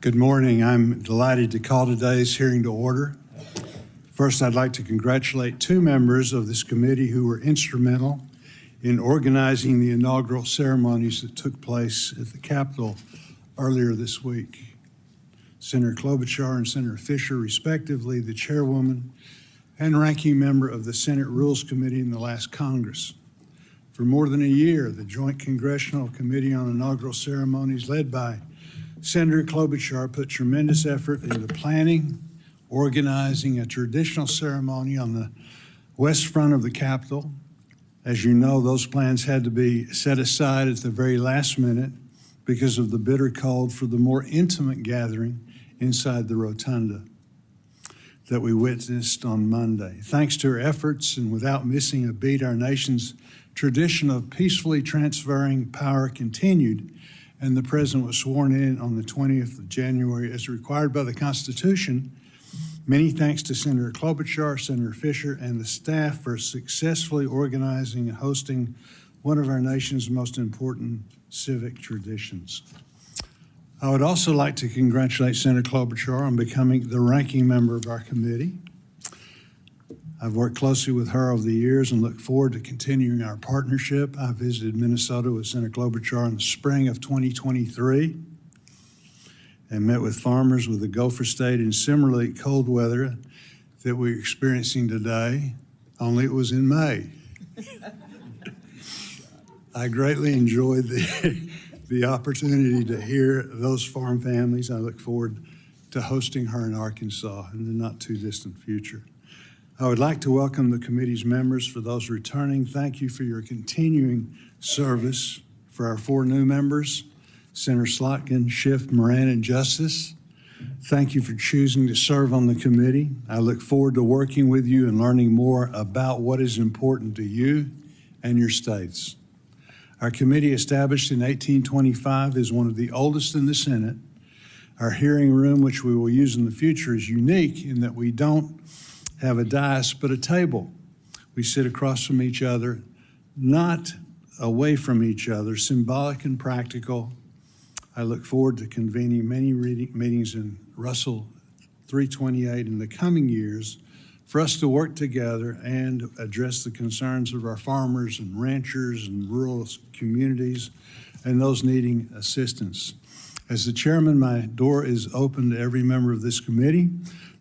Good morning. I'm delighted to call today's hearing to order. First, I'd like to congratulate two members of this committee who were instrumental in organizing the inaugural ceremonies that took place at the Capitol earlier this week. Senator Klobuchar and Senator Fisher, respectively, the chairwoman and ranking member of the Senate Rules Committee in the last Congress. For more than a year, the Joint Congressional Committee on Inaugural Ceremonies, led by Senator Klobuchar, put tremendous effort into planning, organizing a traditional ceremony on the west front of the Capitol. As you know, those plans had to be set aside at the very last minute because of the bitter cold for the more intimate gathering inside the rotunda that we witnessed on Monday. Thanks to her efforts and without missing a beat, our nation's tradition of peacefully transferring power continued, and the president was sworn in on the 20th of January as required by the Constitution. Many thanks to Senator Klobuchar, Senator Fisher, and the staff for successfully organizing and hosting one of our nation's most important civic traditions. I would also like to congratulate Senator Klobuchar on becoming the ranking member of our committee. I've worked closely with her over the years and look forward to continuing our partnership. I visited Minnesota with Senator Klobuchar in the spring of 2023 and met with farmers with the Gopher State in similarly cold weather that we're experiencing today, only it was in May. I greatly enjoyed the opportunity to hear those farm families. I look forward to hosting her in Arkansas in the not too distant future. I would like to welcome the committee's members. For those returning, thank you for your continuing service. For our four new members, Senator Slotkin, Schiff, Moran, and Justice, thank you for choosing to serve on the committee. I look forward to working with you and learning more about what is important to you and your states. Our committee, established in 1825, is one of the oldest in the Senate. Our hearing room, which we will use in the future, is unique in that we don't have a dais, but a table. We sit across from each other, not away from each other, symbolic and practical. I look forward to convening many meetings in Russell 328 in the coming years for us to work together and address the concerns of our farmers and ranchers and rural communities and those needing assistance. As the chairman, my door is open to every member of this committee.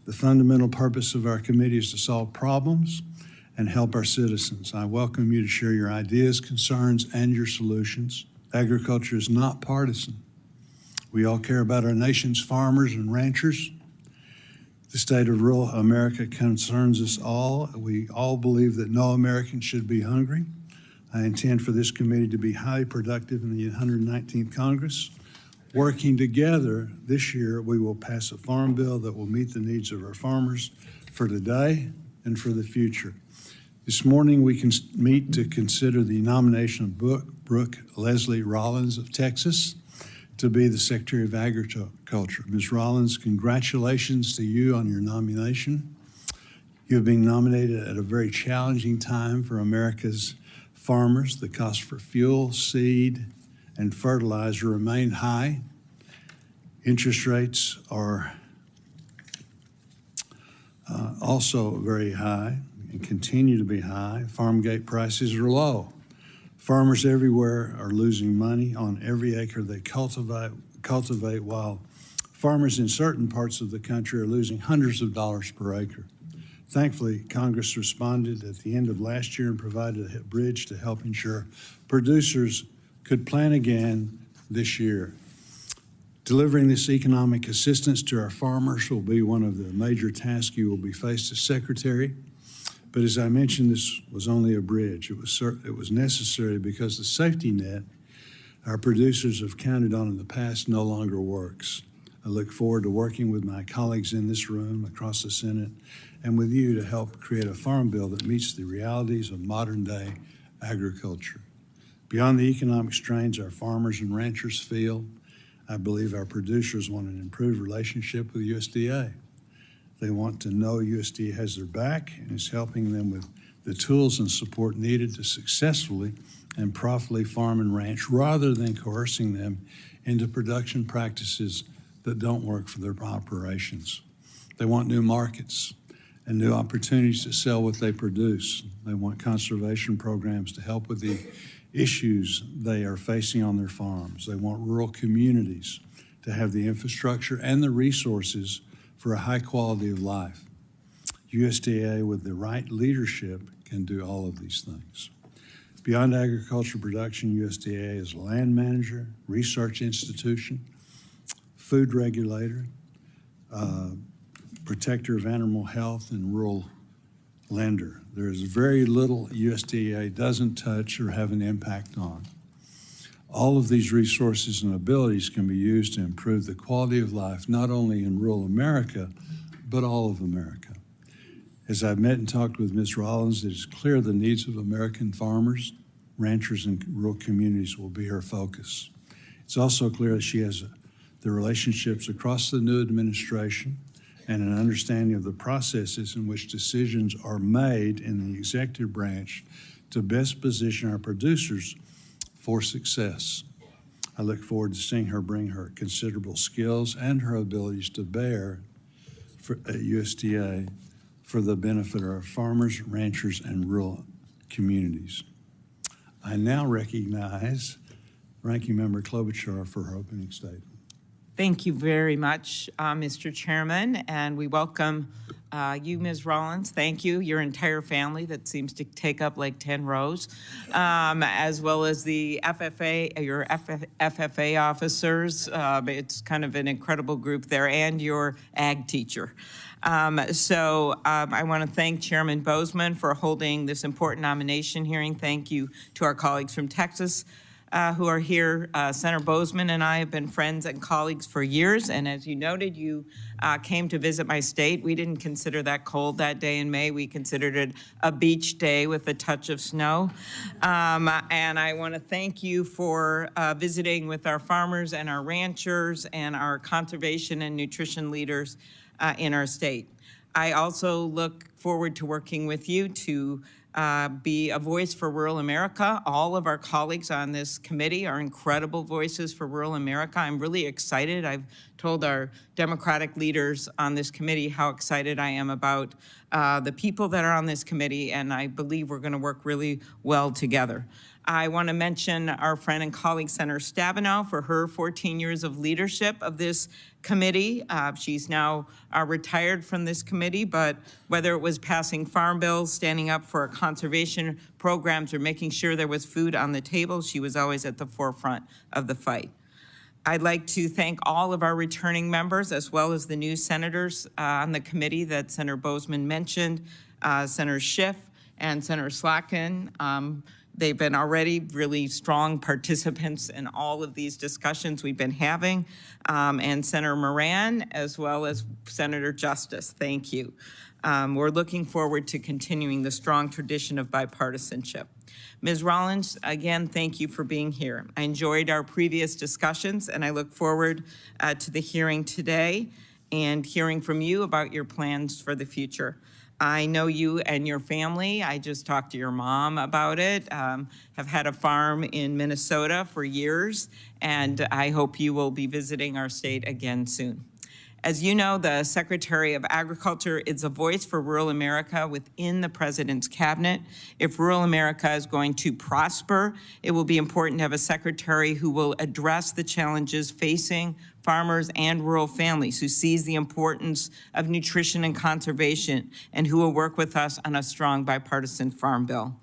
The fundamental purpose of our committee is to solve problems and help our citizens. I welcome you to share your ideas, concerns, and your solutions. Agriculture is not partisan. We all care about our nation's farmers and ranchers. The state of rural America concerns us all. We all believe that no American should be hungry. I intend for this committee to be highly productive in the 119th Congress. Working together this year, we will pass a farm bill that will meet the needs of our farmers for today and for the future. This morning, we can meet to consider the nomination of Brooke Rollins of Texas to be the Secretary of Agriculture. Ms. Rollins, congratulations to you on your nomination. You have been nominated at a very challenging time for America's farmers. The cost for fuel, seed, and fertilizer remain high. Interest rates are also very high and continue to be high. Farm gate prices are low. Farmers everywhere are losing money on every acre they cultivate, while farmers in certain parts of the country are losing hundreds of dollars per acre. Thankfully, Congress responded at the end of last year and provided a bridge to help ensure producers could plant again this year. Delivering this economic assistance to our farmers will be one of the major tasks you will be faced as Secretary. But as I mentioned, this was only a bridge. It was necessary because the safety net our producers have counted on in the past no longer works. I look forward to working with my colleagues in this room, across the Senate, and with you to help create a farm bill that meets the realities of modern-day agriculture. Beyond the economic strains our farmers and ranchers feel, I believe our producers want an improved relationship with USDA. They want to know USDA has their back and is helping them with the tools and support needed to successfully and profitably farm and ranch rather than coercing them into production practices that don't work for their operations. They want new markets and new opportunities to sell what they produce. They want conservation programs to help with the issues they are facing on their farms. They want rural communities to have the infrastructure and the resources for a high quality of life. USDA, with the right leadership, can do all of these things. Beyond agriculture production, USDA is a land manager, research institution, food regulator, protector of animal health, and rural lender. There is very little USDA doesn't touch or have an impact on. All of these resources and abilities can be used to improve the quality of life, not only in rural America, but all of America. As I've met and talked with Ms. Rollins, it is clear the needs of American farmers, ranchers, and rural communities will be her focus. It's also clear that she has the relationships across the new administration and an understanding of the processes in which decisions are made in the executive branch to best position our producers for success. I look forward to seeing her bring her considerable skills and her abilities to bear at USDA for the benefit of our farmers, ranchers, and rural communities. I now recognize Ranking Member Klobuchar for her opening statement. Thank you very much, Mr. Chairman, and we welcome you, Ms. Rollins. Thank you, your entire family that seems to take up like 10 rows, as well as the FFA, your FFA officers. It's kind of an incredible group there, and your ag teacher. I want to thank Chairman Bozeman for holding this important nomination hearing. Thank you to our colleagues from Texas who are here. Senator Bozeman and I have been friends and colleagues for years, and as you noted, you came to visit my state. We didn't consider that cold that day in May. We considered it a beach day with a touch of snow. And I want to thank you for visiting with our farmers and our ranchers and our conservation and nutrition leaders in our state. I also look forward to working with you to be a voice for rural America. All of our colleagues on this committee are incredible voices for rural America. I'm really excited. I've told our Democratic leaders on this committee how excited I am about the people that are on this committee, and I believe we're going to work really well together. I want to mention our friend and colleague, Senator Stabenow, for her 14 years of leadership of this committee. She's now retired from this committee, but whether it was passing farm bills, standing up for our conservation programs, or making sure there was food on the table, she was always at the forefront of the fight. I'd like to thank all of our returning members, as well as the new senators on the committee that Senator Bozeman mentioned, Senator Schiff and Senator Slotkin. They've been already really strong participants in all of these discussions we've been having, and Senator Moran, as well as Senator Justice. Thank you. We're looking forward to continuing the strong tradition of bipartisanship. Ms. Rollins, again, thank you for being here. I enjoyed our previous discussions, and I look forward to the hearing today and hearing from you about your plans for the future. I know you and your family. I just talked to your mom about it. Have had a farm in Minnesota for years, and I hope you will be visiting our state again soon. As you know, the Secretary of Agriculture is a voice for rural America within the President's cabinet. If rural America is going to prosper, it will be important to have a secretary who will address the challenges facing farmers and rural families, who sees the importance of nutrition and conservation, and who will work with us on a strong bipartisan farm bill.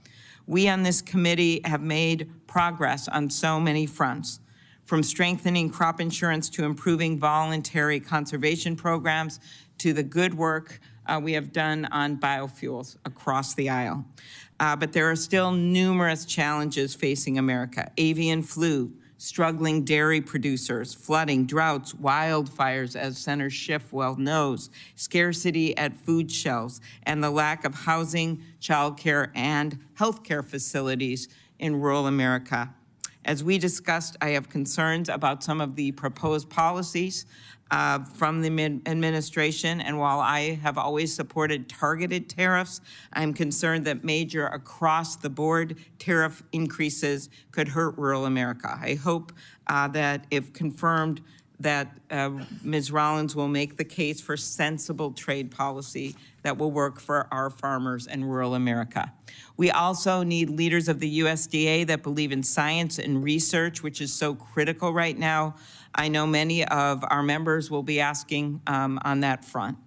We on this committee have made progress on so many fronts, from strengthening crop insurance to improving voluntary conservation programs to the good work we have done on biofuels across the aisle. But there are still numerous challenges facing America: avian flu, struggling dairy producers, flooding, droughts, wildfires, as Senator Schiff well knows, scarcity at food shelves, and the lack of housing, childcare, and healthcare facilities in rural America. As we discussed, I have concerns about some of the proposed policies from the administration, and while I have always supported targeted tariffs, I'm concerned that major across-the-board tariff increases could hurt rural America. I hope that if confirmed, that Ms. Rollins will make the case for sensible trade policy that will work for our farmers and rural America. We also need leaders of the USDA that believe in science and research, which is so critical right now. I know many of our members will be asking on that front.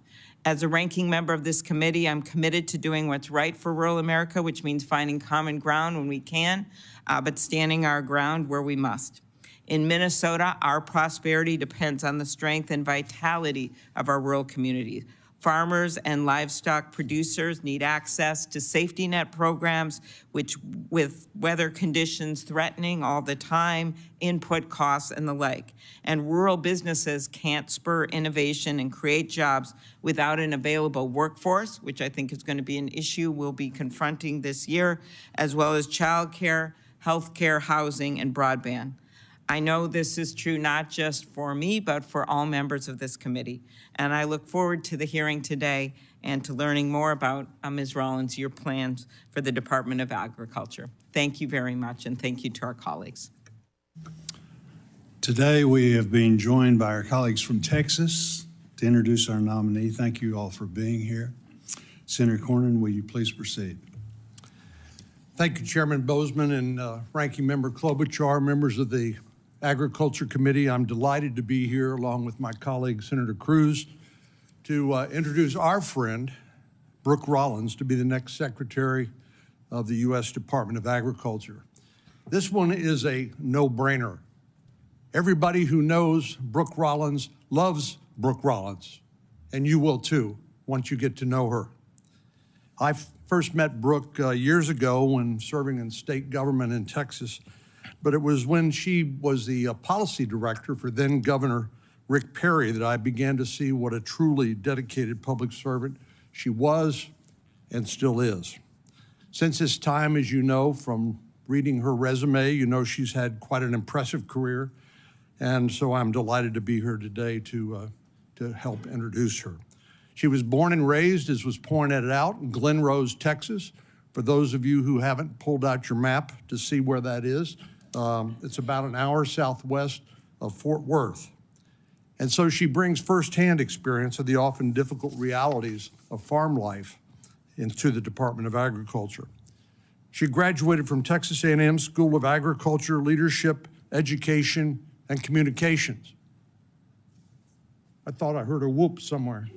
As a ranking member of this committee, I'm committed to doing what's right for rural America, which means finding common ground when we can, but standing our ground where we must. In Minnesota, our prosperity depends on the strength and vitality of our rural communities. Farmers and livestock producers need access to safety net programs, which with weather conditions threatening all the time, input costs and the like. And rural businesses can't spur innovation and create jobs without an available workforce, which I think is going to be an issue we'll be confronting this year, as well as childcare, healthcare, housing, and broadband. I know this is true not just for me, but for all members of this committee. And I look forward to the hearing today and to learning more about, Ms. Rollins, your plans for the Department of Agriculture. Thank you very much, and thank you to our colleagues. Today, we have been joined by our colleagues from Texas to introduce our nominee. Thank you all for being here. Senator Cornyn, will you please proceed? Thank you, Chairman Bozeman and Ranking Member Klobuchar, members of the Agriculture Committee. I'm delighted to be here along with my colleague, Senator Cruz, to introduce our friend, Brooke Rollins, to be the next Secretary of the U.S. Department of Agriculture. This one is a no-brainer. Everybody who knows Brooke Rollins loves Brooke Rollins, and you will too once you get to know her. I first met Brooke years ago when serving in state government in Texas, but it was when she was the policy director for then Governor Rick Perry that I began to see what a truly dedicated public servant she was and still is. Since this time, as you know, from reading her resume, you know she's had quite an impressive career, and so I'm delighted to be here today to help introduce her. She was born and raised, as was pointed out, in Glen Rose, Texas. For those of you who haven't pulled out your map to see where that is, it's about an hour southwest of Fort Worth. And so she brings firsthand experience of the often difficult realities of farm life into the Department of Agriculture. She graduated from Texas A&M School of Agriculture, Leadership, Education, and Communications. I thought I heard a whoop somewhere.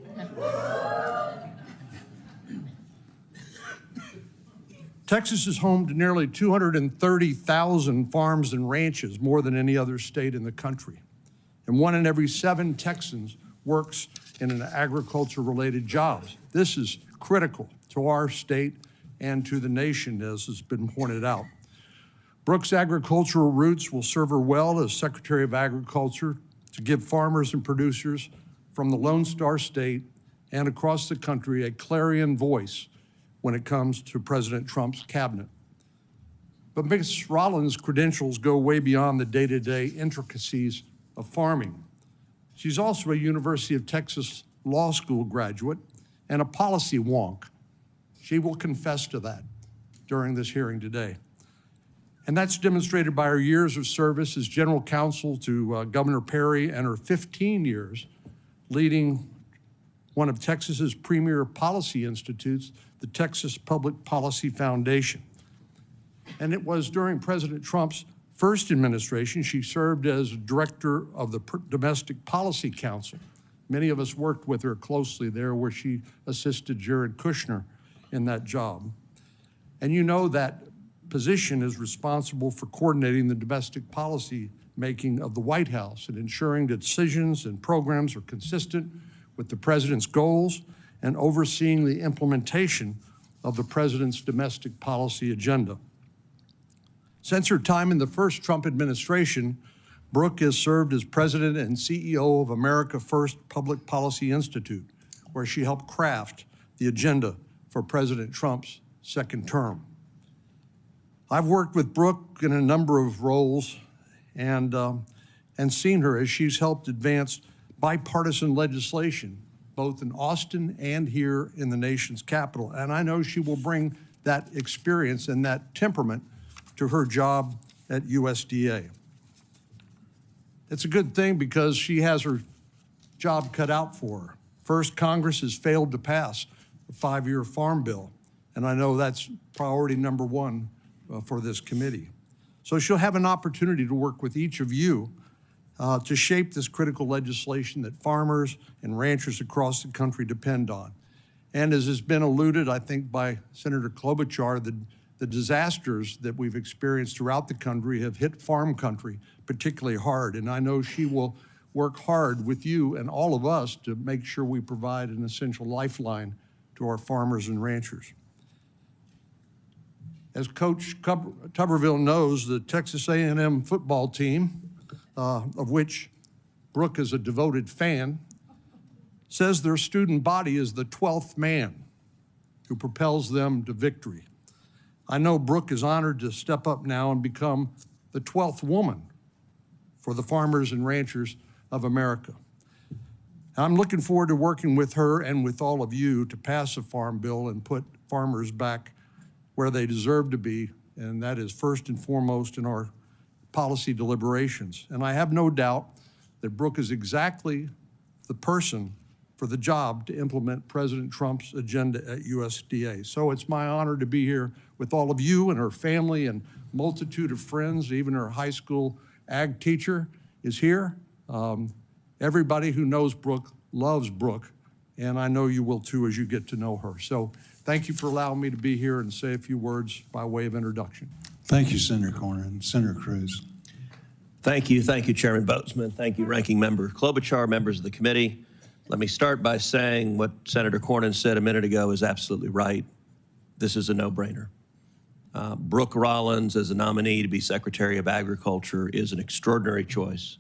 Texas is home to nearly 230,000 farms and ranches, more than any other state in the country. And 1 in every 7 Texans works in an agriculture-related job. This is critical to our state and to the nation, as has been pointed out. Brooke's agricultural roots will serve her well as Secretary of Agriculture to give farmers and producers from the Lone Star State and across the country a clarion voice when it comes to President Trump's cabinet. But Ms. Rollins' credentials go way beyond the day-to-day intricacies of farming. She's also a University of Texas Law School graduate and a policy wonk. She will confess to that during this hearing today. And that's demonstrated by her years of service as general counsel to Governor Perry and her 15 years leading one of Texas's premier policy institutes, the Texas Public Policy Foundation. And it was during President Trump's first administration, she served as director of the Domestic Policy Council. Many of us worked with her closely there, where she assisted Jared Kushner in that job. And you know that position is responsible for coordinating the domestic policy making of the White House and ensuring that decisions and programs are consistent with the president's goals and overseeing the implementation of the president's domestic policy agenda. Since her time in the first Trump administration, Brooke has served as president and CEO of America First Public Policy Institute, where she helped craft the agenda for President Trump's second term. I've worked with Brooke in a number of roles and seen her as she's helped advance bipartisan legislation, both in Austin and here in the nation's capital. And I know she will bring that experience and that temperament to her job at USDA. It's a good thing because she has her job cut out for her. First, Congress has failed to pass the 5-year farm bill, and I know that's priority number one for this committee. So she'll have an opportunity to work with each of you to shape this critical legislation that farmers and ranchers across the country depend on. And as has been alluded, I think, by Senator Klobuchar, the disasters that we've experienced throughout the country have hit farm country particularly hard. And I know she will work hard with you and all of us to make sure we provide an essential lifeline to our farmers and ranchers. As Coach Tuberville knows, the Texas A&M football team, of which Brooke is a devoted fan, says their student body is the 12th man who propels them to victory. I know Brooke is honored to step up now and become the 12th woman for the farmers and ranchers of America. I'm looking forward to working with her and with all of you to pass a farm bill and put farmers back where they deserve to be, and that is first and foremost in our policy deliberations. And I have no doubt that Brooke is exactly the person for the job to implement President Trump's agenda at USDA. So it's my honor to be here with all of you and her family and multitude of friends. Even her high school ag teacher is here. Everybody who knows Brooke loves Brooke, and I know you will too as you get to know her. So thank you for allowing me to be here and say a few words by way of introduction. Thank you, Senator Cornyn. Senator Cruz. Thank you, Chairman Boatsman. Thank you, Ranking Member Klobuchar, members of the committee. Let me start by saying what Senator Cornyn said a minute ago is absolutely right. This is a no-brainer. Brooke Rollins as a nominee to be Secretary of Agriculture is an extraordinary choice.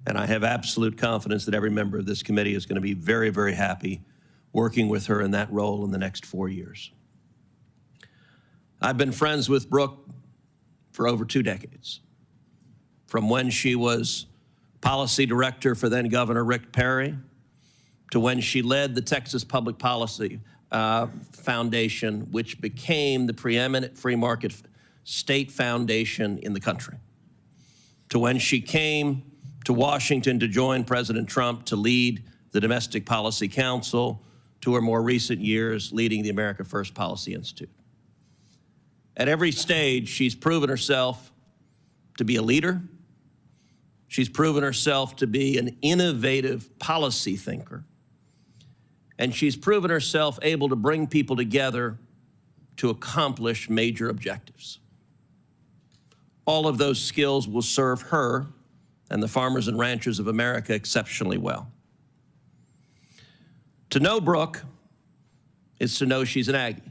And I have absolute confidence that every member of this committee is going to be very, very happy working with her in that role in the next 4 years. I've been friends with Brooke for over 2 decades, from when she was policy director for then Governor Rick Perry to when she led the Texas Public Policy Foundation, which became the preeminent free market state foundation in the country, to when she came to Washington to join President Trump to lead the Domestic Policy Council, to her more recent years leading the America First Policy Institute. At every stage, she's proven herself to be a leader. She's proven herself to be an innovative policy thinker. And she's proven herself able to bring people together to accomplish major objectives. All of those skills will serve her and the farmers and ranchers of America exceptionally well. To know Brooke is to know she's an Aggie.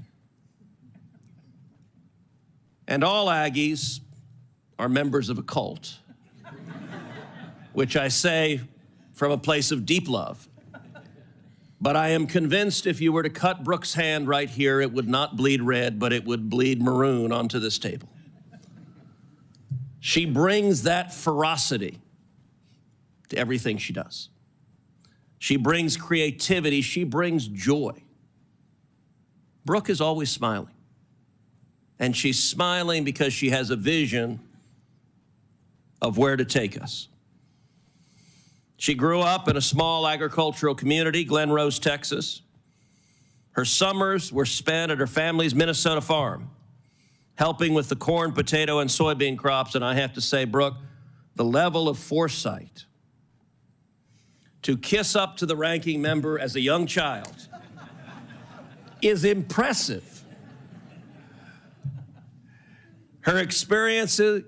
And all Aggies are members of a cult, which I say from a place of deep love. But I am convinced if you were to cut Brooke's hand right here, it would not bleed red, but it would bleed maroon onto this table. She brings that ferocity to everything she does. She brings creativity, she brings joy. Brooke is always smiling. And she's smiling because she has a vision of where to take us. She grew up in a small agricultural community, Glen Rose, Texas. Her summers were spent at her family's Minnesota farm, helping with the corn, potato, and soybean crops. And I have to say, Brooke, the level of foresight to kiss up to the ranking member as a young child is impressive. Her experiences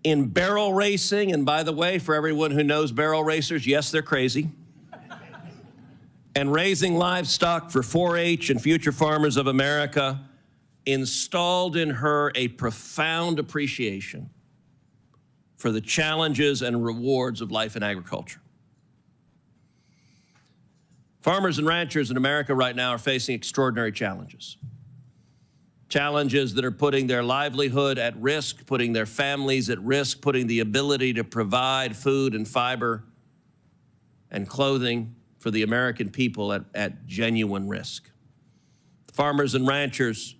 in barrel racing, and by the way, for everyone who knows barrel racers, yes, they're crazy, and raising livestock for 4-H and Future Farmers of America installed in her a profound appreciation for the challenges and rewards of life in agriculture. Farmers and ranchers in America right now are facing extraordinary challenges. challenges that are putting their livelihood at risk, putting their families at risk, putting the ability to provide food and fiber and clothing for the American people at genuine risk. The farmers and ranchers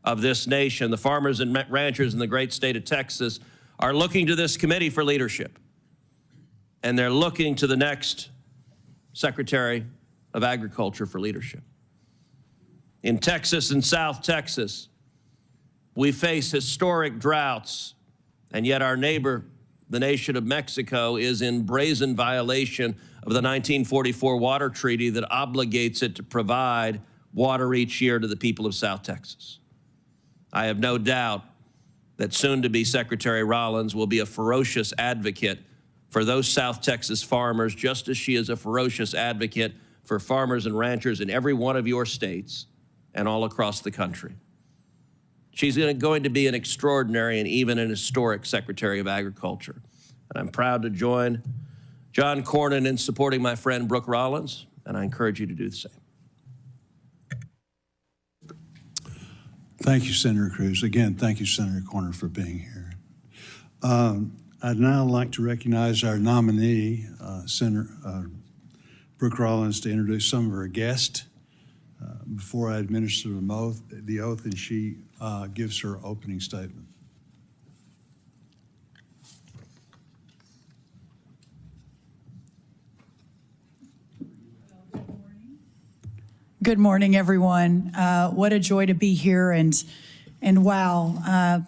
of this nation, the farmers and ranchers in the great state of Texas, are looking to this committee for leadership. And they're looking to the next Secretary of Agriculture for leadership. In Texas and South Texas, we face historic droughts, and yet our neighbor, the nation of Mexico, is in brazen violation of the 1944 water treaty that obligates it to provide water each year to the people of South Texas. I have no doubt that soon-to-be Secretary Rollins will be a ferocious advocate for those South Texas farmers, just as she is a ferocious advocate for farmers and ranchers in every one of your states and all across the country. She's going to be an extraordinary and even an historic Secretary of Agriculture. And I'm proud to join John Cornyn in supporting my friend Brooke Rollins, and I encourage you to do the same. Thank you, Senator Cruz. Again, thank you, Senator Cornyn, for being here. I'd now like to recognize our nominee, Senator Brooke Rollins, to introduce some of her guests before I administer the oath, and she gives her opening statement. Good morning, everyone. What a joy to be here, and wow,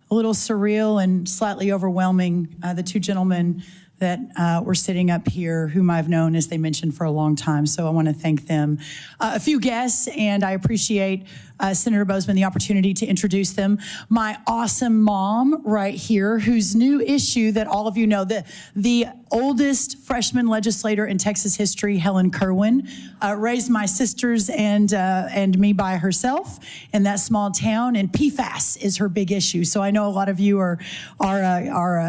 a little surreal and slightly overwhelming. The two gentlemen that were sitting up here, whom I've known, as they mentioned, for a long time. So I want to thank them. A few guests, and I appreciate Senator Bozeman the opportunity to introduce them. My awesome mom right here, whose new issue that all of you know, the oldest freshman legislator in Texas history, Helen Kerwin, raised my sisters and me by herself in that small town, and PFAS is her big issue. So I know a lot of you are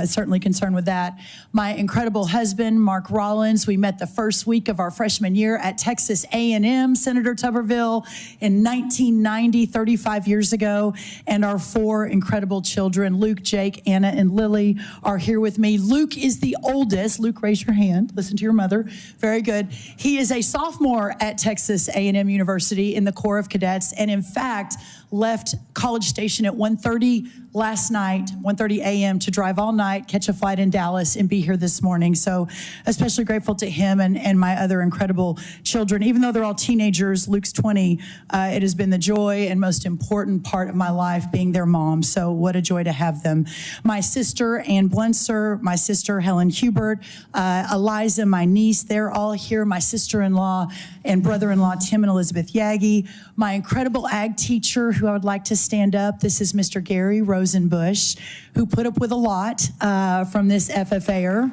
certainly concerned with that. My incredible husband, Mark Rollins, we met the first week of our freshman year at Texas A&M, Senator Tuberville, in 1990, 35 years ago, and our four incredible children, Luke, Jake, Anna, and Lily, are here with me. Luke is the oldest. Luke, raise your hand. Listen to your mother. Very good. He is a sophomore at Texas A&M University in the Corps of Cadets, and in fact, left College Station at 1:30 last night, 1:30 a.m. to drive all night, catch a flight in Dallas, and be here this morning. So especially grateful to him and my other incredible children. Even though they're all teenagers, Luke's 20, it has been the joy and most important part of my life being their mom. So what a joy to have them. My sister, Ann Blunser, my sister, Helen Hubert, Eliza, my niece, they're all here. My sister-in-law and brother-in-law, Tim and Elizabeth Yagi. My incredible ag teacher, who I would like to stand up. This is Mr. Gary Rosenbush, who put up with a lot from this FFA'er.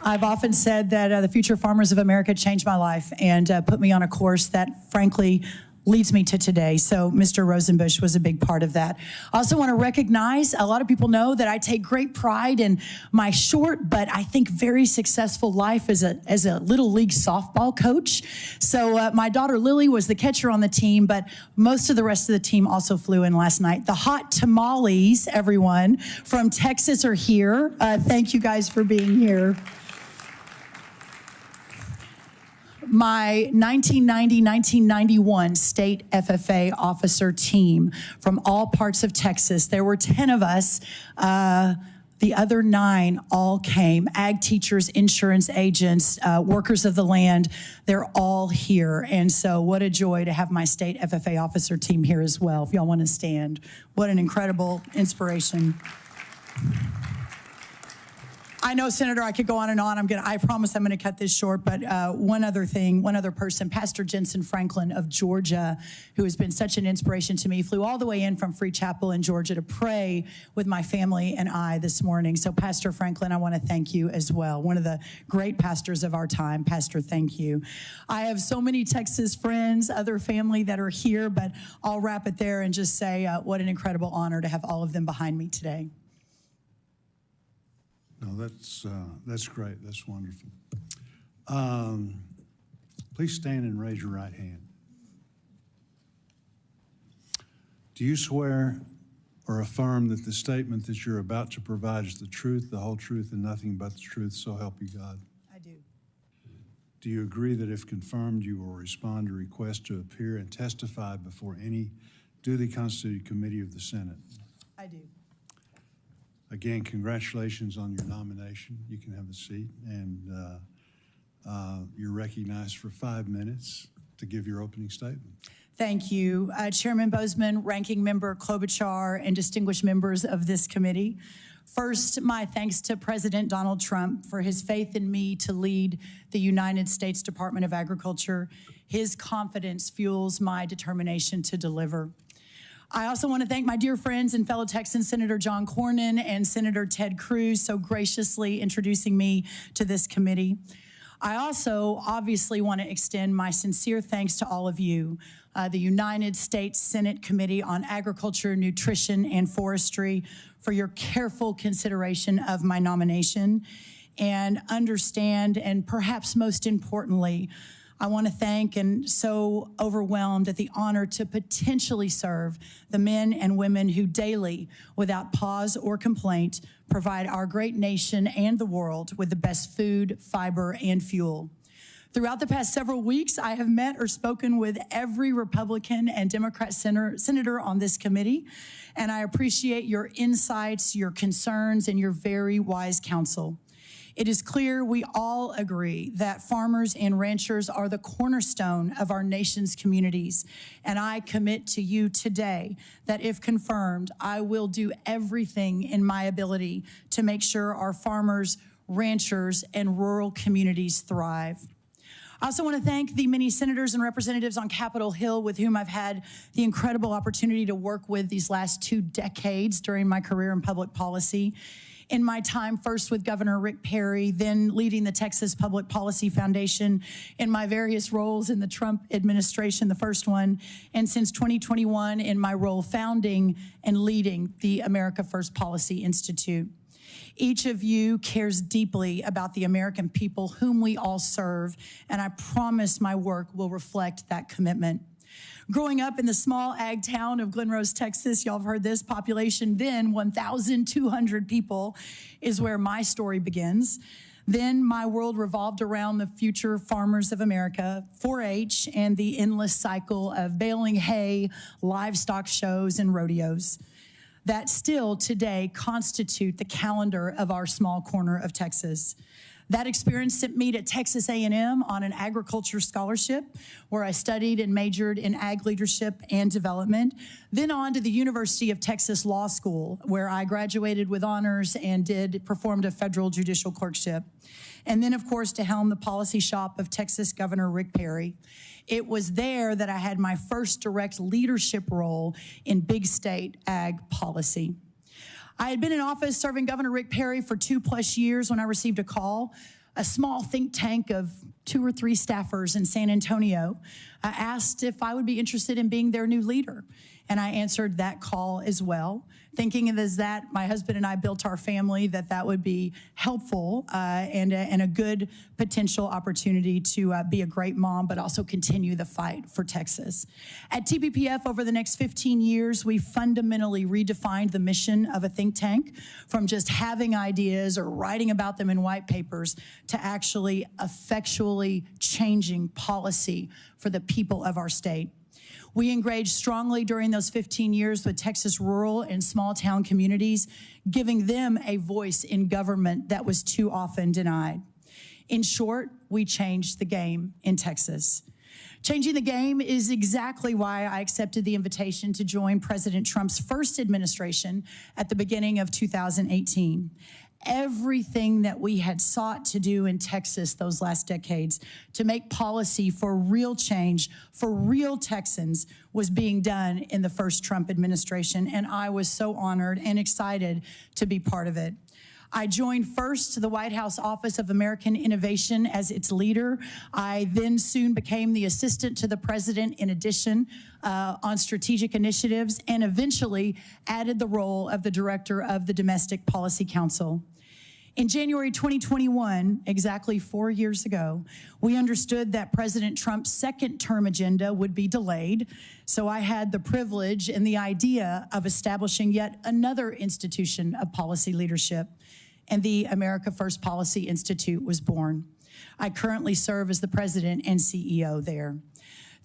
I've often said that the Future Farmers of America changed my life and put me on a course that, frankly, leads me to today. So Mr. Rosenbush was a big part of that. I also want to recognize, a lot of people know that I take great pride in my short, but I think very successful life as a little league softball coach. So my daughter Lily was the catcher on the team, but most of the rest of the team also flew in last night. The hot tamales, everyone, from Texas are here. Thank you guys for being here. My 1990-1991 state FFA officer team from all parts of Texas. There were 10 of us. The other 9 all came. Ag teachers, insurance agents, workers of the land. They're all here. And so what a joy to have my state FFA officer team here as well. If y'all want to stand. What an incredible inspiration. I know, Senator, I could go on and on. I promise I'm gonna cut this short, but one other person, Pastor Jensen Franklin of Georgia, who has been such an inspiration to me, flew all the way in from Free Chapel in Georgia to pray with my family and I this morning. So Pastor Franklin, I wanna thank you as well. One of the great pastors of our time. Pastor, thank you. I have so many Texas friends, other family that are here, but I'll wrap it there and just say what an incredible honor to have all of them behind me today. No, that's great. That's wonderful. Please stand and raise your right hand. Do you swear or affirm that the statement that you're about to provide is the truth, the whole truth, and nothing but the truth, so help you God? I do. Do you agree that if confirmed, you will respond to requests to appear and testify before any duly constituted committee of the Senate? I do. Again, congratulations on your nomination. You can have a seat, and you're recognized for 5 minutes to give your opening statement. Thank you. Chairman Bozeman, Ranking Member Klobuchar, and distinguished members of this committee. First, my thanks to President Donald Trump for his faith in me to lead the United States Department of Agriculture. His confidence fuels my determination to deliver. I also want to thank my dear friends and fellow Texans, Senator John Cornyn and Senator Ted Cruz, so graciously introducing me to this committee. I also obviously want to extend my sincere thanks to all of you, the United States Senate Committee on Agriculture, Nutrition, and Forestry, for your careful consideration of my nomination, and understand, and perhaps most importantly, I want to thank and so overwhelmed at the honor to potentially serve the men and women who daily, without pause or complaint, provide our great nation and the world with the best food, fiber, and fuel. Throughout the past several weeks, I have met or spoken with every Republican and Democrat senator on this committee, and I appreciate your insights, your concerns, and your very wise counsel. It is clear we all agree that farmers and ranchers are the cornerstone of our nation's communities, and I commit to you today that if confirmed, I will do everything in my ability to make sure our farmers, ranchers, and rural communities thrive. I also want to thank the many senators and representatives on Capitol Hill with whom I've had the incredible opportunity to work with these last 2 decades during my career in public policy. In my time first with Governor Rick Perry, then leading the Texas Public Policy Foundation, in my various roles in the Trump administration, the first one, and since 2021 in my role founding and leading the America First Policy Institute. Each of you cares deeply about the American people whom we all serve, and I promise my work will reflect that commitment. Growing up in the small ag town of Glen Rose, Texas, y'all have heard this, population then 1,200 people, is where my story begins. Then my world revolved around the future farmers of America, 4-H, and the endless cycle of baling hay, livestock shows, and rodeos that still today constitute the calendar of our small corner of Texas. That experience sent me to Texas A&M on an agriculture scholarship where I studied and majored in ag leadership and development, then on to the University of Texas Law School where I graduated with honors and performed a federal judicial clerkship. And then, of course, to helm the policy shop of Texas Governor Rick Perry. It was there that I had my first direct leadership role in big state ag policy. I had been in office serving Governor Rick Perry for 2+ years when I received a call. A small think tank of 2 or 3 staffers in San Antonio asked if I would be interested in being their new leader. And I answered that call as well, thinking as that my husband and I built our family, that would be helpful and a good potential opportunity to be a great mom, but also continue the fight for Texas. At TPPF, over the next 15 years, we fundamentally redefined the mission of a think tank from just having ideas or writing about them in white papers to actually effectually changing policy for the people of our state. We engaged strongly during those 15 years with Texas rural and small town communities, giving them a voice in government that was too often denied. In short, we changed the game in Texas. Changing the game is exactly why I accepted the invitation to join President Trump's first administration at the beginning of 2018. Everything that we had sought to do in Texas those last decades to make policy for real change, for real Texans, was being done in the first Trump administration, and I was so honored and excited to be part of it. I joined first the White House Office of American Innovation as its leader. I then soon became the assistant to the president in addition on strategic initiatives, and eventually added the role of the director of the Domestic Policy Council. In January 2021, exactly 4 years ago, we understood that President Trump's second term agenda would be delayed. So I had the privilege and the idea of establishing yet another institution of policy leadership, and the America First Policy Institute was born. I currently serve as the president and CEO there.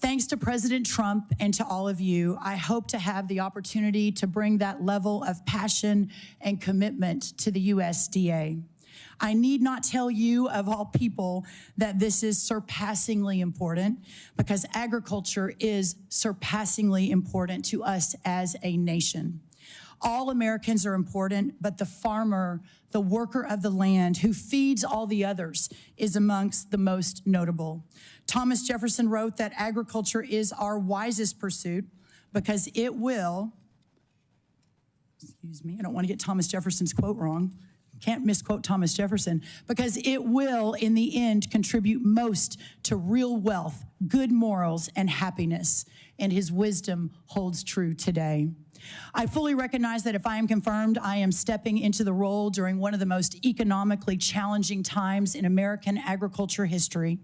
Thanks to President Trump and to all of you, I hope to have the opportunity to bring that level of passion and commitment to the USDA. I need not tell you, of all people, that this is surpassingly important, because agriculture is surpassingly important to us as a nation. All Americans are important, but the farmer, the worker of the land who feeds all the others, is amongst the most notable. Thomas Jefferson wrote that agriculture is our wisest pursuit because it will, excuse me, I don't want to get Thomas Jefferson's quote wrong. Can't misquote Thomas Jefferson, because it will, in the end, contribute most to real wealth, good morals, and happiness. And his wisdom holds true today. I fully recognize that if I am confirmed, I am stepping into the role during one of the most economically challenging times in American agriculture history.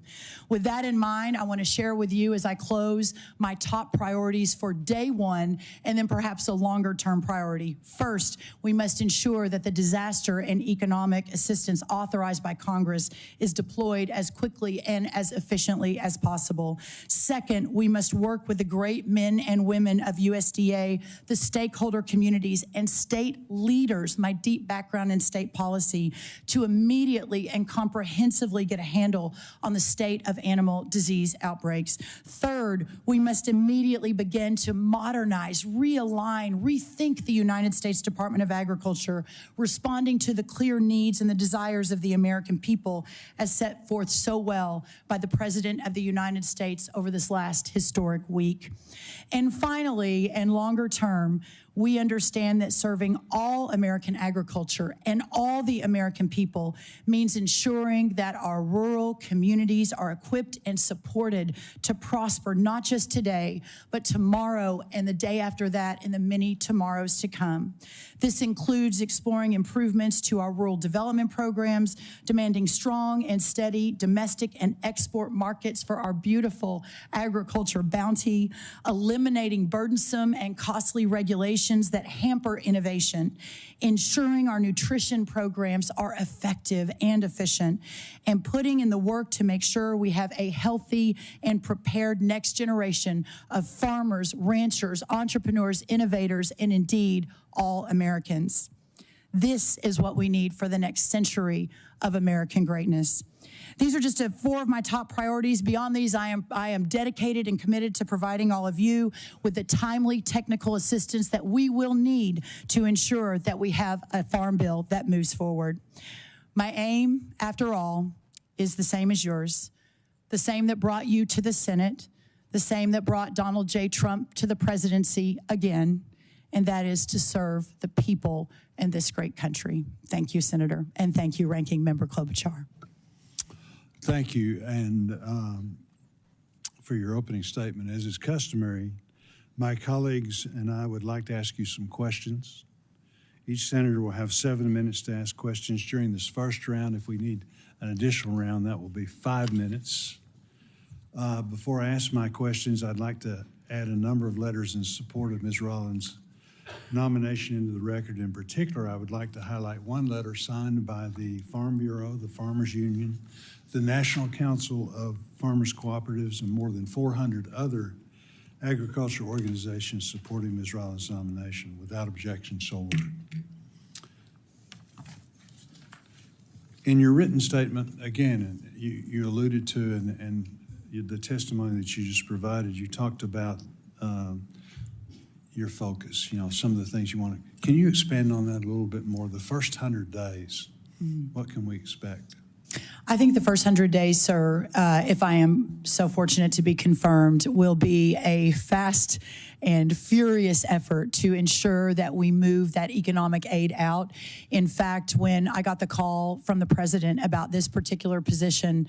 With that in mind, I want to share with you as I close my top priorities for day one, and then perhaps a longer-term priority. First, we must ensure that the disaster and economic assistance authorized by Congress is deployed as quickly and as efficiently as possible. Second, we must work with the great men and women of USDA, the stakeholder communities, and state leaders, my deep background in state policy, to immediately and comprehensively get a handle on the state of animal disease outbreaks. Third, we must immediately begin to modernize, realign, rethink the United States Department of Agriculture, responding to the clear needs and the desires of the American people as set forth so well by the President of the United States over this last historic week. And finally, and longer term, we understand that serving all American agriculture and all the American people means ensuring that our rural communities are equipped and supported to prosper, not just today, but tomorrow and the day after that and the many tomorrows to come. This includes exploring improvements to our rural development programs, demanding strong and steady domestic and export markets for our beautiful agriculture bounty, eliminating burdensome and costly regulations that hamper innovation, ensuring our nutrition programs are effective and efficient, and putting in the work to make sure we have a healthy and prepared next generation of farmers, ranchers, entrepreneurs, innovators, and indeed all Americans. This is what we need for the next century of American greatness. These are just four of my top priorities. Beyond these, I am dedicated and committed to providing all of you with the timely technical assistance that we will need to ensure that we have a farm bill that moves forward. My aim, after all, is the same as yours, the same that brought you to the Senate, the same that brought Donald J. Trump to the presidency again, and that is to serve the people in this great country. Thank you, Senator, and thank you, Ranking Member Klobuchar. Thank you, and for your opening statement. As is customary, my colleagues and I would like to ask you some questions. Each senator will have 7 minutes to ask questions during this first round. If we need an additional round, that will be 5 minutes. Before I ask my questions, I'd like to add a number of letters in support of Ms. Rollins' nomination into the record. In particular, I would like to highlight one letter signed by the Farm Bureau, the Farmers Union, the National Council of Farmers Cooperatives, and more than 400 other agricultural organizations supporting Ms. Rollins' nomination. Without objection, so ordered. In your written statement, again, you alluded to, and the testimony that you just provided, you talked about your focus, some of the things you want to. Can you expand on that a little bit more? The first 100 days, what can we expect? I think the first 100 days, sir, if I am so fortunate to be confirmed, will be a fast and furious effort to ensure that we move that economic aid out. In fact, when I got the call from the president about this particular position,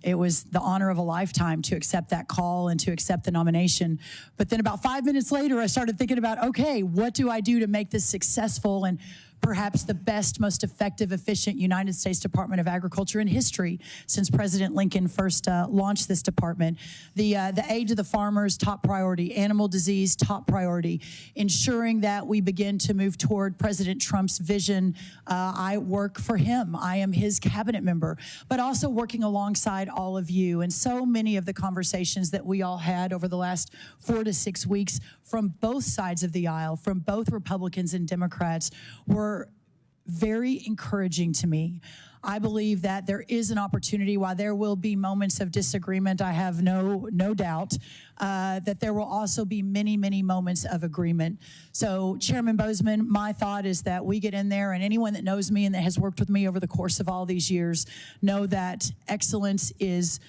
it was the honor of a lifetime to accept that call and to accept the nomination. But then about 5 minutes later, I started thinking about, okay, what do I do to make this successful? And perhaps the best, most effective, efficient United States Department of Agriculture in history since President Lincoln first launched this department. The aid to the farmers, top priority. Animal disease, top priority. Ensuring that we begin to move toward President Trump's vision. I work for him. I am his cabinet member, but also working alongside all of you. And so many of the conversations that we all had over the last 4 to 6 weeks from both sides of the aisle, from both Republicans and Democrats, were very encouraging to me. I believe that there is an opportunity, while there will be moments of disagreement, I have no doubt, that there will also be many, many moments of agreement. So, Chairman Bozeman, my thought is that we get in there, and anyone that knows me and that has worked with me over the course of all these years know that excellence is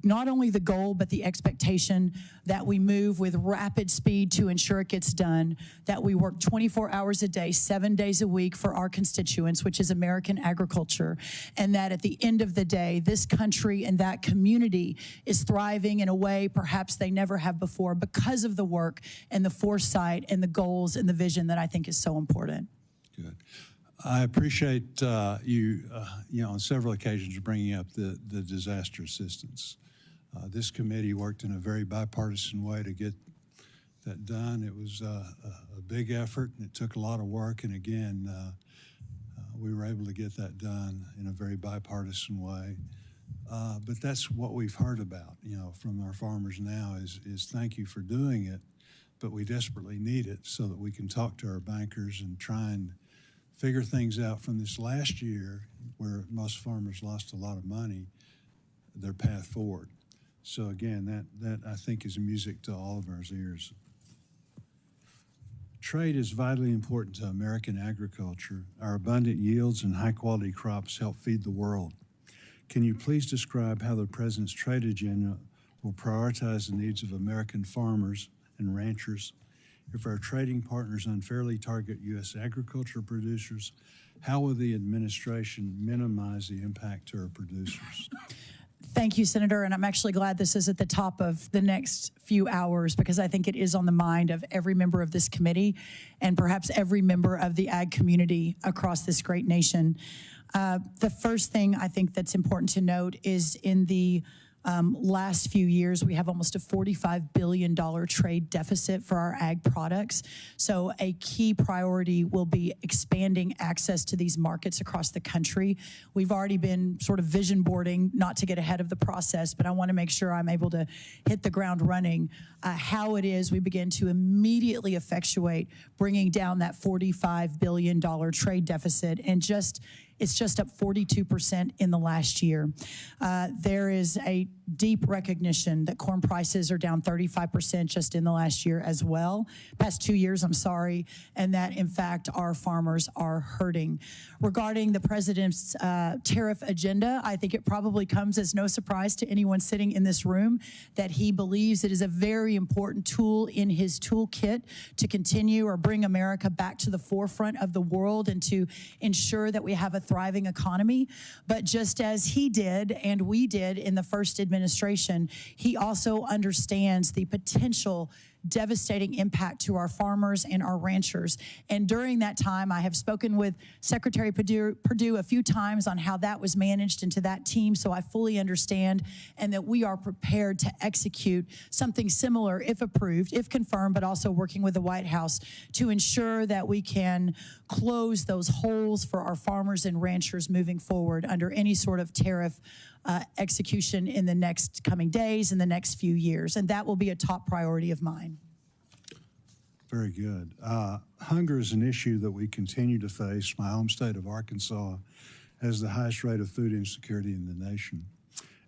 not only the goal, but the expectation, that we move with rapid speed to ensure it gets done, that we work 24 hours a day, 7 days a week for our constituents, which is American agriculture, and that at the end of the day, this country and that community is thriving in a way perhaps they never have before because of the work and the foresight and the goals and the vision that I think is so important. Good. I appreciate you on several occasions bringing up the disaster assistance. This committee worked in a very bipartisan way to get that done. It was a big effort, and it took a lot of work. And again, we were able to get that done in a very bipartisan way. But that's what we've heard about, from our farmers now is thank you for doing it, but we desperately need it so that we can talk to our bankers and try and figure things out from this last year where most farmers lost a lot of money, their path forward. So again, that I think is music to all of our ears. Trade is vitally important to American agriculture. Our abundant yields and high-quality crops help feed the world. Can you please describe how the President's trade agenda will prioritize the needs of American farmers and ranchers? If our trading partners unfairly target U.S. agriculture producers, how will the administration minimize the impact to our producers? Thank you, Senator, and I'm actually glad this is at the top of the next few hours because I think it is on the mind of every member of this committee and perhaps every member of the ag community across this great nation. The first thing I think that's important to note is in the last few years, we have almost a $45 billion trade deficit for our ag products. So a key priority will be expanding access to these markets across the country. We've already been sort of vision boarding, not to get ahead of the process, but I want to make sure I'm able to hit the ground running, how it is we begin to immediately effectuate bringing down that $45 billion trade deficit, and it's just up 42% in the last year. There is a deep recognition that corn prices are down 35% just in the last year as well, past 2 years, I'm sorry, and that in fact our farmers are hurting. Regarding the President's tariff agenda, I think it probably comes as no surprise to anyone sitting in this room that he believes it is a very important tool in his toolkit to continue or bring America back to the forefront of the world and to ensure that we have a thriving economy. But just as he did and we did in the first administration, he also understands the potential devastating impact to our farmers and our ranchers. And during that time, I have spoken with Secretary Perdue a few times on how that was managed into that team, so I fully understand, and that we are prepared to execute something similar if approved, if confirmed, but also working with the White House to ensure that we can close those holes for our farmers and ranchers moving forward under any sort of tariff execution in the next coming days, in the next few years, and that will be a top priority of mine. Very good. Hunger is an issue that we continue to face. My home state of Arkansas has the highest rate of food insecurity in the nation.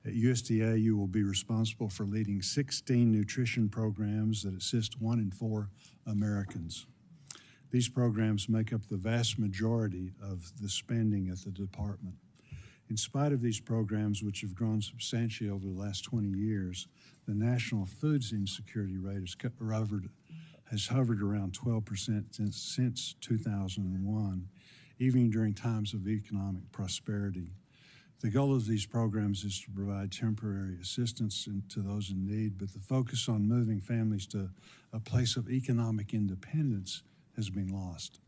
At USDA, you will be responsible for leading 16 nutrition programs that assist 1 in 4 Americans. These programs make up the vast majority of the spending at the department. In spite of these programs, which have grown substantially over the last 20 years, the national food insecurity rate has hovered around 12% since 2001, even during times of economic prosperity. The goal of these programs is to provide temporary assistance to those in need, but the focus on moving families to a place of economic independence has been lost.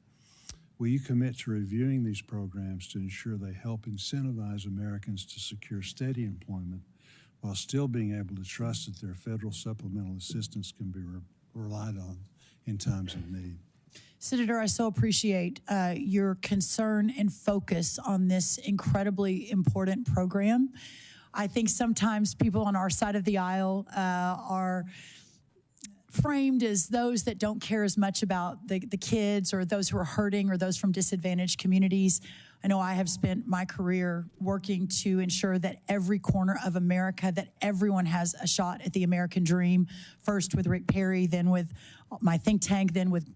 Will you commit to reviewing these programs to ensure they help incentivize Americans to secure steady employment while still being able to trust that their federal supplemental assistance can be relied on in times of need? Senator, I so appreciate your concern and focus on this incredibly important program. I think sometimes people on our side of the aisle are framed as those that don't care as much about the kids or those who are hurting or those from disadvantaged communities. I know I have spent my career working to ensure that every corner of America, that everyone has a shot at the American dream, first with Rick Perry, then with my think tank, then with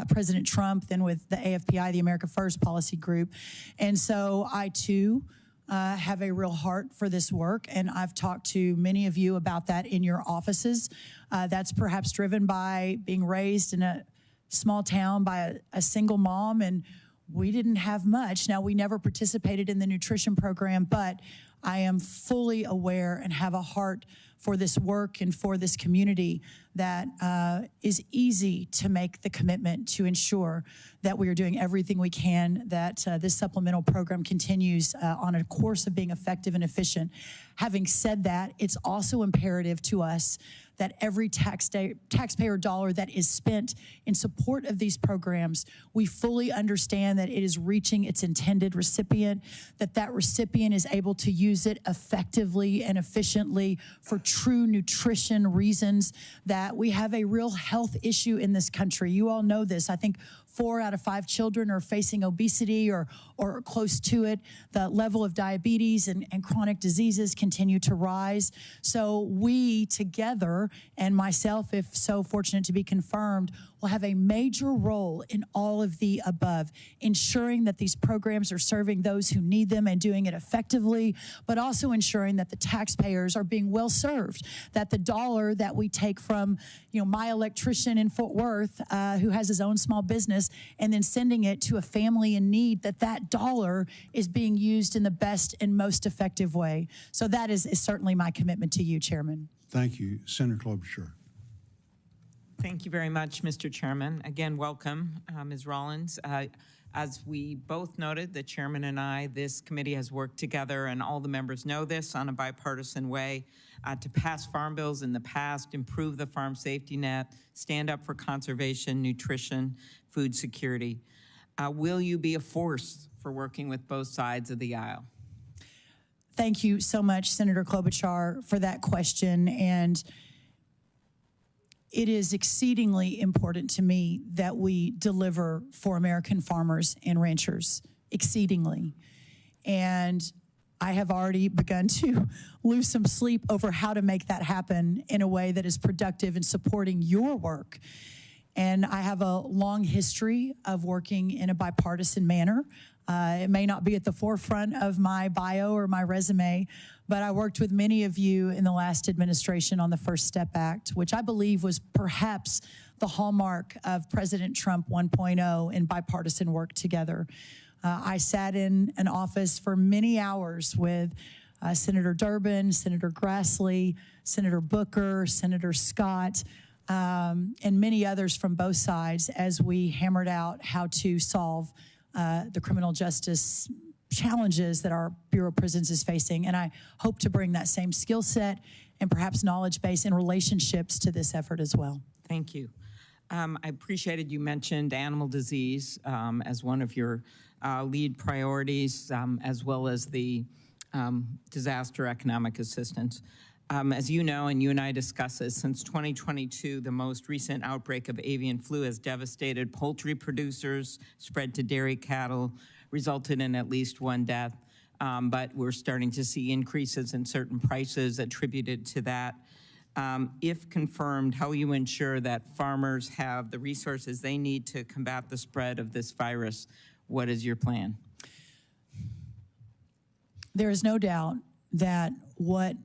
President Trump, then with the AFPI, the America First Policy Group. And so I, too, have a real heart for this work, and I've talked to many of you about that in your offices. That's perhaps driven by being raised in a small town by a single mom, and we didn't have much. Now, we never participated in the nutrition program, but I am fully aware and have a heart for this work and for this community that is easy to make the commitment to ensure that we are doing everything we can, that this supplemental program continues on a course of being effective and efficient. Having said that, it's also imperative to us that every taxpayer dollar that is spent in support of these programs, we fully understand that it is reaching its intended recipient, that that recipient is able to use it effectively and efficiently for true nutrition reasons, that we have a real health issue in this country. You all know this. I think 4 out of 5 children are facing obesity or close to it. The level of diabetes and chronic diseases continue to rise. So we together, and myself, if so fortunate to be confirmed, will have a major role in all of the above, ensuring that these programs are serving those who need them and doing it effectively, but also ensuring that the taxpayers are being well served, that the dollar that we take from, my electrician in Fort Worth who has his own small business and then sending it to a family in need, that dollar is being used in the best and most effective way. So that is certainly my commitment to you, Chairman. Thank you. Senator Klobuchar. Thank you very much, Mr. Chairman. Again, welcome, Ms. Rollins. As we both noted, the chairman and I, this committee has worked together, and all the members know this, on a bipartisan way to pass farm bills in the past, improve the farm safety net, stand up for conservation, nutrition, food security. Will you be a force for working with both sides of the aisle? Thank you so much, Senator Klobuchar, for that question. And it is exceedingly important to me that we deliver for American farmers and ranchers, exceedingly. And I have already begun to lose some sleep over how to make that happen in a way that is productive in supporting your work. And I have a long history of working in a bipartisan manner. It may not be at the forefront of my bio or my resume, but I worked with many of you in the last administration on the First Step Act, which I believe was perhaps the hallmark of President Trump 1.0 in bipartisan work together. I sat in an office for many hours with Senator Durbin, Senator Grassley, Senator Booker, Senator Scott, and many others from both sides as we hammered out how to solve the criminal justice challenges that our Bureau of Prisons is facing. And I hope to bring that same skill set and perhaps knowledge base and relationships to this effort as well. Thank you. I appreciated you mentioned animal disease as one of your lead priorities, as well as the disaster economic assistance. As you know, and you and I discussed this, since 2022, the most recent outbreak of avian flu has devastated poultry producers, spread to dairy cattle, resulted in at least 1 death. But we're starting to see increases in certain prices attributed to that. If confirmed, how will you ensure that farmers have the resources they need to combat the spread of this virus? What is your plan? There is no doubt that what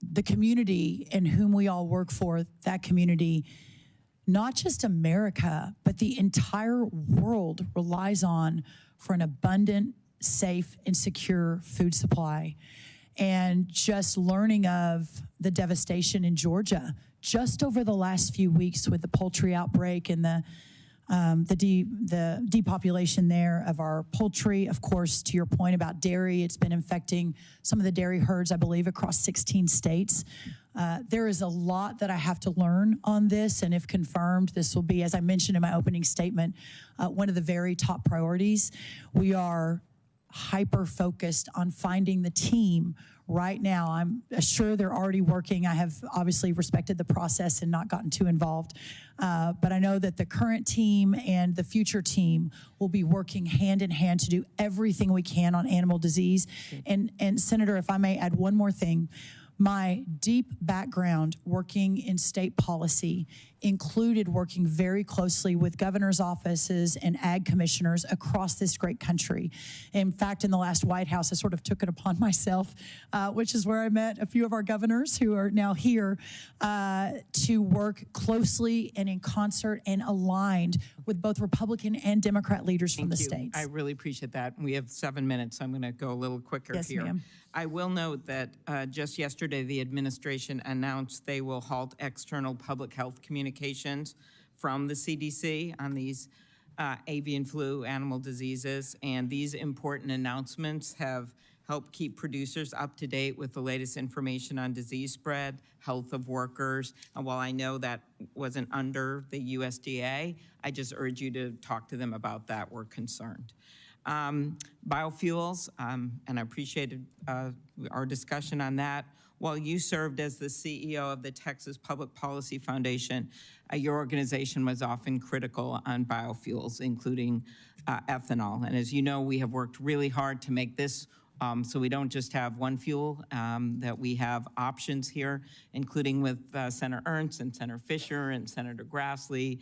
the community and whom we all work for, that community, not just America, but the entire world relies on for an abundant, safe, and secure food supply. And just learning of the devastation in Georgia just over the last few weeks with the poultry outbreak and the the depopulation there of our poultry. Of course, to your point about dairy, it's been infecting some of the dairy herds, I believe, across 16 states. There is a lot that I have to learn on this, and if confirmed, this will be, as I mentioned in my opening statement, one of the very top priorities. We are hyper-focused on finding the team right now. I'm sure they're already working. I have obviously respected the process and not gotten too involved. But I know that the current team and the future team will be working hand in hand to do everything we can on animal disease. And Senator, if I may add one more thing, my deep background working in state policy included working very closely with governor's offices and ag commissioners across this great country. In fact, in the last White House, I sort of took it upon myself, which is where I met a few of our governors who are now here, to work closely and in concert and aligned with both Republican and Democrat leaders from the states. I really appreciate that. We have 7 minutes, so I'm going to go a little quicker here. Yes, ma'am. I will note that just yesterday, the administration announced they will halt external public health communications from the CDC on these avian flu animal diseases. And these important announcements have helped keep producers up to date with the latest information on disease spread, health of workers. And while I know that wasn't under the USDA, I just urge you to talk to them about that. We're concerned. Biofuels, and I appreciated our discussion on that. While you served as the CEO of the Texas Public Policy Foundation, your organization was often critical on biofuels, including ethanol. And as you know, we have worked really hard to make this so we don't just have one fuel, that we have options here, including with Senator Ernst and Senator Fisher and Senator Grassley,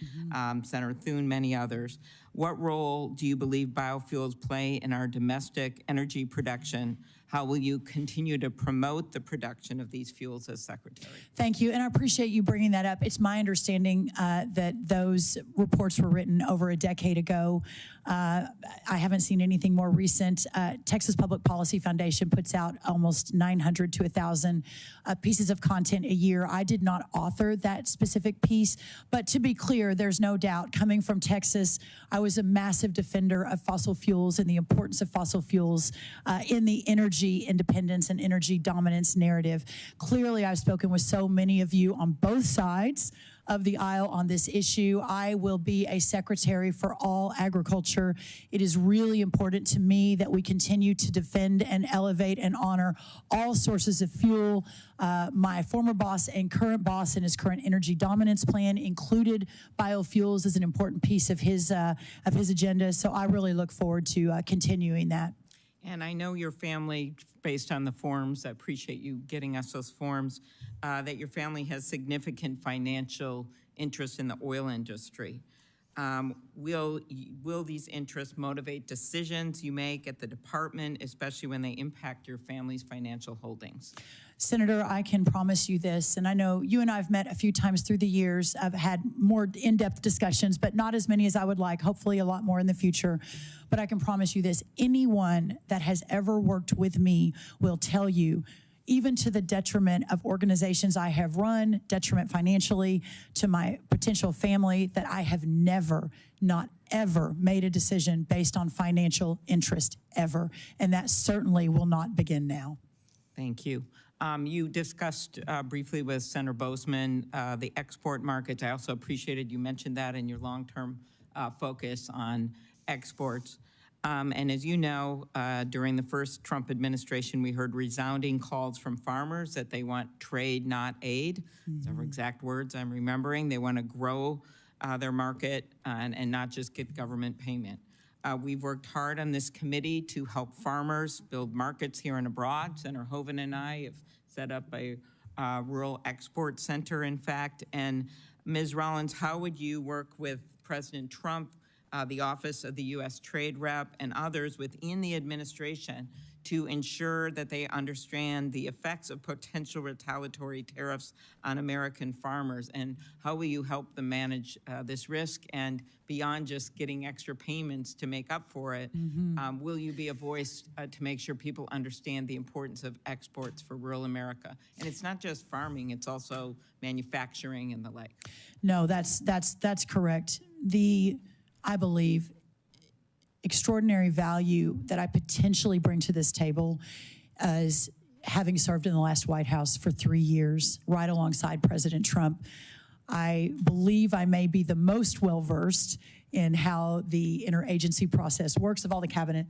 Senator Thune, many others. What role do you believe biofuels play in our domestic energy production? How will you continue to promote the production of these fuels as Secretary? Thank you, and I appreciate you bringing that up. It's my understanding that those reports were written over a decade ago. I haven't seen anything more recent. Texas Public Policy Foundation puts out almost 900 to 1,000 pieces of content a year. I did not author that specific piece, but to be clear, there's no doubt, coming from Texas, I was a massive defender of fossil fuels and the importance of fossil fuels in the energy independence and energy dominance narrative. Clearly, I've spoken with so many of you on both sides of the aisle on this issue. I will be a secretary for all agriculture. It is really important to me that we continue to defend and elevate and honor all sources of fuel. My former boss and current boss in his current energy dominance plan included biofuels as an important piece of his agenda. So I really look forward to continuing that. And I know your family, based on the forms, I appreciate you getting us those forms, that your family has significant financial interest in the oil industry. Will these interests motivate decisions you make at the department, especially when they impact your family's financial holdings? Senator, I can promise you this, and I know you and I have met a few times through the years. I've had more in-depth discussions, but not as many as I would like, hopefully a lot more in the future. But I can promise you this, anyone that has ever worked with me will tell you, even to the detriment of organizations I have run, detriment financially to my potential family, that I have never, not ever made a decision based on financial interest, ever. And that certainly will not begin now. Thank you. You discussed briefly with Senator Bozeman the export markets. I also appreciated you mentioned that in your long-term focus on exports. And as you know, during the first Trump administration, we heard resounding calls from farmers that they want trade, not aid. Those are exact words I'm remembering. They want to grow their market and not just get government payment. We've worked hard on this committee to help farmers build markets here and abroad. Senator Hoeven and I have set up a rural export center, in fact. And Ms. Rollins, how would you work with President Trump, the Office of the U.S. Trade Rep, and others within the administration to ensure that they understand the effects of potential retaliatory tariffs on American farmers? And how will you help them manage this risk? And beyond just getting extra payments to make up for it, will you be a voice to make sure people understand the importance of exports for rural America? And it's not just farming, it's also manufacturing and the like. No, that's correct. The I believe, extraordinary value that I potentially bring to this table as having served in the last White House for 3 years, right alongside President Trump. I believe I may be the most well-versed in how the interagency process works of all the cabinet,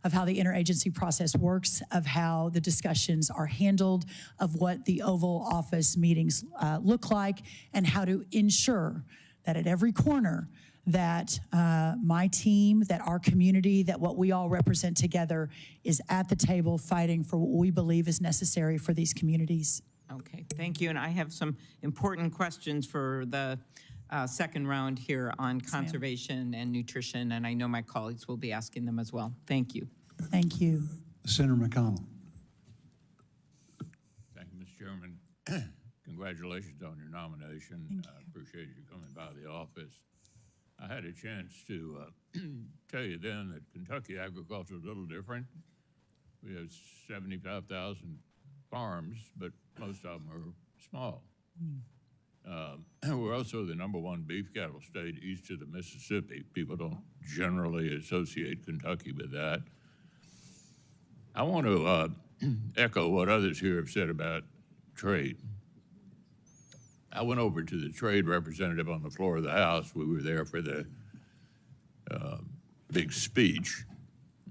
of how the interagency process works, of how the discussions are handled, of what the Oval Office meetings look like, and how to ensure that at every corner that my team, that our community, that what we all represent together is at the table fighting for what we believe is necessary for these communities. Okay, thank you. And I have some important questions for the second round here on conservation and nutrition, and I know my colleagues will be asking them as well. Thank you. Thank you. Senator McConnell. Thank you, Mr. Chairman. Congratulations on your nomination. I appreciate you coming by the office. I had a chance to tell you then that Kentucky agriculture is a little different. We have 75,000 farms, but most of them are small. We're also the #1 beef cattle state east of the Mississippi. People don't generally associate Kentucky with that. I want to echo what others here have said about trade. I went over to the trade representative on the floor of the House. We were there for the big speech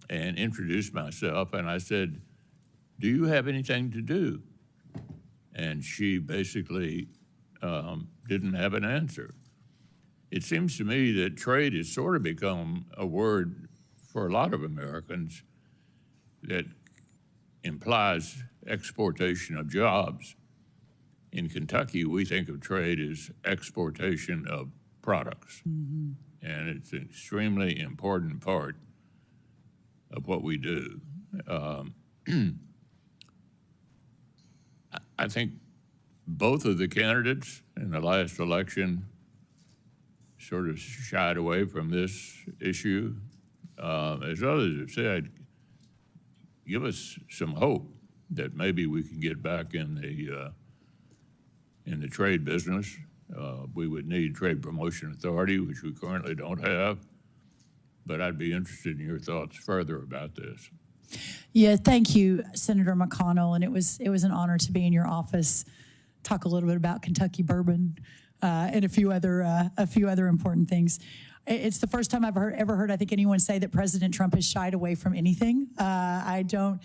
and introduced myself, and I said, "Do you have anything to do?" And she basically didn't have an answer. It seems to me that trade has sort of become a word for a lot of Americans that implies exportation of jobs. In Kentucky, we think of trade as exportation of products, and it's an extremely important part of what we do. I think both of the candidates in the last election sort of shied away from this issue. As others have said, give us some hope that maybe we can get back in the trade business. We would need Trade Promotion Authority, which we currently don't have, but I'd be interested in your thoughts further about this. Yeah, thank you, Senator McConnell, and it was an honor to be in your office, talk a little bit about Kentucky bourbon and a few other important things. It's the first time I've ever heard, I think, anyone say that President Trump has shied away from anything. I don't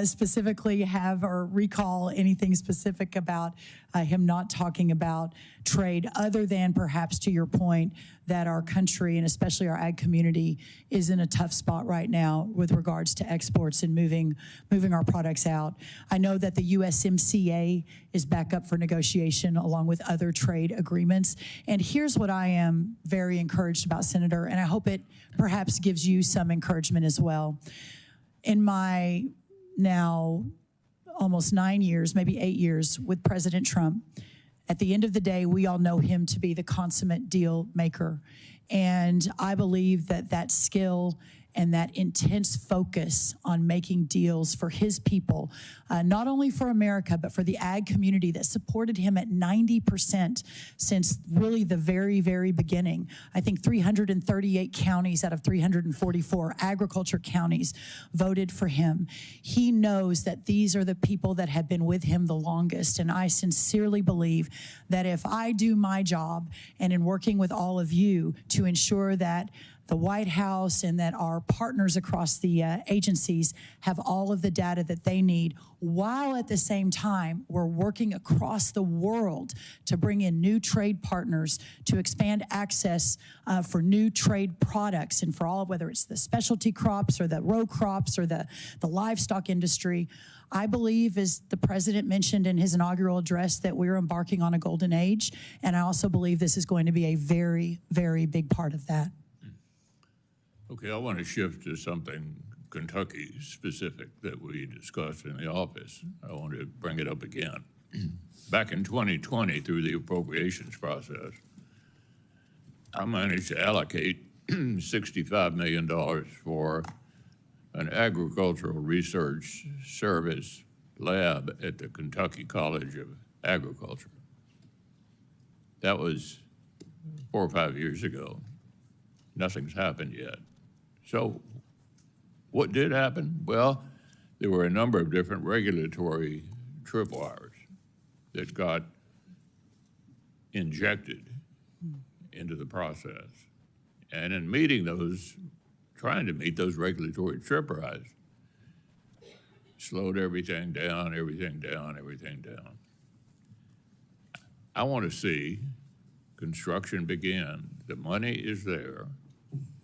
specifically have or recall anything specific about him not talking about trade, other than perhaps to your point that our country, and especially our ag community, is in a tough spot right now with regards to exports and moving our products out. I know that the USMCA is back up for negotiation along with other trade agreements. And here's what I am very encouraged about, Senator, and I hope it perhaps gives you some encouragement as well. In my now almost 9 years, maybe 8 years with President Trump, at the end of the day, we all know him to be the consummate deal maker. And I believe that that skill and that intense focus on making deals for his people, not only for America, but for the ag community that supported him at 90% since really the very, very beginning. I think 338 counties out of 344 agriculture counties voted for him. He knows that these are the people that have been with him the longest, and I sincerely believe that if I do my job and in working with all of you to ensure that the White House and that our partners across the agencies have all of the data that they need, while at the same time we're working across the world to bring in new trade partners, to expand access for new trade products, and for all of, whether it's the specialty crops or the row crops or the livestock industry. I believe, as the president mentioned in his inaugural address, that we're embarking on a golden age, and I also believe this is going to be a very, very big part of that. Okay, I want to shift to something Kentucky specific that we discussed in the office. I want to bring it up again. Back in 2020, through the appropriations process, I managed to allocate $65 million for an agricultural research service lab at the Kentucky College of Agriculture. That was 4 or 5 years ago. nothing's happened yet. So what did happen? Well, there were a number of different regulatory tripwires that got injected into the process. And in meeting those, trying to meet those regulatory tripwires, slowed everything down, everything down, everything down. I want to see construction begin. The money is there.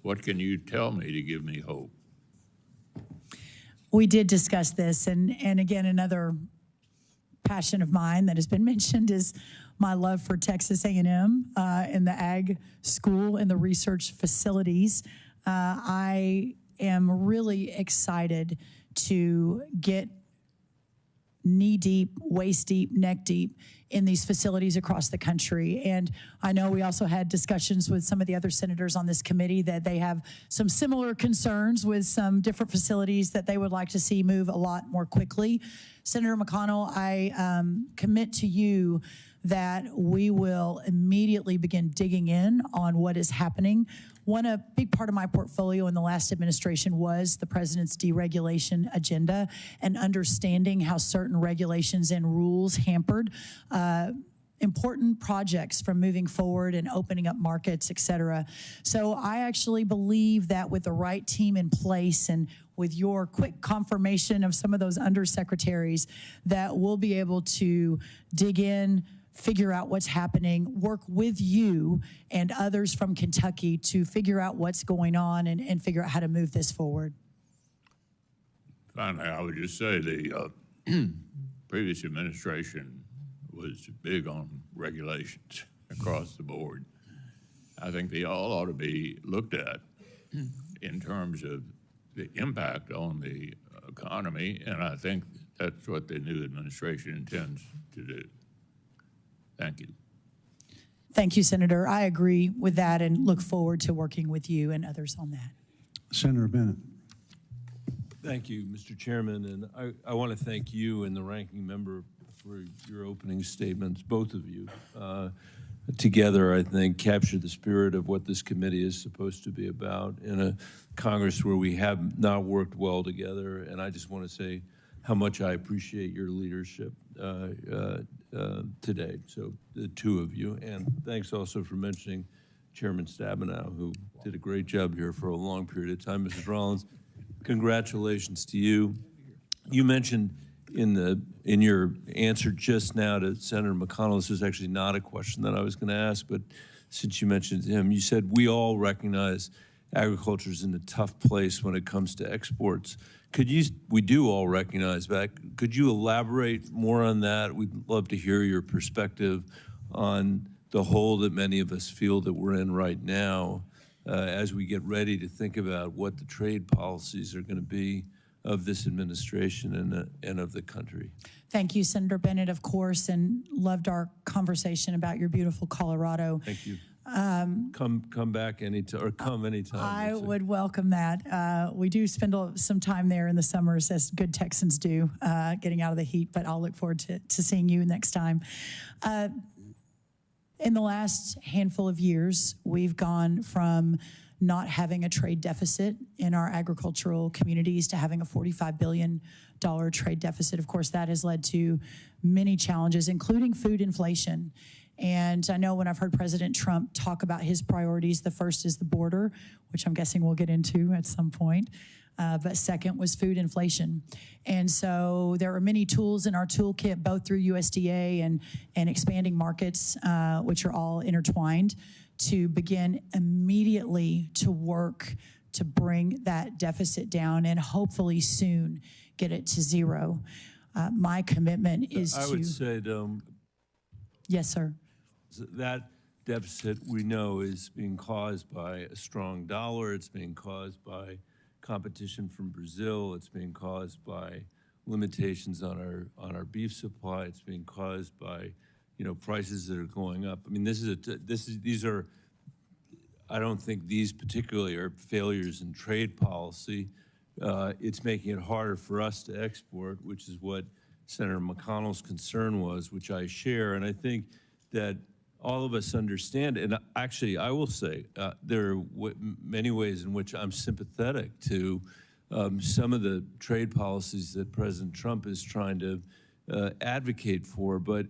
What can you tell me to give me hope? We did discuss this, and again, another passion of mine that has been mentioned is my love for Texas A&M and the ag school and the research facilities. I am really excited to get knee deep, waist deep, neck deep in these facilities across the country. And I know we also had discussions with some of the other senators on this committee that they have some similar concerns with some different facilities that they would like to see move a lot more quickly. Senator McConnell, I commit to you that we will immediately begin digging in on what is happening. A big part of my portfolio in the last administration was the president's deregulation agenda and understanding how certain regulations and rules hampered important projects from moving forward and opening up markets, et cetera. So I actually believe that with the right team in place and with your quick confirmation of some of those undersecretaries, that we'll be able to dig in, figure out what's happening, work with you and others from Kentucky to figure out what's going on and figure out how to move this forward. Finally, I would just say the previous administration was big on regulations across the board. I think they all ought to be looked at in terms of the impact on the economy, and I think that's what the new administration intends to do. Thank you. Thank you, Senator. I agree with that and look forward to working with you and others on that. Senator Bennett. Thank you, Mr. Chairman, and I want to thank you and the ranking member for your opening statements, both of you. Together, I think, capture the spirit of what this committee is supposed to be about in a Congress where we have not worked well together, and I just want to say how much I appreciate your leadership today, so the two of you. And thanks also for mentioning Chairman Stabenow, who did a great job here for a long period of time. Mrs. Rollins, congratulations to you. You mentioned in your answer just now to Senator McConnell, this was actually not a question that I was going to ask, but since you mentioned him, you said we all recognize agriculture is in a tough place when it comes to exports. We do all recognize that. Could you elaborate more on that? We'd love to hear your perspective on the hole that many of us feel that we're in right now as we get ready to think about what the trade policies are going to be of this administration and of the country. Thank you, Senator Bennett, of course, and loved our conversation about your beautiful Colorado. Thank you. Come back anytime, or come anytime. I would welcome that. We do spend some time there in the summers, as good Texans do, getting out of the heat, but I'll look forward to seeing you next time. In the last handful of years, we've gone from not having a trade deficit in our agricultural communities to having a $45 billion trade deficit. Of course, that has led to many challenges, including food inflation. And I know when I've heard President Trump talk about his priorities, the first is the border, which I'm guessing we'll get into at some point. But second was food inflation. And so there are many tools in our toolkit, both through USDA and expanding markets, which are all intertwined, to begin immediately to work to bring that deficit down and hopefully soon get it to zero. My commitment is to— I would say, Yes, sir. that deficit we know is being caused by a strong dollar. It's being caused by competition from Brazil. It's being caused by limitations on our beef supply. It's being caused by prices that are going up. I mean, these are. I don't think these particularly are failures in trade policy. It's making it harder for us to export, which is what Senator McConnell's concern was, which I share. And I think that all of us understand, and actually, I will say there are many ways in which I'm sympathetic to some of the trade policies that President Trump is trying to advocate for, but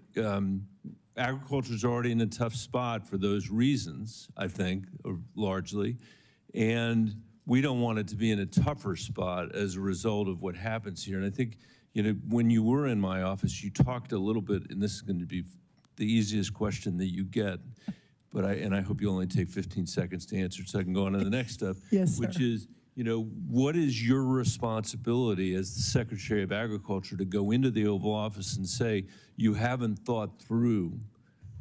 agriculture is already in a tough spot for those reasons, I think, largely, and we don't want it to be in a tougher spot as a result of what happens here. And I think, you know, when you were in my office, you talked a little bit, and this is going to be the easiest question that you get, but I hope you only take 15 seconds to answer so I can go on to the next stuff. Yes, sir. Which is, you know, what is your responsibility as the Secretary of Agriculture to go into the Oval Office and say you haven't thought through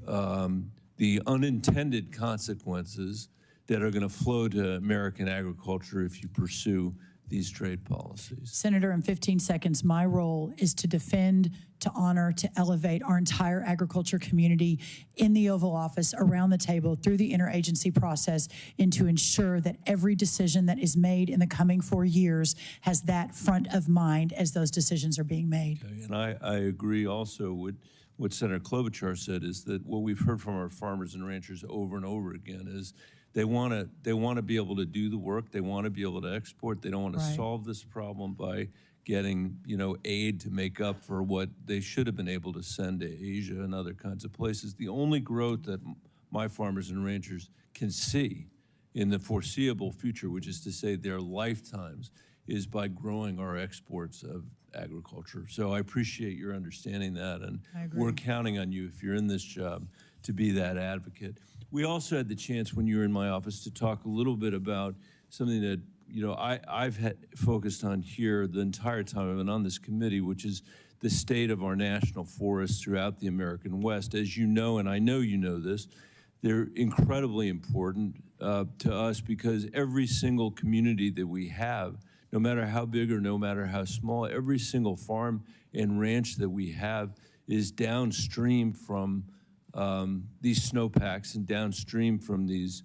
the unintended consequences that are going to flow to American agriculture if you pursue these trade policies? Senator, in 15 seconds, my role is to defend, to honor, to elevate our entire agriculture community in the Oval Office, around the table, through the interagency process, and to ensure that every decision that is made in the coming 4 years has that front of mind as those decisions are being made. Okay, and I agree also with what Senator Klobuchar said, is that what we've heard from our farmers and ranchers over and over again is they want to be able to do the work. They want to be able to export. They don't want to solve this problem by getting, you know, aid to make up for what they should have been able to send to Asia and other kinds of places. The only growth that my farmers and ranchers can see in the foreseeable future, which is to say their lifetimes, is by growing our exports of agriculture. So I appreciate your understanding that, and we're counting on you, if you're in this job, to be that advocate. We also had the chance when you were in my office to talk a little bit about something that, you know, I've focused on here the entire time I've been on this committee, which is the state of our national forests throughout the American West. As you know, and I know you know this, they're incredibly important to us because every single community that we have, no matter how big or no matter how small, every single farm and ranch that we have is downstream from these snowpacks and downstream from these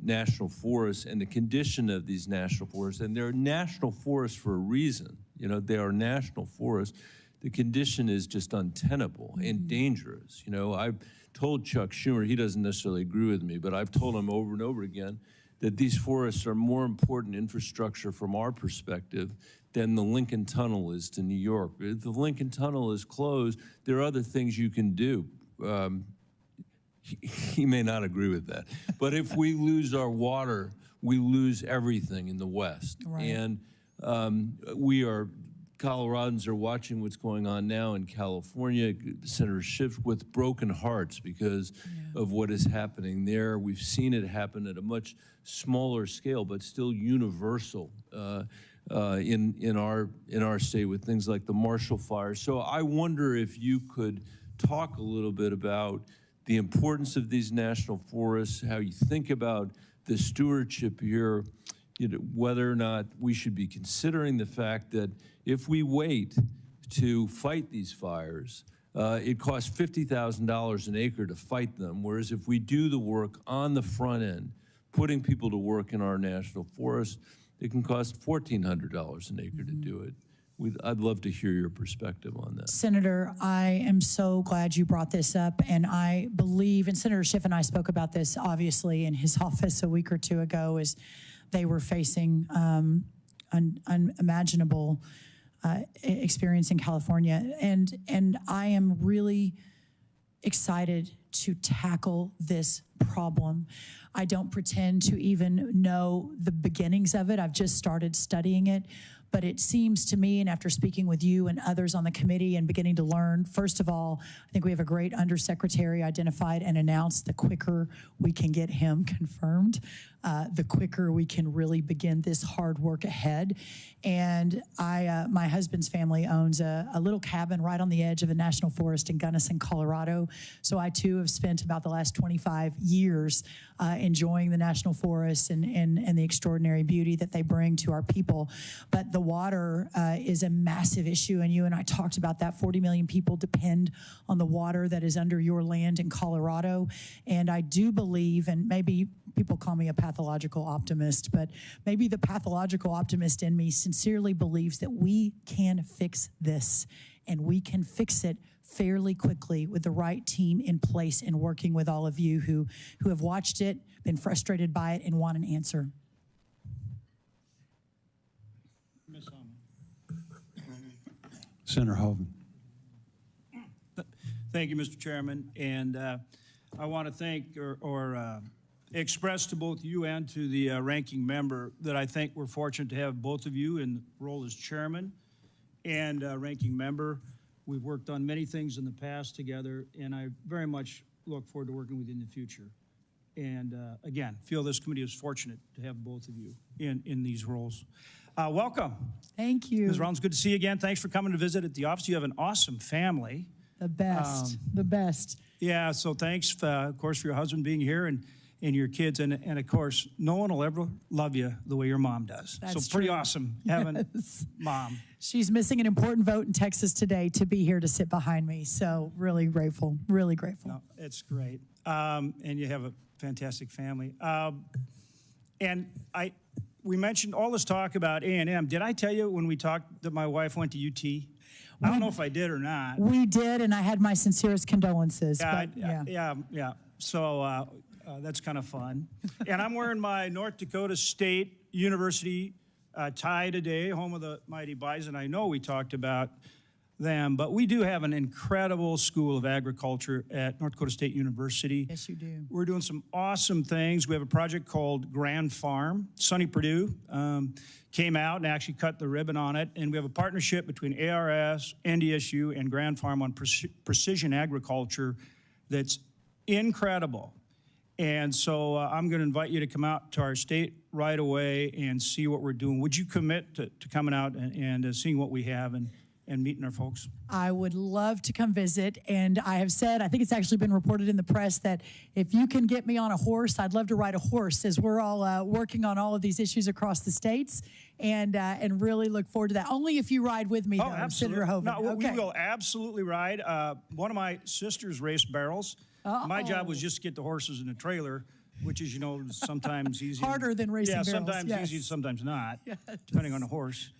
national forests and the condition of these national forests. And they're national forests for a reason. You know, they are national forests. The condition is just untenable and dangerous. You know, I've told Chuck Schumer, he doesn't necessarily agree with me, but I've told him over and over again that these forests are more important infrastructure from our perspective than the Lincoln Tunnel is to New York. If the Lincoln Tunnel is closed, there are other things you can do. He may not agree with that. But if we lose our water, we lose everything in the West. Right. And Coloradans are watching what's going on now in California, Senator Schiff, with broken hearts because of what is happening there. We've seen it happen at a much smaller scale, but still universal in our state with things like the Marshall Fire. So I wonder if you could talk a little bit about the importance of these national forests, how you think about the stewardship here, you know, whether or not we should be considering the fact that if we wait to fight these fires, it costs $50,000 an acre to fight them, whereas if we do the work on the front end, putting people to work in our national forests, it can cost $1,400 an acre to do it. I'd love to hear your perspective on that. Senator, I am so glad you brought this up, and I believe, and Senator Schiff and I spoke about this obviously in his office a week or two ago, as they were facing unimaginable experience in California, and I am really excited to tackle this problem. I don't pretend to even know the beginnings of it. I've just started studying it. But it seems to me, and after speaking with you and others on the committee and beginning to learn, first of all, I think we have a great undersecretary identified and announced. The quicker we can get him confirmed, the quicker we can really begin this hard work ahead. And my husband's family owns a little cabin right on the edge of a national forest in Gunnison, Colorado. So I too have spent about the last 25 years enjoying the national forests and the extraordinary beauty that they bring to our people. But the water is a massive issue, and you and I talked about that. 40 million people depend on the water that is under your land in Colorado. And I do believe, and maybe people call me a pathological optimist, but maybe the pathological optimist in me sincerely believes that we can fix this. and we can fix it fairly quickly with the right team in place and working with all of you who have watched it, been frustrated by it, and want an answer. Senator Hovind. Thank you, Mr. Chairman. And I want to thank or express to both you and to the ranking member that I think we're fortunate to have both of you in the role as chairman and ranking member. We've worked on many things in the past together, and I very much look forward to working with you in the future. And again, feel this committee is fortunate to have both of you in these roles. Welcome. Thank you. Ms. Rollins, good to see you again. Thanks for coming to visit at the office. You have an awesome family. The best, the best. Yeah, so thanks, of course, for your husband being here and your kids. And of course, no one will ever love you the way your mom does. That's so pretty true. awesome having mom. She's missing an important vote in Texas today to be here to sit behind me. So really grateful, really grateful. No, it's great. And you have a fantastic family. And we mentioned all this talk about A&M. Did I tell you when we talked that my wife went to UT? I don't know if I did or not. We did, and I had my sincerest condolences. Yeah, but, yeah. yeah. So that's kind of fun. And I'm wearing my North Dakota State University tie today, home of the mighty Bison. I know we talked about them, but we do have an incredible School of Agriculture at North Dakota State University. Yes, you do. We're doing some awesome things. We have a project called Grand Farm. Sonny Perdue came out and actually cut the ribbon on it. And we have a partnership between ARS, NDSU, and Grand Farm on precision agriculture that's incredible. And so I'm going to invite you to come out to our state right away and see what we're doing. Would you commit to coming out and seeing what we have and meeting our folks? I would love to come visit, and I have said, I think it's actually been reported in the press that if you can get me on a horse, I'd love to ride a horse, as we're all working on all of these issues across the states, and really look forward to that. Only if you ride with me, though, absolutely. Senator Hovind. No, okay. we will absolutely ride. One of my sisters raced barrels. My job was just to get the horses in the trailer, which is, sometimes easy. Harder than racing barrels. Sometimes yes. easy, sometimes not, depending on the horse.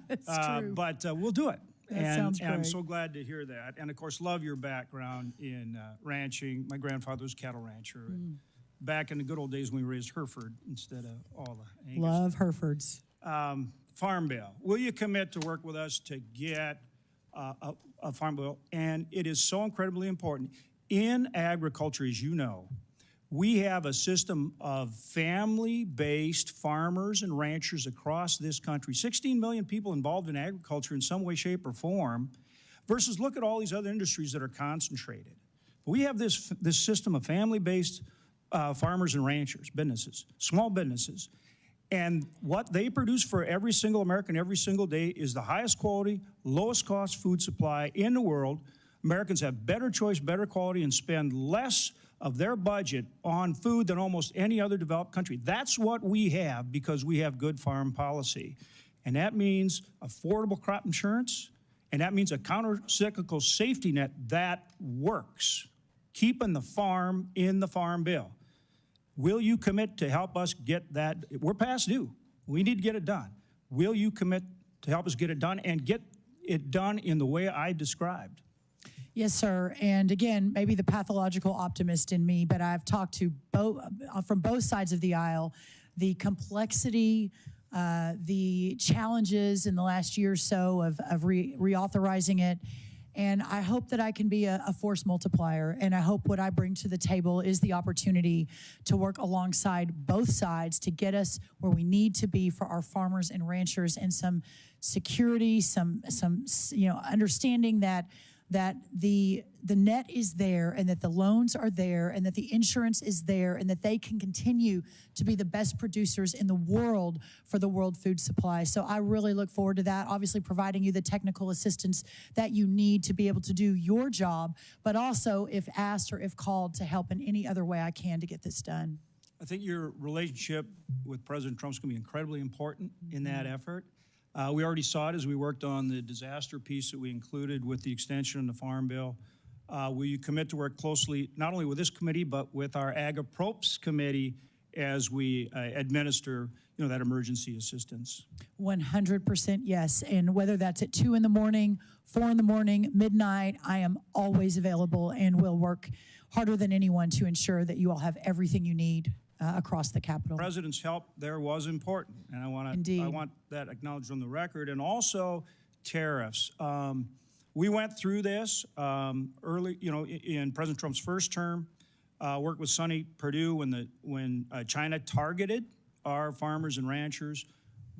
It's true. But we'll do it. Sounds and I'm great. so glad to hear that. And of course, love your background in ranching. My grandfather was a cattle rancher. And back in the good old days when we raised Hereford instead of all the Angus. Love Herefords. Farm bill. Will you commit to work with us to get a farm bill? And it is so incredibly important. In agriculture, as you know, we have a system of family-based farmers and ranchers across this country. 16 million people involved in agriculture in some way, shape, or form, versus look at all these other industries that are concentrated. We have this system of family-based farmers and ranchers, businesses, small businesses, and what they produce for every single American every single day is the highest quality, lowest cost food supply in the world. Americans have better choice, better quality, and spend less of their budget on food than almost any other developed country. That's what we have because we have good farm policy. And that means affordable crop insurance, and that means a counter-cyclical safety net that works, keeping the farm in the farm bill. Will you commit to help us get that? We're past due. We need to get it done. Will you commit to help us get it done and get it done in the way I described? Yes, sir. And again, maybe the pathological optimist in me, but I've talked to from both sides of the aisle, the complexity, the challenges in the last year or so of reauthorizing it. And I hope that I can be a force multiplier. And I hope what I bring to the table is the opportunity to work alongside both sides to get us where we need to be for our farmers and ranchers, and some security, some understanding that the net is there, and that the loans are there, and that the insurance is there, and that they can continue to be the best producers in the world for the world food supply. So I really look forward to that, obviously providing you the technical assistance that you need to be able to do your job, but also, if asked or if called, to help in any other way I can to get this done. I think your relationship with President Trump's going to be incredibly important in that effort. We already saw it as we worked on the disaster piece that we included with the extension of the Farm Bill. Will you commit to work closely not only with this committee, but with our Ag Approps Committee as we administer, that emergency assistance. 100% yes. And whether that's at 2 in the morning, 4 in the morning, midnight, I am always available and will work harder than anyone to ensure that you all have everything you need across the Capitol. The President's help there was important, and I want that acknowledged on the record. And also tariffs. We went through this early, in President Trump's first term. Worked with Sonny Perdue when China targeted our farmers and ranchers.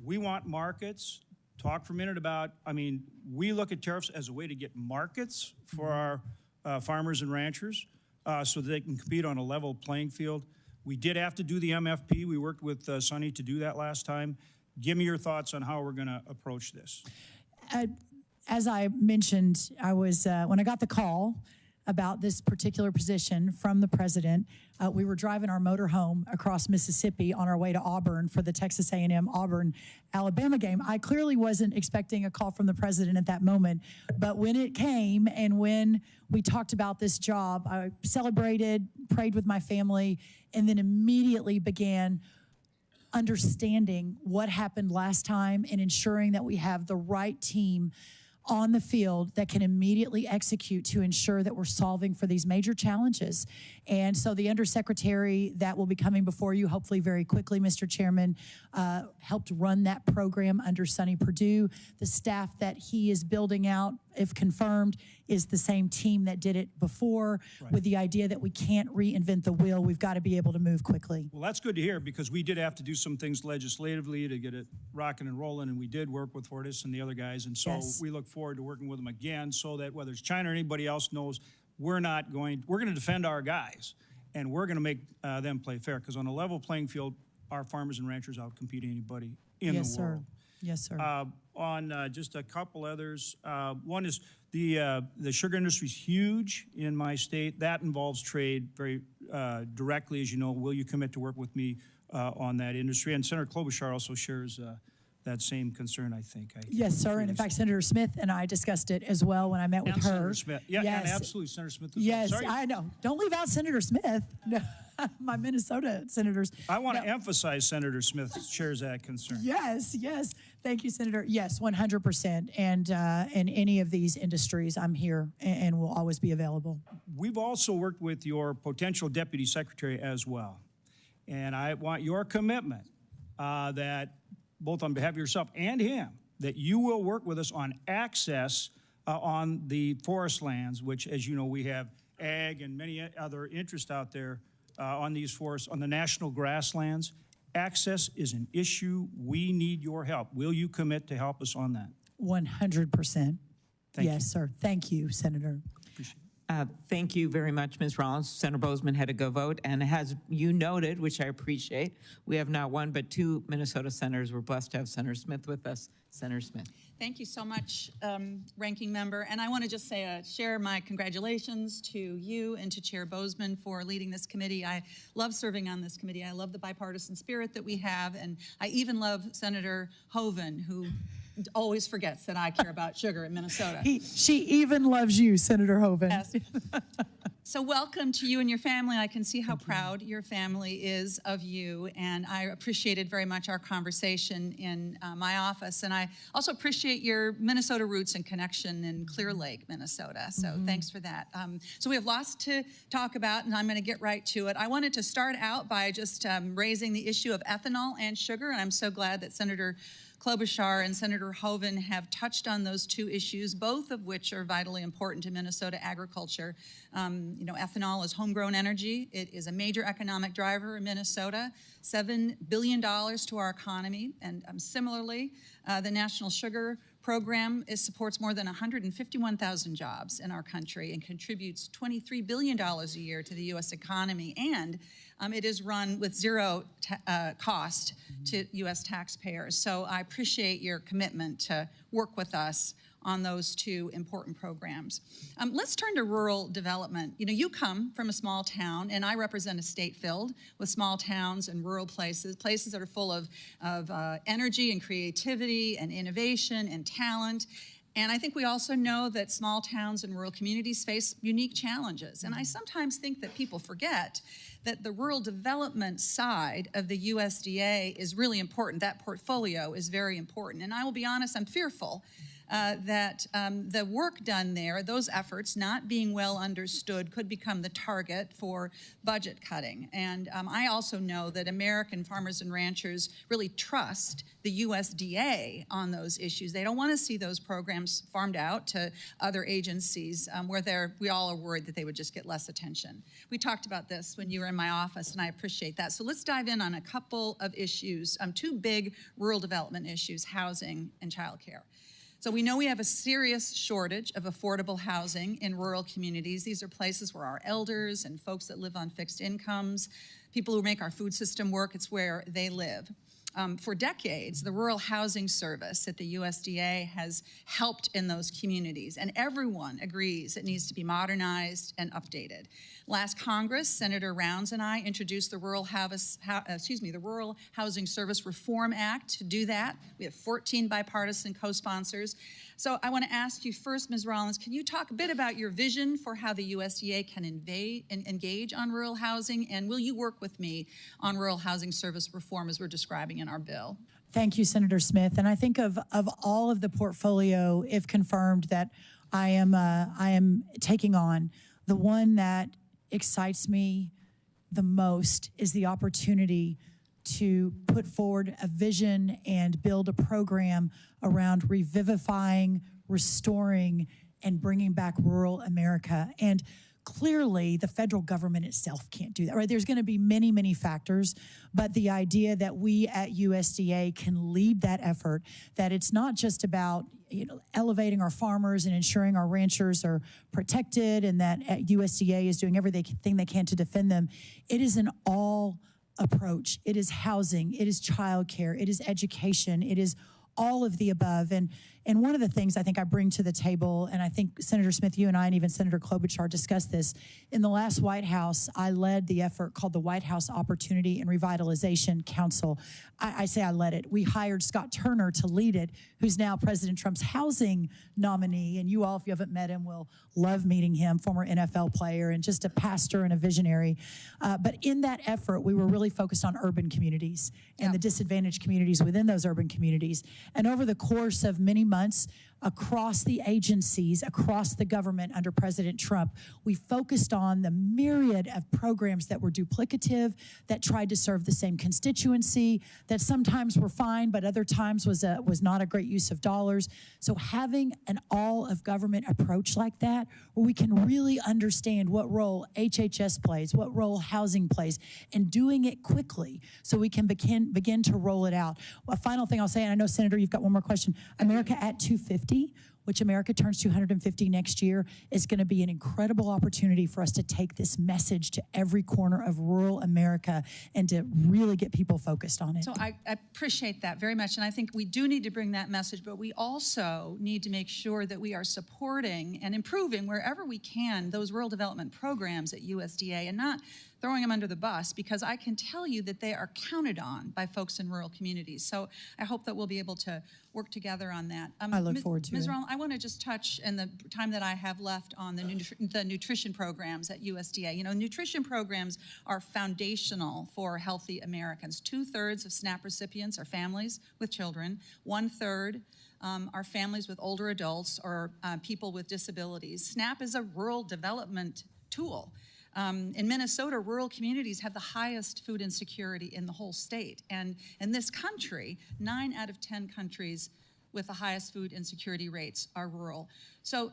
We want markets. Talk for a minute about, we look at tariffs as a way to get markets for our farmers and ranchers so that they can compete on a level playing field. We did have to do the MFP. We worked with Sonny to do that last time. Give me your thoughts on how we're going to approach this. As I mentioned, I was when I got the call about this particular position from the president, we were driving our motor home across Mississippi on our way to Auburn for the Texas A&M Auburn-Alabama game. I clearly wasn't expecting a call from the president at that moment, but when it came and when we talked about this job, I celebrated, prayed with my family, and then immediately began understanding what happened last time and ensuring that we have the right team on the field that can immediately execute to ensure that we're solving for these major challenges. And so the undersecretary that will be coming before you, hopefully very quickly, Mr. Chairman, helped run that program under Sonny Perdue. The staff that he is building out, if confirmed, is the same team that did it before, with the idea that we can't reinvent the wheel. We've got to be able to move quickly. Well, that's good to hear, because we did have to do some things legislatively to get it rocking and rolling, and we did work with Fortis and the other guys, and so we look forward to working with them again so that whether it's China or anybody else knows we're going to defend our guys, and we're going to make them play fair, because on a level playing field, our farmers and ranchers outcompete anybody in the world. Yes, sir. On just a couple others, one is the sugar industry is huge in my state. That involves trade very directly, as you know. Will you commit to work with me on that industry? And Senator Klobuchar also shares that same concern, I think. Yes, sir. And in fact, Senator Smith and I discussed it as well when I met with her. Senator Smith. Yeah, yes. And absolutely, Senator Smith. Yes, I know. Don't leave out Senator Smith. No, my Minnesota senators. I want to emphasize Senator Smith shares that concern. Yes, yes. Thank you, Senator. Yes, 100%. And in any of these industries, I'm here and will always be available. We've also worked with your potential deputy secretary as well. And I want your commitment that both on behalf of yourself and him, that you will work with us on access on the forest lands, which, as you know, we have ag and many other interests out there on these forests, on the national grasslands. Access is an issue. We need your help. Will you commit to help us on that? 100%. Thank you. Yes, sir. Thank you, Senator. Appreciate it. Thank you very much, Ms. Rollins. Senator Boozman had to go vote, and as you noted, which I appreciate, we have not one but two Minnesota senators. We're blessed to have Senator Smith with us. Senator Smith. Thank you so much, Ranking Member. And I want to just say, share my congratulations to you and to Chair Boozman for leading this committee. I love serving on this committee. I love the bipartisan spirit that we have, and I even love Senator Hoeven, who always forgets that I care about sugar in Minnesota. She even loves you, Senator Hoeven. Yes. So welcome to you and your family. I can see how proud your family is of you, and I appreciated very much our conversation in my office, and I also appreciate your Minnesota roots and connection in Clear Lake, Minnesota, so thanks for that. So we have lots to talk about, and I'm going to get right to it. I wanted to start out by just raising the issue of ethanol and sugar, and I'm so glad that Senator Klobuchar and Senator Hoeven have touched on those two issues, both of which are vitally important to Minnesota agriculture. Ethanol is homegrown energy. It is a major economic driver in Minnesota, $7 billion to our economy. And similarly, the National Sugar Program supports more than 151,000 jobs in our country and contributes $23 billion a year to the U.S. economy. And it is run with zero cost to U.S. taxpayers. So I appreciate your commitment to work with us on those two important programs. Let's turn to rural development. You come from a small town, and I represent a state filled with small towns and rural places that are full of energy and creativity and innovation and talent. And I think we also know that small towns and rural communities face unique challenges. And I sometimes think that people forget that the rural development side of the USDA is really important. That portfolio is very important. And I will be honest, I'm fearful that the work done there, those efforts not being well understood, could become the target for budget cutting. And I also know that American farmers and ranchers really trust the USDA on those issues. They don't want to see those programs farmed out to other agencies where we all are worried that they would just get less attention. We talked about this when you were in my office, and I appreciate that. So let's dive in on a couple of issues, two big rural development issues, housing and childcare. So we know we have a serious shortage of affordable housing in rural communities. These are places where our elders and folks that live on fixed incomes, people who make our food system work, it's where they live. For decades, the Rural Housing Service at the USDA has helped in those communities, and everyone agrees it needs to be modernized and updated. Last Congress, Senator Rounds and I introduced the Rural Housing Service Reform Act to do that. We have 14 bipartisan co-sponsors. So I want to ask you first, Ms. Rollins, can you talk a bit about your vision for how the USDA can engage on rural housing, and will you work with me on rural housing service reform as we're describing in our bill? Thank you, Senator Smith. And I think of all of the portfolio, if confirmed, that I am taking on, the one that excites me the most is the opportunity to put forward a vision and build a program around revivifying, restoring, and bringing back rural America. And clearly, the federal government itself can't do that, right? There's going to be many, many factors, but the idea that we at USDA can lead that effort, that it's not just about elevating our farmers and ensuring our ranchers are protected and that USDA is doing everything they can to defend them. It is an all approach. It is housing, it is childcare, it is education, it is all of the above. And one of the things I think I bring to the table, and I think Senator Smith, you and I, and even Senator Klobuchar discussed this, in the last White House, I led the effort called the White House Opportunity and Revitalization Council. I say I led it. We hired Scott Turner to lead it, who's now President Trump's housing nominee. And you all, if you haven't met him, will love meeting him, former NFL player and just a pastor and a visionary. But in that effort, we were really focused on urban communities and the disadvantaged communities within those urban communities. And over the course of many months, across the agencies, across the government under President Trump, we focused on the myriad of programs that were duplicative, that tried to serve the same constituency, that sometimes were fine, but other times was not a great use of dollars. So having an all-of-government approach like that, where we can really understand what role HHS plays, what role housing plays, and doing it quickly so we can begin to roll it out. A final thing I'll say, and I know, Senator, you've got one more question. America at 250, which America turns 250 next year, is going to be an incredible opportunity for us to take this message to every corner of rural America and to really get people focused on it. So I appreciate that very much, and I think we do need to bring that message, but we also need to make sure that we are supporting and improving wherever we can those rural development programs at USDA and not throwing them under the bus, because I can tell you that they are counted on by folks in rural communities. So I hope that we'll be able to work together on that. I look forward to it. Ms. Rollins, I want to just touch, in the time that I have left, on the nutrition programs at USDA. You know, nutrition programs are foundational for healthy Americans. 2/3 of SNAP recipients are families with children. 1/3 are families with older adults or people with disabilities. SNAP is a rural development tool. In Minnesota, rural communities have the highest food insecurity in the whole state. And in this country, 9 out of 10 countries with the highest food insecurity rates are rural. So,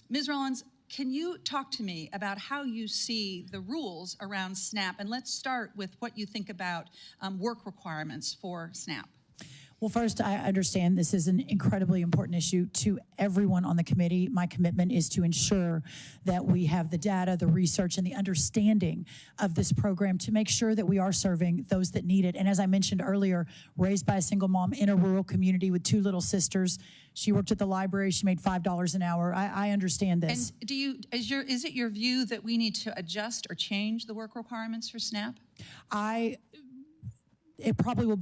Ms. Rollins, can you talk to me about how you see the rules around SNAP? And let's start with what you think about work requirements for SNAP. Well, first, I understand this is an incredibly important issue to everyone on the committee. My commitment is to ensure that we have the data, the research, and the understanding of this program to make sure that we are serving those that need it. And as I mentioned earlier, raised by a single mom in a rural community with 2 little sisters, she worked at the library, she made $5 an hour. I understand this. And is it your view that we need to adjust or change the work requirements for SNAP? it probably will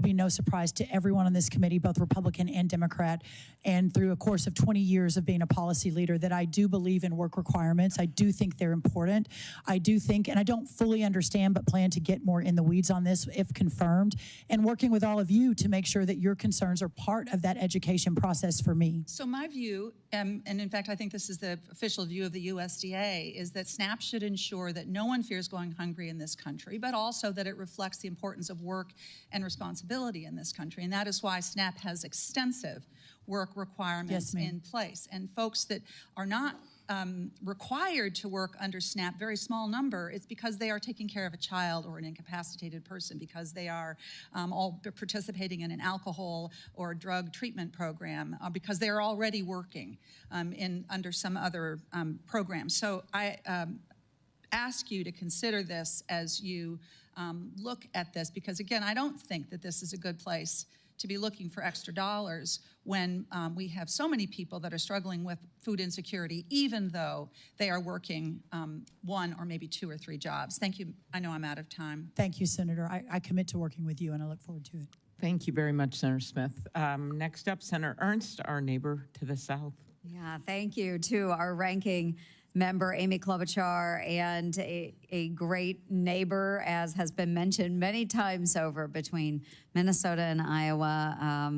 be no surprise to everyone on this committee, both Republican and Democrat, and through a course of 20 years of being a policy leader, that I do believe in work requirements. I do think they're important. I do think, and I don't fully understand, but plan to get more in the weeds on this if confirmed, and working with all of you to make sure that your concerns are part of that education process for me. So my view, and in fact, I think this is the official view of the USDA, is that SNAP should ensure that no one fears going hungry in this country, but also that it reflects the importance of work and responsibility in this country. And that is why SNAP has extensive work requirements in place. And folks that are not required to work under SNAP, very small number, it's because they are taking care of a child or an incapacitated person, because they are all participating in an alcohol or drug treatment program, because they are already working under some other program. So I ask you to consider this as you look at this, because again, I don't think that this is a good place to be looking for extra dollars when we have so many people that are struggling with food insecurity, even though they are working one or maybe 2 or 3 jobs. Thank you. I know I'm out of time. Thank you, Senator. I commit to working with you, and I look forward to it. Thank you very much, Senator Smith. Next up, Senator Ernst, our neighbor to the south. Yeah, thank you to our ranking member, Amy Klobuchar, and a great neighbor, as has been mentioned many times over, between Minnesota and Iowa.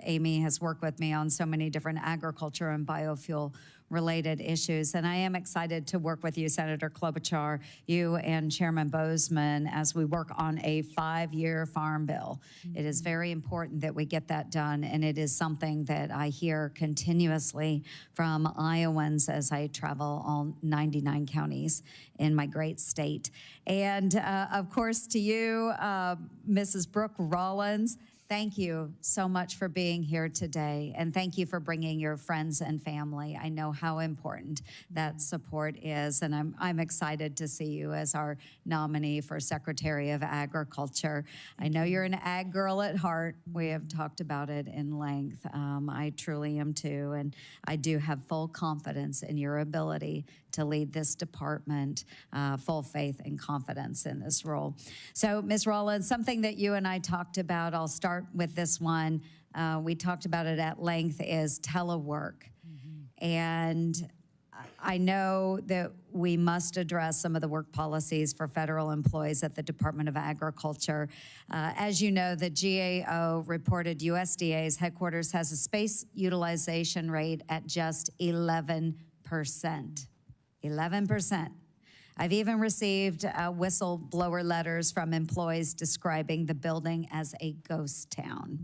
Amy has worked with me on so many different agriculture and biofuel related issues. And I am excited to work with you, Senator Klobuchar, you and Chairman Bozeman, as we work on a 5-year farm bill. It is very important that we get that done, and it is something that I hear continuously from Iowans as I travel all 99 counties in my great state. And of course, to you, Mrs. Brooke Rollins, thank you so much for being here today, and thank you for bringing your friends and family. I know how important that support is, and I'm excited to see you as our nominee for Secretary of Agriculture. I know you're an ag girl at heart. We have talked about it in length. I truly am too, and I do have full confidence in your ability to lead this department, full faith and confidence in this role. So, Ms. Rollins, something that you and I talked about, I'll start with this one. We talked about it at length, is telework. And I know that we must address some of the work policies for federal employees at the Department of Agriculture. As you know, the GAO reported USDA's headquarters has a space utilization rate at just 11%. 11%. I've even received whistleblower letters from employees describing the building as a ghost town.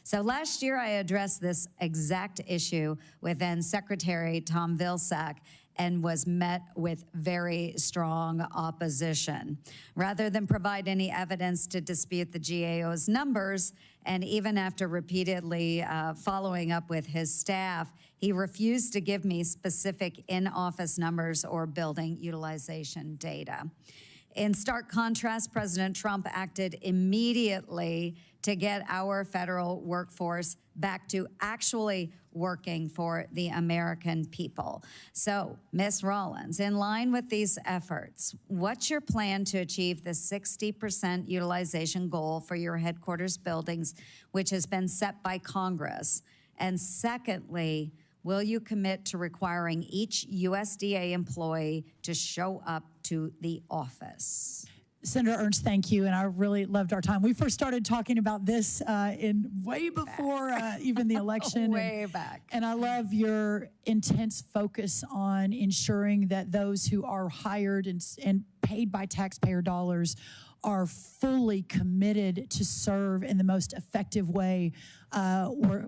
So last year, I addressed this exact issue with then Secretary Tom Vilsack and was met with very strong opposition. Rather than provide any evidence to dispute the GAO's numbers, and even after repeatedly following up with his staff, he refused to give me specific in-office numbers or building utilization data. In stark contrast, President Trump acted immediately to get our federal workforce back to actually working for the American people. So, Ms. Rollins, in line with these efforts, what's your plan to achieve the 60% utilization goal for your headquarters buildings, which has been set by Congress? And secondly, will you commit to requiring each USDA employee to show up to the office? Senator Ernst, thank you, and I really loved our time. We first started talking about this in way before even the election. Way back. And I love your intense focus on ensuring that those who are hired and paid by taxpayer dollars are fully committed to serve in the most effective way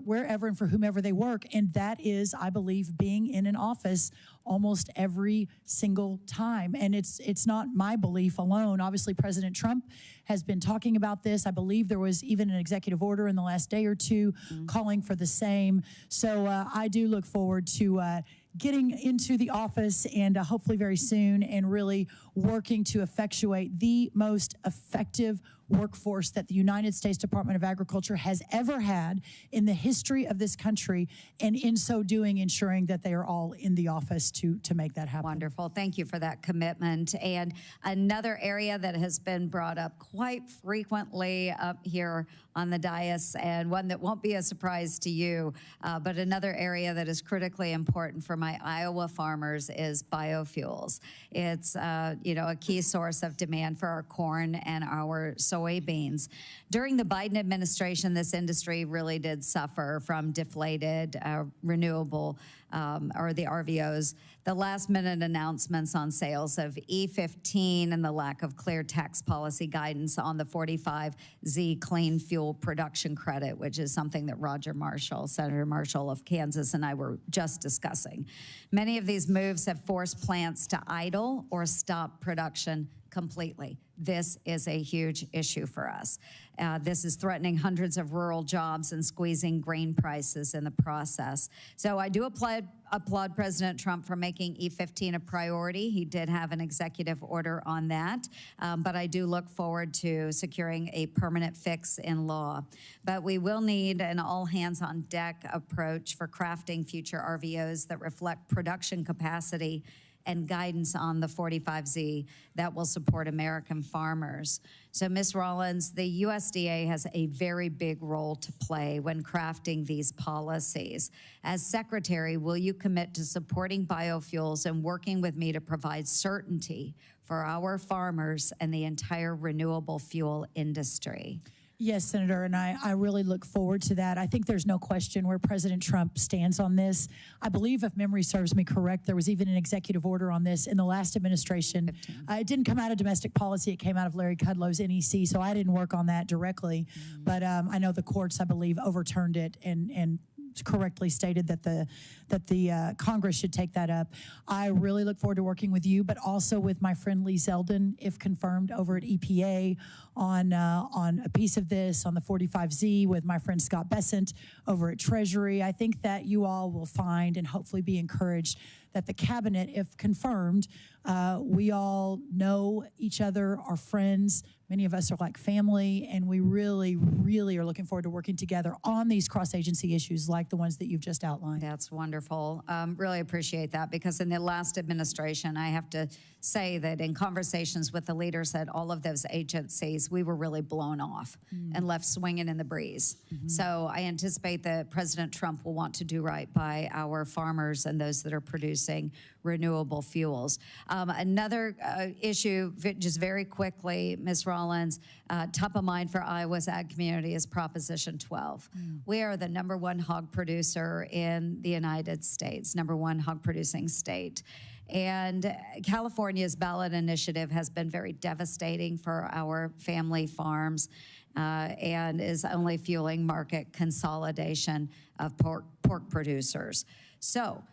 wherever and for whomever they work. And that is, I believe, being in an office almost every single time. And it's not my belief alone. Obviously, President Trump has been talking about this. I believe there was even an executive order in the last day or two calling for the same. So I do look forward to getting into the office and hopefully very soon, and really working to effectuate the most effective workforce that the United States Department of Agriculture has ever had in the history of this country, and in so doing, ensuring that they are all in the office to make that happen. Wonderful. Thank you for that commitment. And another area that has been brought up quite frequently up here on the dais, and one that won't be a surprise to you, but another area that is critically important for my Iowa farmers is biofuels. It's a key source of demand for our corn and our soybeans. During the Biden administration, this industry really did suffer from deflated renewable or the RVOs. The last minute announcements on sales of E15 and the lack of clear tax policy guidance on the 45Z clean fuel production credit, which is something that Senator Marshall of Kansas and I were just discussing. Many of these moves have forced plants to idle or stop production completely. This is a huge issue for us. This is threatening hundreds of rural jobs and squeezing grain prices in the process. So I do applaud President Trump for making E15 a priority. He did have an executive order on that, but I do look forward to securing a permanent fix in law. But we will need an all-hands-on-deck approach for crafting future RVOs that reflect production capacity and guidance on the 45Z that will support American farmers. So, Ms. Rollins, the USDA has a very big role to play when crafting these policies. As Secretary, will you commit to supporting biofuels and working with me to provide certainty for our farmers and the entire renewable fuel industry? Yes, Senator, and I really look forward to that. I think there's no question where President Trump stands on this. I believe, if memory serves me correct, there was even an executive order on this in the last administration. It didn't come out of domestic policy. It came out of Larry Kudlow's NEC, so I didn't work on that directly. But I know the courts, I believe, overturned it and correctly stated that the Congress should take that up. I really look forward to working with you, but also with my friend Lee Zeldin, if confirmed, over at EPA on a piece of this, on the 45Z, with my friend Scott Bessent over at Treasury. I think that you all will find and hopefully be encouraged that the cabinet, if confirmed, we all know each other, are friends. Many of us are like family, and we really, really are looking forward to working together on these cross-agency issues like the ones that you've just outlined. That's wonderful. Really appreciate that, because in the last administration, I have to say that in conversations with the leaders at all of those agencies, we were really blown off and left swinging in the breeze. So I anticipate that President Trump will want to do right by our farmers and those that are producing renewable fuels. Another issue, just very quickly, Ms. Rollins, top of mind for Iowa's ag community is Proposition 12. We are the #1 hog producer in the United States, #1 hog producing state. And California's ballot initiative has been very devastating for our family farms and is only fueling market consolidation of pork producers. So,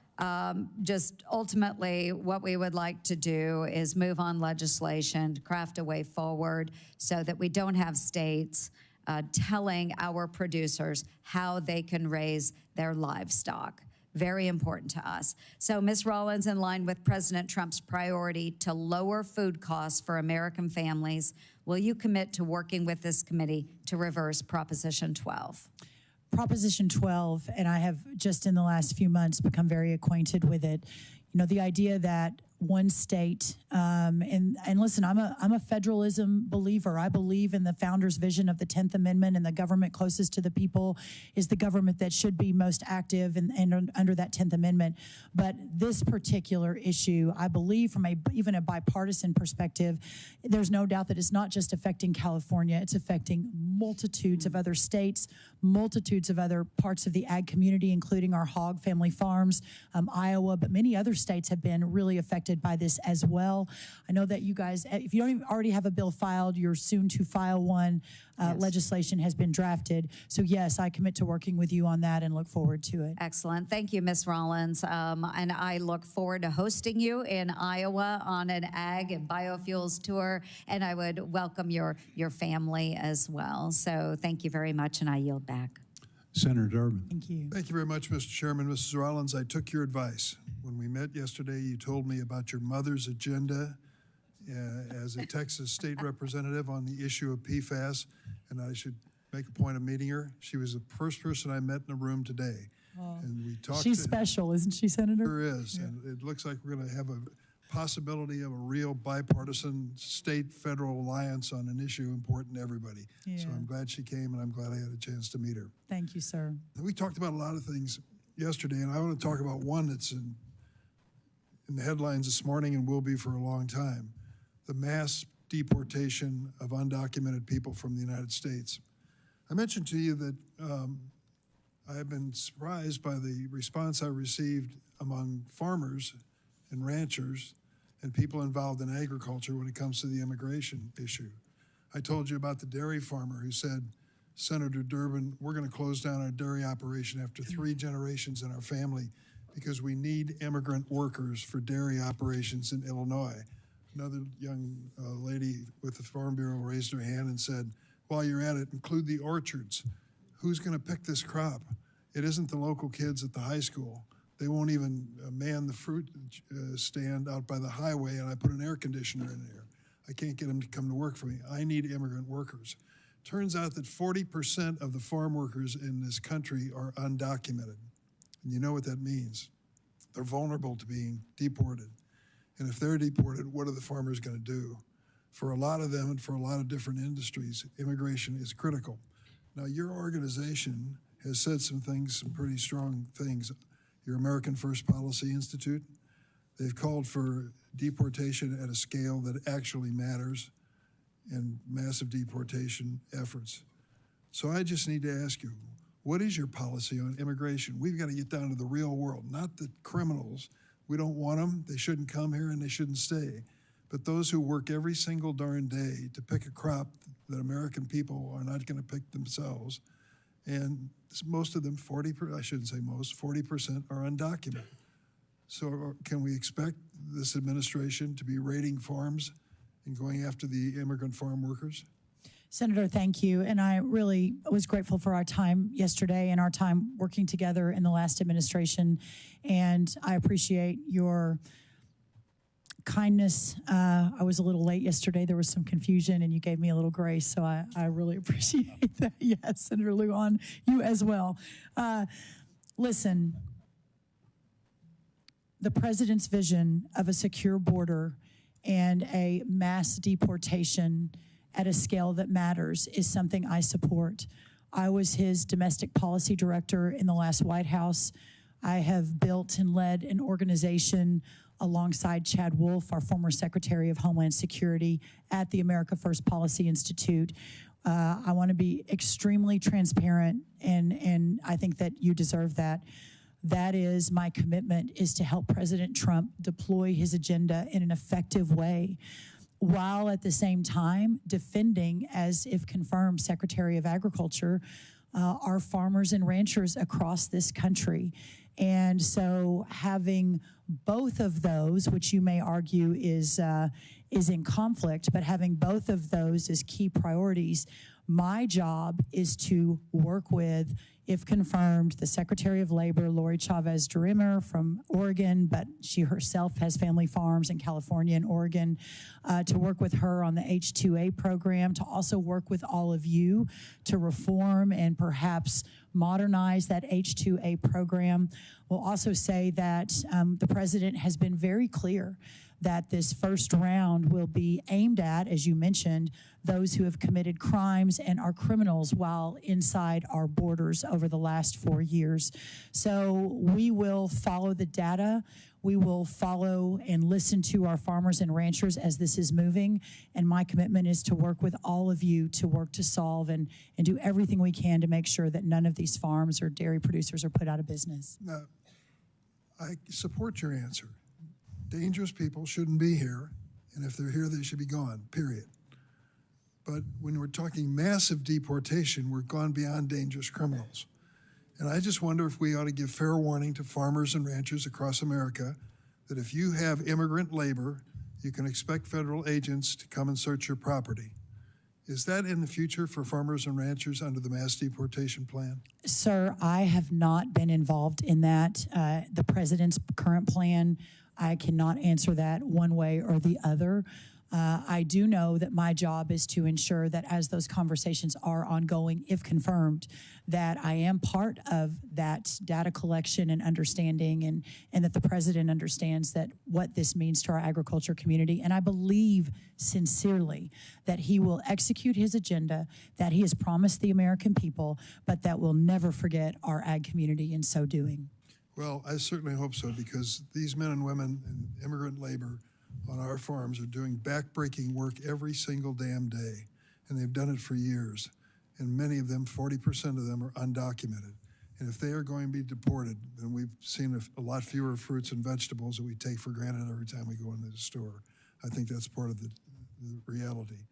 just ultimately, what we would like to do is move on legislation, craft a way forward so that we don't have states telling our producers how they can raise their livestock. Very important to us. So, Ms. Rollins, in line with President Trump's priority to lower food costs for American families, will you commit to working with this committee to reverse Proposition 12? Proposition 12, and I have just in the last few months become very acquainted with it. You know, the idea that one state, and listen, I'm a federalism believer. I believe in the founders' vision of the 10th Amendment, and the government closest to the people is the government that should be most active and under that 10th Amendment. But this particular issue, I believe from even a bipartisan perspective, there's no doubt that it's not just affecting California, it's affecting multitudes of other states, multitudes of other parts of the ag community, including our hog family farms, Iowa, but many other states have been really affected by this as well. I know that you guys, if you don't even already have a bill filed, you're soon to file one. Yes. Legislation has been drafted. So yes, I commit to working with you on that and look forward to it. Excellent. Thank you, Ms. Rollins. And I look forward to hosting you in Iowa on an ag and biofuels tour. And I would welcome your family as well. So thank you very much, and I yield back. Senator Durbin. Thank you. Thank you very much, Mr. Chairman. Mrs. Rollins, I took your advice. When we met yesterday, you told me about your mother's agenda as a Texas state representative on the issue of PFAS, and I should make a point of meeting her. She was the first person I met in the room today. And we talked. She's special, isn't she, Senator? Sure is, and it looks like we're going to have a possibility of a real bipartisan state-federal alliance on an issue important to everybody. So I'm glad she came, and I'm glad I had a chance to meet her. Thank you, sir. We talked about a lot of things yesterday, and I want to talk about one that's in the headlines this morning and will be for a long time: the mass deportation of undocumented people from the United States. I mentioned to you that I have been surprised by the response I received among farmers and ranchers and people involved in agriculture when it comes to the immigration issue. I told you about the dairy farmer who said, Senator Durbin, we're going to close down our dairy operation after 3 generations in our family because we need immigrant workers for dairy operations in Illinois. Another young lady with the Farm Bureau raised her hand and said, while you're at it, include the orchards. Who's going to pick this crop? It isn't the local kids at the high school. They won't even man the fruit stand out by the highway, and I put an air conditioner in there. I can't get them to come to work for me. I need immigrant workers. Turns out that 40% of the farm workers in this country are undocumented. And you know what that means. They're vulnerable to being deported. And if they're deported, what are the farmers going to do? For a lot of them and for a lot of different industries, immigration is critical. Now, your organization has said some things, some pretty strong things. Your American First Policy Institute, they've called for deportation at a scale that actually matters and massive deportation efforts. So I just need to ask you, what is your policy on immigration? We've got to get down to the real world, not the criminals. We don't want them. They shouldn't come here and they shouldn't stay. But those who work every single darn day to pick a crop that American people are not going to pick themselves, and most of them, 40%, I shouldn't say most, 40% are undocumented. So can we expect this administration to be raiding farms and going after the immigrant farm workers? Senator, thank you. And I really was grateful for our time yesterday and our time working together in the last administration. And I appreciate your kindness. I was a little late yesterday. There was some confusion and you gave me a little grace. So I really appreciate that. Yes, Senator Lujan, you as well. Listen, the president's vision of a secure border and a mass deportation at a scale that matters is something I support. I was his domestic policy director in the last White House. I have built and led an organization alongside Chad Wolf, our former Secretary of Homeland Security, at the America First Policy Institute. I want to be extremely transparent, and I think that you deserve that. That is my commitment, is to help President Trump deploy his agenda in an effective way, while at the same time defending, as if confirmed, Secretary of Agriculture, our farmers and ranchers across this country. And so having both of those, which you may argue is in conflict, but having both of those as key priorities, my job is to work with, if confirmed, the Secretary of Labor, Lori Chavez-DeRimmer from Oregon, but she herself has family farms in California and Oregon, to work with her on the H-2A program, to also work with all of you to reform and perhaps modernize that H-2A program. We'll also say that the president has been very clear that this first round will be aimed at, as you mentioned, those who have committed crimes and are criminals while inside our borders over the last 4 years. So we will follow the data. We will follow and listen to our farmers and ranchers as this is moving. And my commitment is to work with all of you to work to solve and do everything we can to make sure that none of these farms or dairy producers are put out of business. Now, I support your answer. Dangerous people shouldn't be here, and if they're here, they should be gone, period. But when we're talking massive deportation, we're gone beyond dangerous criminals. And I just wonder if we ought to give fair warning to farmers and ranchers across America that if you have immigrant labor, you can expect federal agents to come and search your property. Is that in the future for farmers and ranchers under the mass deportation plan? Sir, I have not been involved in that. The president's current plan, I cannot answer that one way or the other. I do know that my job is to ensure that as those conversations are ongoing, if confirmed, that I am part of that data collection and understanding, and that the president understands that what this means to our agriculture community. And I believe sincerely that he will execute his agenda that he has promised the American people, but that we'll never forget our ag community in so doing. Well, I certainly hope so, because these men and women in immigrant labor on our farms are doing backbreaking work every single damn day, and they've done it for years. And many of them, 40% of them, are undocumented. And if they are going to be deported, then we've seen a lot fewer fruits and vegetables that we take for granted every time we go into the store. I think that's part of the reality.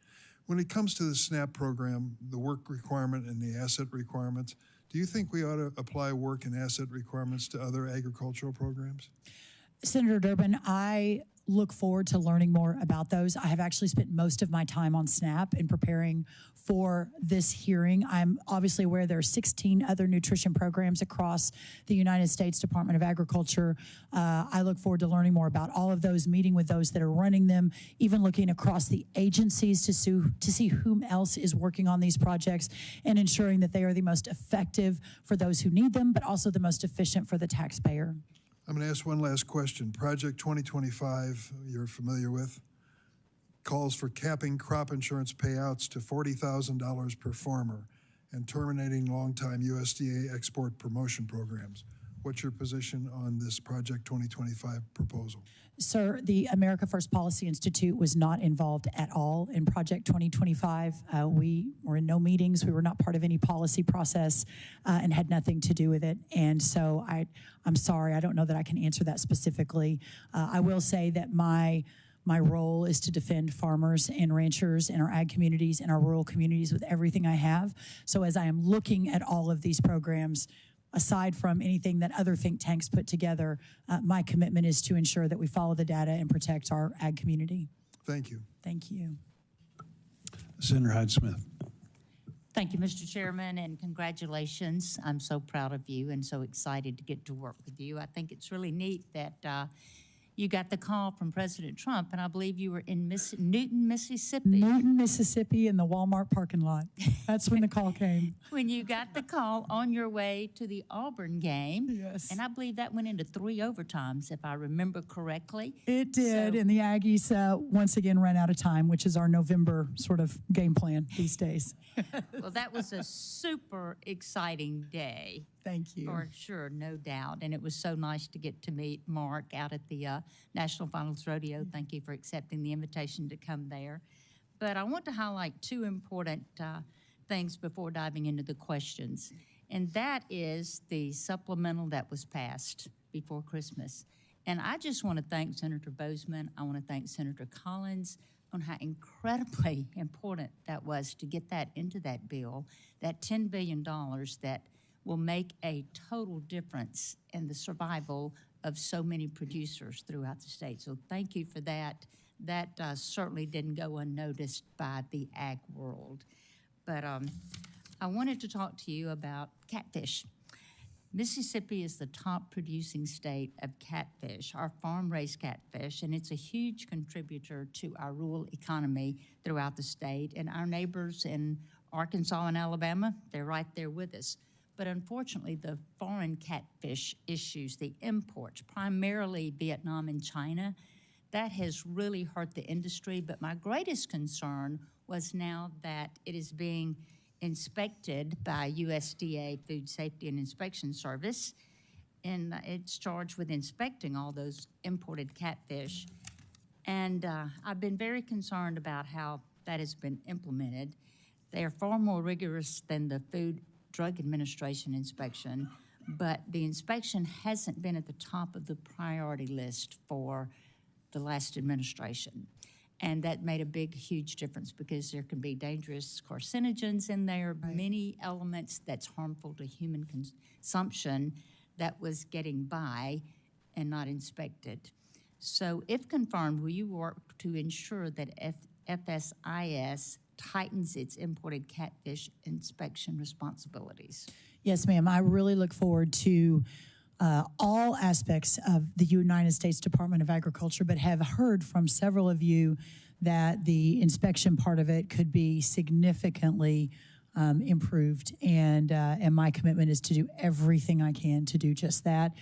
When it comes to the SNAP program, the work requirement and the asset requirements, do you think we ought to apply work and asset requirements to other agricultural programs? Senator Durbin, I look forward to learning more about those. I have actually spent most of my time on SNAP in preparing for this hearing. I'm obviously aware there are 16 other nutrition programs across the United States Department of Agriculture. I look forward to learning more about all of those, meeting with those that are running them, even looking across the agencies to see whom else is working on these projects, and ensuring that they are the most effective for those who need them, but also the most efficient for the taxpayer. I'm going to ask one last question. Project 2025, you're familiar with, calls for capping crop insurance payouts to $40,000 per farmer and terminating longtime USDA export promotion programs. What's your position on this Project 2025 proposal? Sir, the America First Policy Institute was not involved at all in Project 2025. We were in no meetings. We were not part of any policy process and had nothing to do with it. And so I'm sorry, I don't know that I can answer that specifically. I will say that my role is to defend farmers and ranchers in our ag communities and our rural communities with everything I have. So as I am looking at all of these programs, aside from anything that other think tanks put together, my commitment is to ensure that we follow the data and protect our ag community. Thank you. Thank you. Senator Hyde-Smith. Thank you, Mr. Chairman, and congratulations. I'm so proud of you and so excited to get to work with you. I think it's really neat that you got the call from President Trump, and I believe you were in Newton, Mississippi. Newton, Mississippi, in the Walmart parking lot. That's when the call came. When you got the call on your way to the Auburn game. Yes. And I believe that went into 3 overtimes, if I remember correctly. It did, So- and the Aggies once again ran out of time, which is our November sort of game plan these days. Well, that was a super exciting day. Thank you. For sure, no doubt. And it was so nice to get to meet Mark out at the National Finals Rodeo. Thank you for accepting the invitation to come there. But I want to highlight 2 important things before diving into the questions. And that is the supplemental that was passed before Christmas. And I just want to thank Senator Bozeman. I want to thank Senator Collins on how incredibly important that was to get that into that bill, that $10 billion that will make a total difference in the survival of so many producers throughout the state. So thank you for that. That certainly didn't go unnoticed by the ag world. But I wanted to talk to you about catfish. Mississippi is the top producing state of catfish, our farm-raised catfish, and it's a huge contributor to our rural economy throughout the state. And our neighbors in Arkansas and Alabama, they're right there with us. But unfortunately, the foreign catfish issues, the imports, primarily Vietnam and China, that has really hurt the industry. But my greatest concern was now that it is being inspected by USDA Food Safety and Inspection Service, and it's charged with inspecting all those imported catfish. And I've been very concerned about how that has been implemented. They are far more rigorous than the Food Drug Administration inspection, but the inspection hasn't been at the top of the priority list for the last administration. And that made a big, huge difference because there can be dangerous carcinogens in there, many elements that's harmful to human consumption that was getting by and not inspected. So if confirmed, will you work to ensure that FSIS tightens its imported catfish inspection responsibilities? Yes, ma'am. I really look forward to all aspects of the United States Department of Agriculture, but have heard from several of you that the inspection part of it could be significantly improved, and my commitment is to do everything I can to do just that.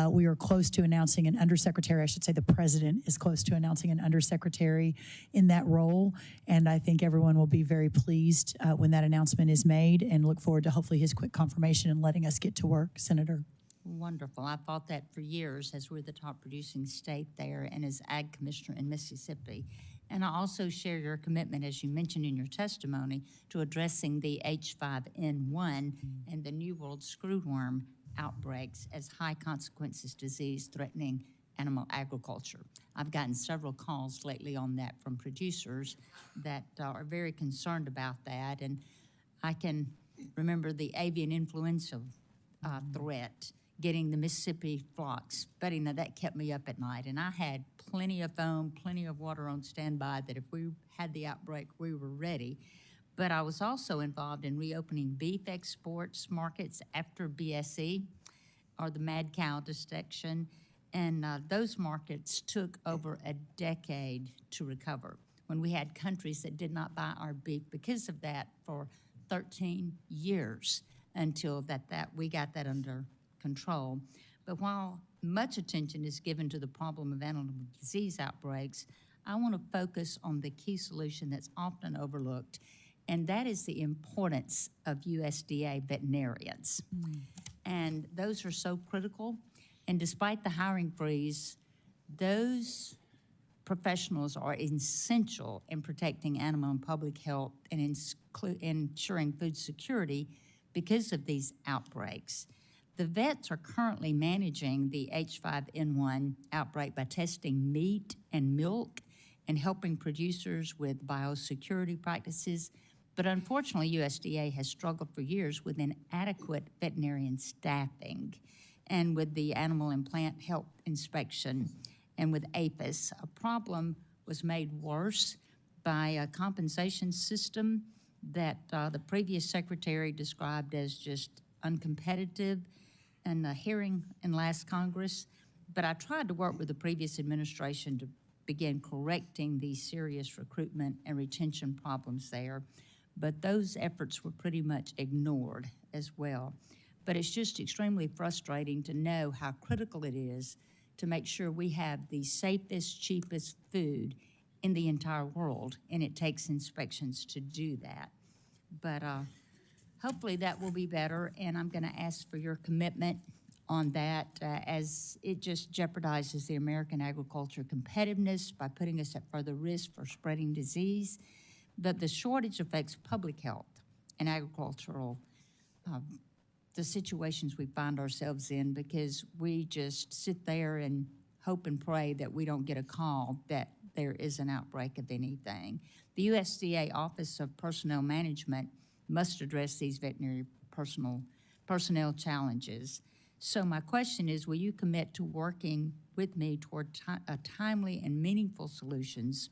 We are close to announcing an undersecretary. I should say the president is close to announcing an undersecretary in that role, and I think everyone will be very pleased when that announcement is made, and look forward to hopefully his quick confirmation and letting us get to work, Senator. Wonderful. I fought that for years as we're the top producing state there and as Ag Commissioner in Mississippi. And I also share your commitment, as you mentioned in your testimony, to addressing the H5N1 and the New World screwworm outbreaks as high consequences disease threatening animal agriculture. I've gotten several calls lately on that from producers that are very concerned about that. And I can remember the avian influenza threat, getting the Mississippi flocks. Buddy, now that kept me up at night. And I had plenty of foam, plenty of water on standby that if we had the outbreak, we were ready. But I was also involved in reopening beef exports markets after BSE, or the mad cow dissection. And those markets took over a decade to recover when we had countries that did not buy our beef because of that for 13 years until we got that under control. But while much attention is given to the problem of animal disease outbreaks, I want to focus on the key solution that's often overlooked, and that is the importance of USDA veterinarians. And those are so critical. And despite the hiring freeze, those professionals are essential in protecting animal and public health and ensuring food security because of these outbreaks. The vets are currently managing the H5N1 outbreak by testing meat and milk and helping producers with biosecurity practices. But unfortunately, USDA has struggled for years with inadequate veterinarian staffing. And with the animal and plant health inspection and with APHIS, a problem was made worse by a compensation system that the previous secretary described as just uncompetitive in a hearing in last Congress. But I tried to work with the previous administration to begin correcting these serious recruitment and retention problems there. But those efforts were pretty much ignored as well. But it's just extremely frustrating to know how critical it is to make sure we have the safest, cheapest food in the entire world, and it takes inspections to do that. But hopefully that will be better, and I'm going to ask for your commitment on that as it just jeopardizes the American agriculture competitiveness by putting us at further risk for spreading disease. But the shortage affects public health and agricultural the situations we find ourselves in, because we just sit there and hope and pray that we don't get a call that there is an outbreak of anything. The USDA Office of Personnel Management must address these veterinary personnel challenges. So my question is, will you commit to working with me toward timely and meaningful solutions,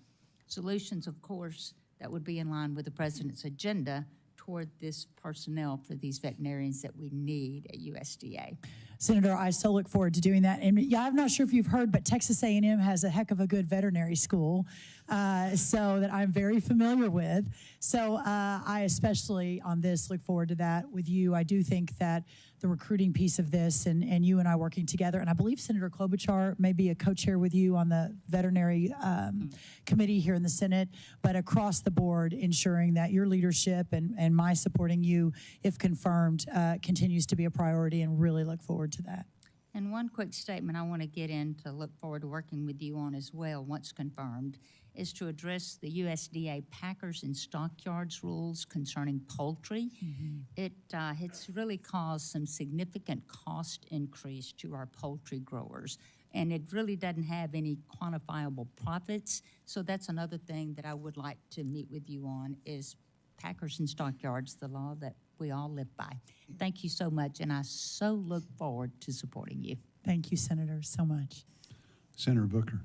of course, that would be in line with the President's agenda toward this personnel for these veterinarians that we need at USDA? Senator, I so look forward to doing that. And yeah, I'm not sure if you've heard, but Texas A&M has a heck of a good veterinary school, so that I'm very familiar with. So I especially on this look forward to that with you. I do think that the recruiting piece of this and you and I working together, and I believe Senator Klobuchar may be a co-chair with you on the veterinary committee here in the Senate, but across the board ensuring that your leadership and my supporting you, if confirmed, continues to be a priority, and really look forward to that. And one quick statement I want to get in to look forward to working with you on as well, once confirmed, is to address the USDA packers and stockyards rules concerning poultry. It's really caused some significant cost increase to our poultry growers, and it really doesn't have any quantifiable profits. So that's another thing that I would like to meet with you on, is packers and stockyards, the law that we all live by. Thank you so much, and I so look forward to supporting you. Thank you, Senator, so much. Senator Booker.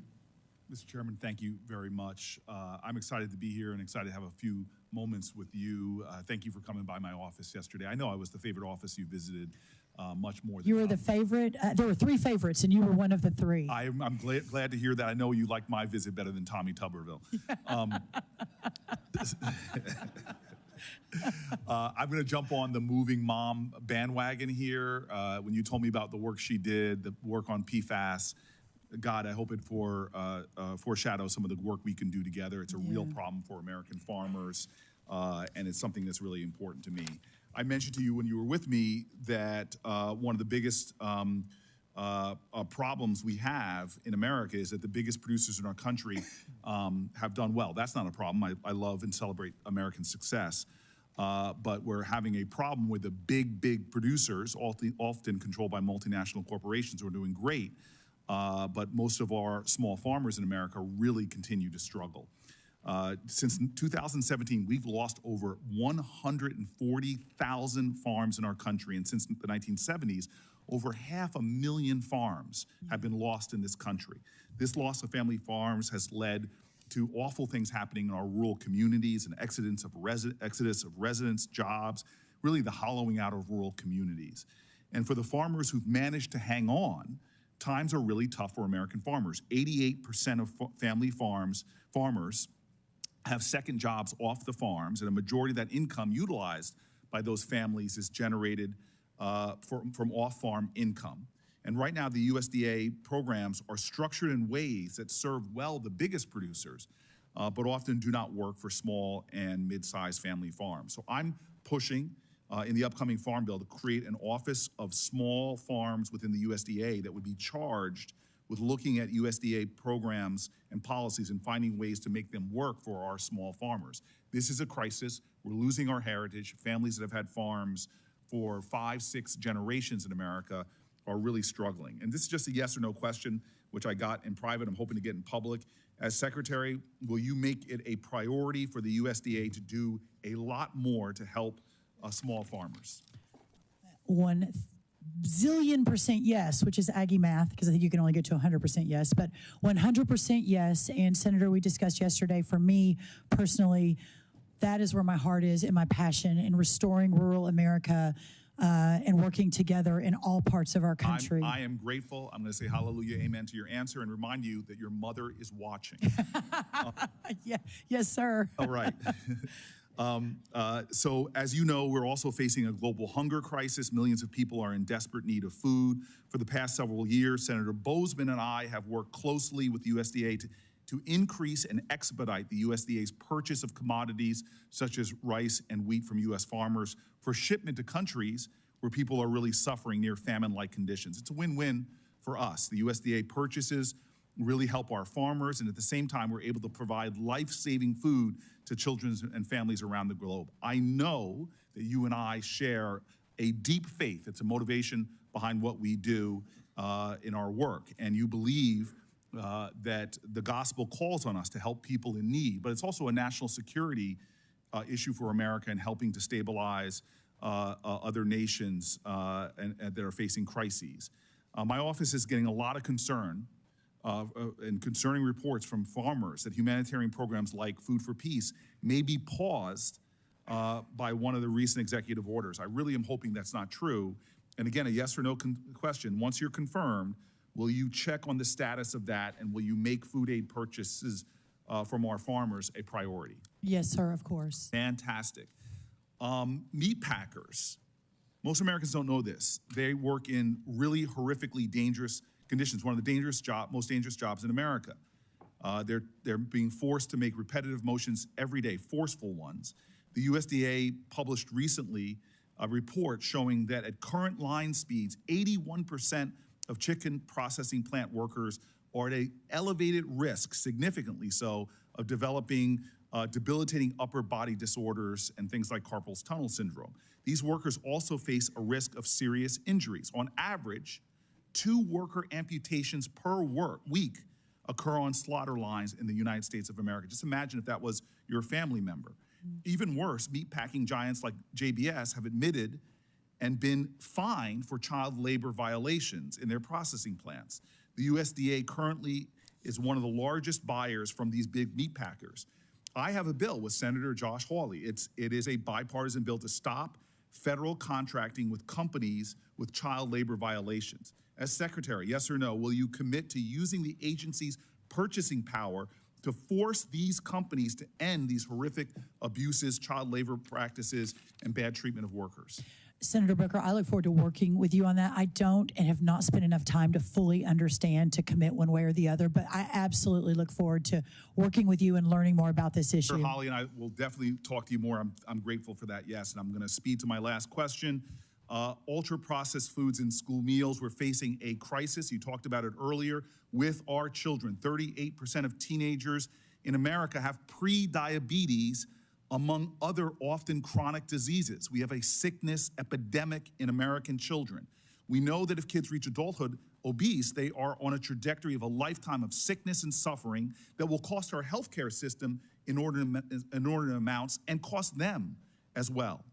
Mr. Chairman, thank you very much. I'm excited to be here and excited to have a few moments with you. Thank you for coming by my office yesterday. I know I was the favorite office you visited, much more than You were the favorite. There were 3 favorites, and you were one of the 3. I'm glad to hear that. I know you liked my visit better than Tommy Tuberville. I'm going to jump on the moving mom bandwagon here. When you told me about the work she did, the work on PFAS, God, I hope it foreshadows some of the work we can do together. It's a real problem for American farmers, and it's something that's really important to me. I mentioned to you when you were with me that one of the biggest problems we have in America is that the biggest producers in our country have done well. That's not a problem. I love and celebrate American success. But we're having a problem with the big producers, often controlled by multinational corporations who are doing great. But most of our small farmers in America really continue to struggle. Since 2017, we've lost over 140,000 farms in our country. And since the 1970s, over 500,000 farms have been lost in this country. This loss of family farms has led to awful things happening in our rural communities, an exodus of residents, jobs, really the hollowing out of rural communities. And for the farmers who've managed to hang on, times are really tough for American farmers. 88% of family farmers have second jobs off the farms, and a majority of that income utilized by those families is generated from off-farm income. And right now, the USDA programs are structured in ways that serve well the biggest producers, but often do not work for small and mid-sized family farms. So I'm pushing in the upcoming Farm Bill to create an Office of Small Farms within the USDA that would be charged with looking at USDA programs and policies and finding ways to make them work for our small farmers. This is a crisis. We're losing our heritage. Families that have had farms for 5, 6 generations in America are really struggling. And this is just a yes or no question, which I got in private. I'm hoping to get in public. As Secretary, will you make it a priority for the USDA to do a lot more to help small farmers? 1,000,000,000% yes, which is Aggie math, because I think you can only get to 100% yes, but 100% yes. And Senator, we discussed yesterday, for me personally, that is where my heart is and my passion in restoring rural America and working together in all parts of our country. I am grateful. I'm going to say hallelujah, amen to your answer and remind you that your mother is watching. Yeah, yes, sir. All right. So as you know, we're also facing a global hunger crisis. Millions of people are in desperate need of food. For the past several years, Senator Bozeman and I have worked closely with the USDA to increase and expedite the USDA's purchase of commodities such as rice and wheat from U.S. farmers for shipment to countries where people are really suffering near famine-like conditions. It's a win-win for us. The USDA purchases really help our farmers, and at the same time, we're able to provide life-saving food to children and families around the globe. I know that you and I share a deep faith. It's a motivation behind what we do in our work, and you believe that the gospel calls on us to help people in need, but it's also a national security issue for America in helping to stabilize other nations that are facing crises. My office is getting a lot of concern and concerning reports from farmers that humanitarian programs like Food for Peace may be paused by one of the recent executive orders. I really am hoping that's not true. And again, a yes or no question. Once you're confirmed, will you check on the status of that, and will you make food aid purchases from our farmers a priority? Yes, sir, of course. Fantastic. Meat packers. Most Americans don't know this. They work in really horrifically dangerous conditions, one of the most dangerous jobs in America. They're being forced to make repetitive motions every day, forceful ones. The USDA published recently a report showing that at current line speeds, 81% of chicken processing plant workers are at an elevated risk, significantly so, of developing debilitating upper body disorders and things like carpal tunnel syndrome. These workers also face a risk of serious injuries. On average, 2 worker amputations per week occur on slaughter lines in the United States of America. Just imagine if that was your family member. Even worse, meatpacking giants like JBS have admitted and been fined for child labor violations in their processing plants. The USDA currently is one of the largest buyers from these big meat packers. I have a bill with Senator Josh Hawley. It is a bipartisan bill to stop federal contracting with companies with child labor violations. As Secretary, yes or no, will you commit to using the agency's purchasing power to force these companies to end these horrific abuses, child labor practices, and bad treatment of workers? Senator Booker, I look forward to working with you on that. I don't and have not spent enough time to fully understand, to commit one way or the other, but I absolutely look forward to working with you and learning more about this issue. Sure, Holly and I will definitely talk to you more. I'm grateful for that, yes. And I'm going to speed to my last question. Ultra-processed foods in school meals. We're facing a crisis. You talked about it earlier with our children. 38% of teenagers in America have pre-diabetes, among other often chronic diseases. We have a sickness epidemic in American children. We know that if kids reach adulthood obese, they are on a trajectory of a lifetime of sickness and suffering that will cost our healthcare system inordinate amounts and cost them as well.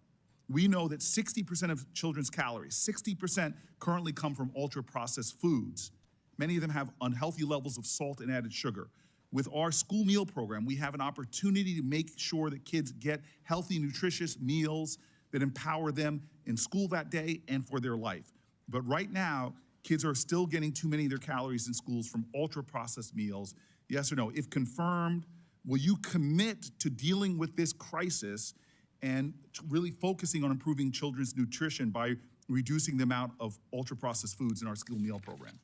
We know that 60% of children's calories, 60% currently come from ultra-processed foods. Many of them have unhealthy levels of salt and added sugar. With our school meal program, we have an opportunity to make sure that kids get healthy, nutritious meals that empower them in school that day and for their life. But right now, kids are still getting too many of their calories in schools from ultra-processed meals. Yes or no? If confirmed, will you commit to dealing with this crisis and really focusing on improving children's nutrition by reducing the amount of ultra-processed foods in our school meal program?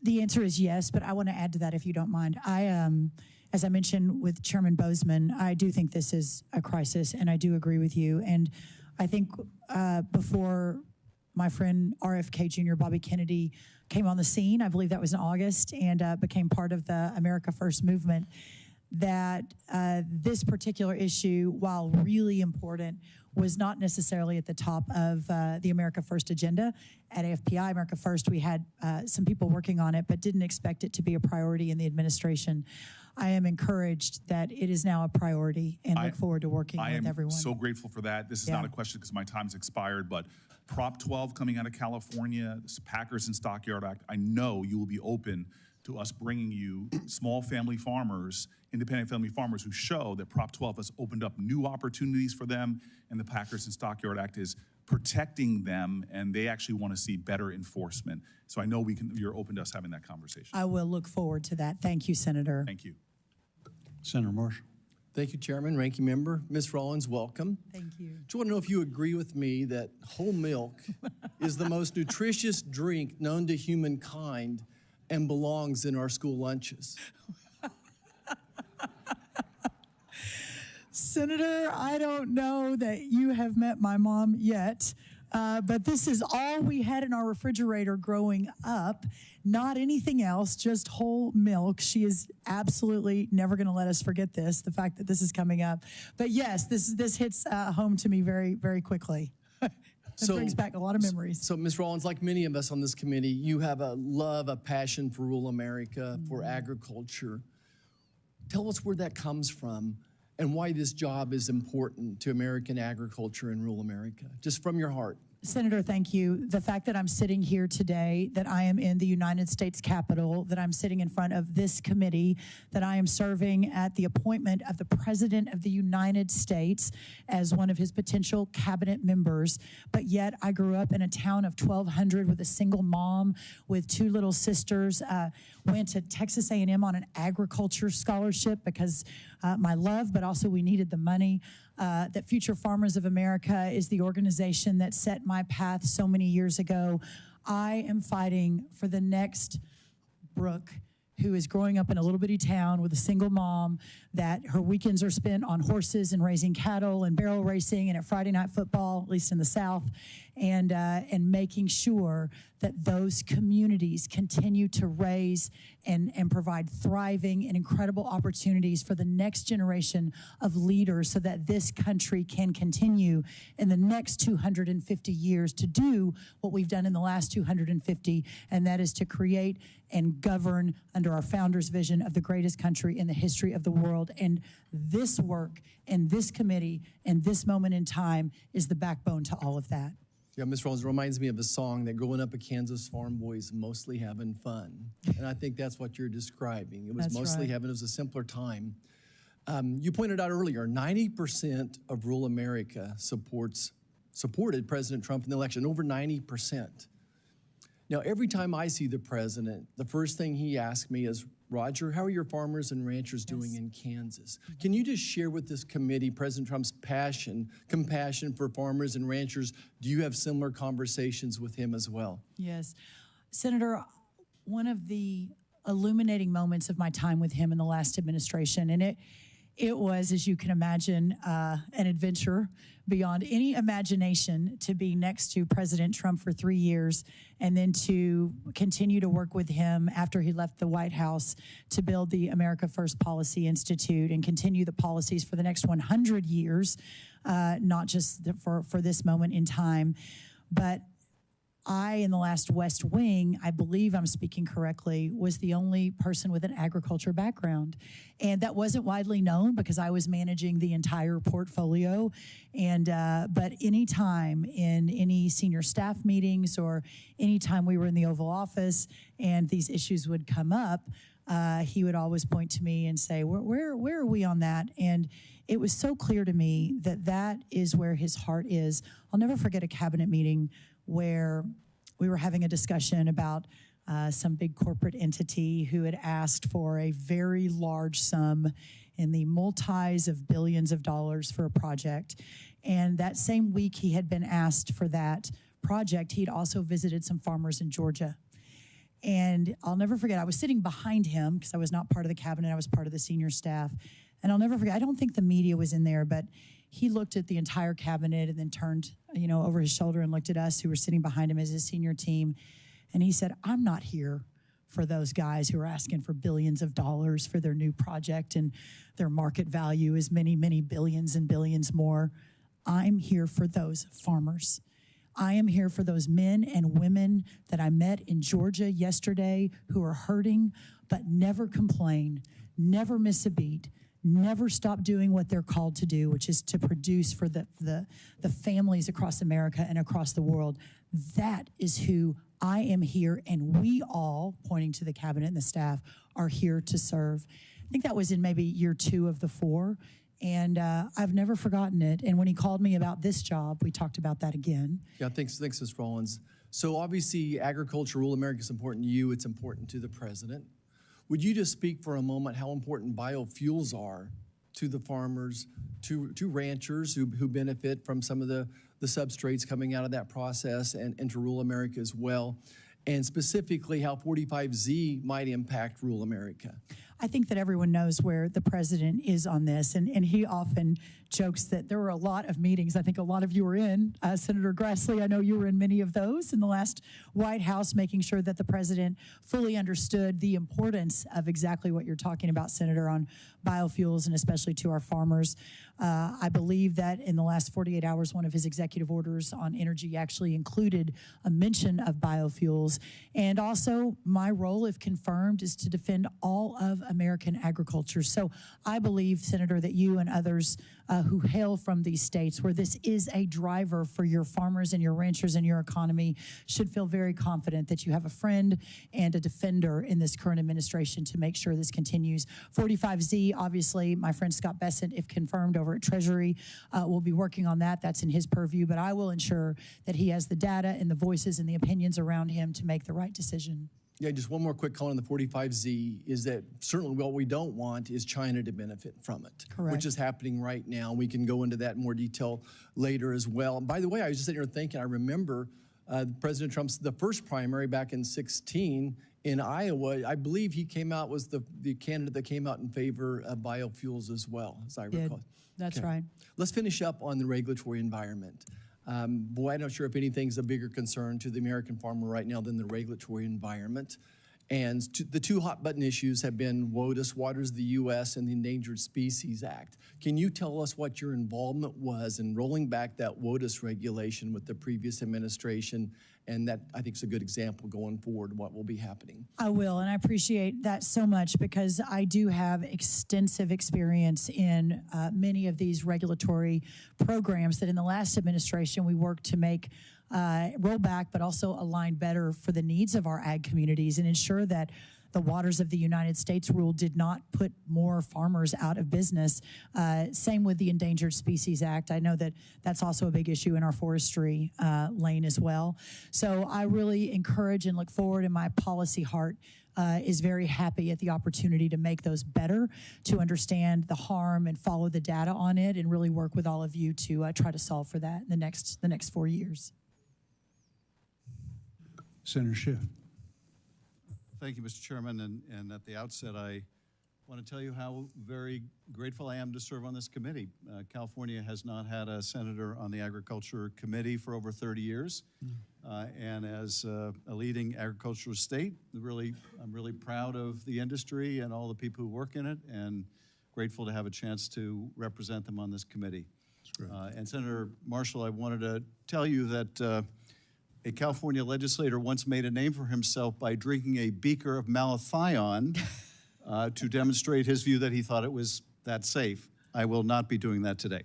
The answer is yes, but I want to add to that if you don't mind. As I mentioned with Chairman Bozeman, I do think this is a crisis, and I do agree with you. And I think before my friend RFK Jr. Bobby Kennedy came on the scene, I believe that was in August, and became part of the America First movement, that this particular issue, while really important, was not necessarily at the top of the America First agenda. At AFPI, America First, we had some people working on it, but didn't expect it to be a priority in the administration. I am encouraged that it is now a priority and look forward to working with everyone. I am so grateful for that. This is not a question because my time's expired, but Prop 12 coming out of California, this Packers and Stockyard Act, I know you will be open to us bringing you small family farmers, independent family farmers who show that Prop 12 has opened up new opportunities for them, and the Packers and Stockyard Act is protecting them, and they actually want to see better enforcement. So I know you're open to us having that conversation. I will look forward to that. Thank you, Senator. Thank you. Senator Marshall. Thank you, Chairman, Ranking Member. Ms. Rollins, welcome. Thank you. Just want to know if you agree with me that whole milk is the most nutritious drink known to humankind and belongs in our school lunches. Senator, I don't know that you have met my mom yet, but this is all we had in our refrigerator growing up. Not anything else, just whole milk. She is absolutely never going to let us forget this, the fact that this is coming up. But yes, this hits home to me very, very quickly. It brings back a lot of memories. So, Ms. Rollins, like many of us on this committee, you have a love, a passion for rural America, for agriculture. Tell us where that comes from and why this job is important to American agriculture and rural America, just from your heart. Senator, thank you. The fact that I'm sitting here today, that I am in the United States Capitol, that I'm sitting in front of this committee, that I am serving at the appointment of the President of the United States as one of his potential cabinet members, but yet I grew up in a town of 1,200 with a single mom, with two little sisters, went to Texas A&M on an agriculture scholarship because my love, but also we needed the money. That Future Farmers of America is the organization that set my path so many years ago. I am fighting for the next Brooke, who is growing up in a little bitty town with a single mom, that her weekends are spent on horses and raising cattle and barrel racing and at Friday night football, at least in the South, and making sure that those communities continue to raise and provide thriving and incredible opportunities for the next generation of leaders so that this country can continue in the next 250 years to do what we've done in the last 250, and that is to create and govern under our founders' vision of the greatest country in the history of the world. And this work and this committee and this moment in time is the backbone to all of that. Yeah, Ms. Rollins, it reminds me of a song that growing up a Kansas farm boy is mostly having fun. And I think that's what you're describing. It was That's mostly right. having, it was a simpler time. You pointed out earlier, 90% of rural America supported President Trump in the election, over 90%. Now, every time I see the president, the first thing he asks me is, Roger, how are your farmers and ranchers doing in Kansas? Can you just share with this committee President Trump's compassion for farmers and ranchers? Do you have similar conversations with him as well? Yes. Senator, one of the illuminating moments of my time with him in the last administration, and it was, as you can imagine, an adventure beyond any imagination to be next to President Trump for 3 years and then to continue to work with him after he left the White House to build the America First Policy Institute and continue the policies for the next 100 years, not just for this moment in time. But I, in the last West Wing, I believe I'm speaking correctly, was the only person with an agriculture background. And that wasn't widely known because I was managing the entire portfolio. And but any time in any senior staff meetings or any time we were in the Oval Office and these issues would come up, he would always point to me and say, where are we on that? And it was so clear to me that that is where his heart is. I'll never forget a cabinet meeting where we were having a discussion about some big corporate entity who had asked for a very large sum in the multis of billions of dollars for a project. And that same week he had been asked for that project, he'd also visited some farmers in Georgia. And I'll never forget, I was sitting behind him because I was not part of the cabinet, I was part of the senior staff. And I'll never forget, I don't think the media was in there, but he looked at the entire cabinet and then turned, over his shoulder and looked at us who were sitting behind him as his senior team. And he said, I'm not here for those guys who are asking for billions of dollars for their new project and their market value is many, many billions and billions more. I'm here for those farmers. I am here for those men and women that I met in Georgia yesterday who are hurting but never complain, never miss a beat, never stop doing what they're called to do, which is to produce for the families across America and across the world. That is who I am here, and we all, pointing to the cabinet and the staff, are here to serve. I think that was in maybe year 2 of the 4, and I've never forgotten it. And when he called me about this job, we talked about that again. Yeah, thanks, Ms. Rollins. So obviously, agriculture, rural America is important to you. It's important to the president. Would you just speak for a moment how important biofuels are to the farmers, to ranchers who benefit from some of the substrates coming out of that process and to rural America as well, and specifically how 45Z might impact rural America? I think that everyone knows where the president is on this, and he often jokes that there were a lot of meetings. I think a lot of you were in. Senator Grassley, I know you were in many of those in the last White House, making sure that the president fully understood the importance of exactly what you're talking about, Senator, on biofuels and especially to our farmers. I believe that in the last 48 hours, one of his executive orders on energy actually included a mention of biofuels. And also, my role, if confirmed, is to defend all of American agriculture. So I believe, Senator, that you and others who hail from these states where this is a driver for your farmers and your ranchers and your economy should feel very confident that you have a friend and a defender in this current administration to make sure this continues. 45Z, obviously, my friend Scott Bessent, if confirmed over at Treasury, will be working on that. That's in his purview, but I will ensure that he has the data and the voices and the opinions around him to make the right decision. Yeah, just one more quick comment on the 45Z is that certainly what we don't want is China to benefit from it. Correct. Which is happening right now. We can go into that in more detail later as well. And by the way, I was just sitting here thinking, I remember President Trump's, the first primary back in 2016 in Iowa, I believe he came out, was the candidate that came out in favor of biofuels as well, as I recall. That's right. Let's finish up on the regulatory environment. Boy, I'm not sure if anything's a bigger concern to the American farmer right now than the regulatory environment. And the 2 hot button issues have been WOTUS, Waters of the U.S., and the Endangered Species Act. Can you tell us what your involvement was in rolling back that WOTUS regulation with the previous administration? And that, I think, is a good example going forward what will be happening. I will, and I appreciate that so much because I do have extensive experience in many of these regulatory programs that in the last administration we worked to make rollback, but also align better for the needs of our ag communities and ensure that the Waters of the United States rule did not put more farmers out of business. Same with the Endangered Species Act. I know that that's also a big issue in our forestry lane as well. So I really encourage and look forward, and my policy heart is very happy at the opportunity to make those better, to understand the harm and follow the data on it, and really work with all of you to try to solve for that in the next 4 years. Senator Schiff. Thank you, Mr. Chairman, and at the outset, I want to tell you how very grateful I am to serve on this committee. California has not had a senator on the Agriculture Committee for over 30 years, and as a leading agricultural state, I'm really proud of the industry and all the people who work in it, and grateful to have a chance to represent them on this committee. And Senator Marshall, I wanted to tell you that a California legislator once made a name for himself by drinking a beaker of malathion to demonstrate his view that he thought it was that safe. I will not be doing that today.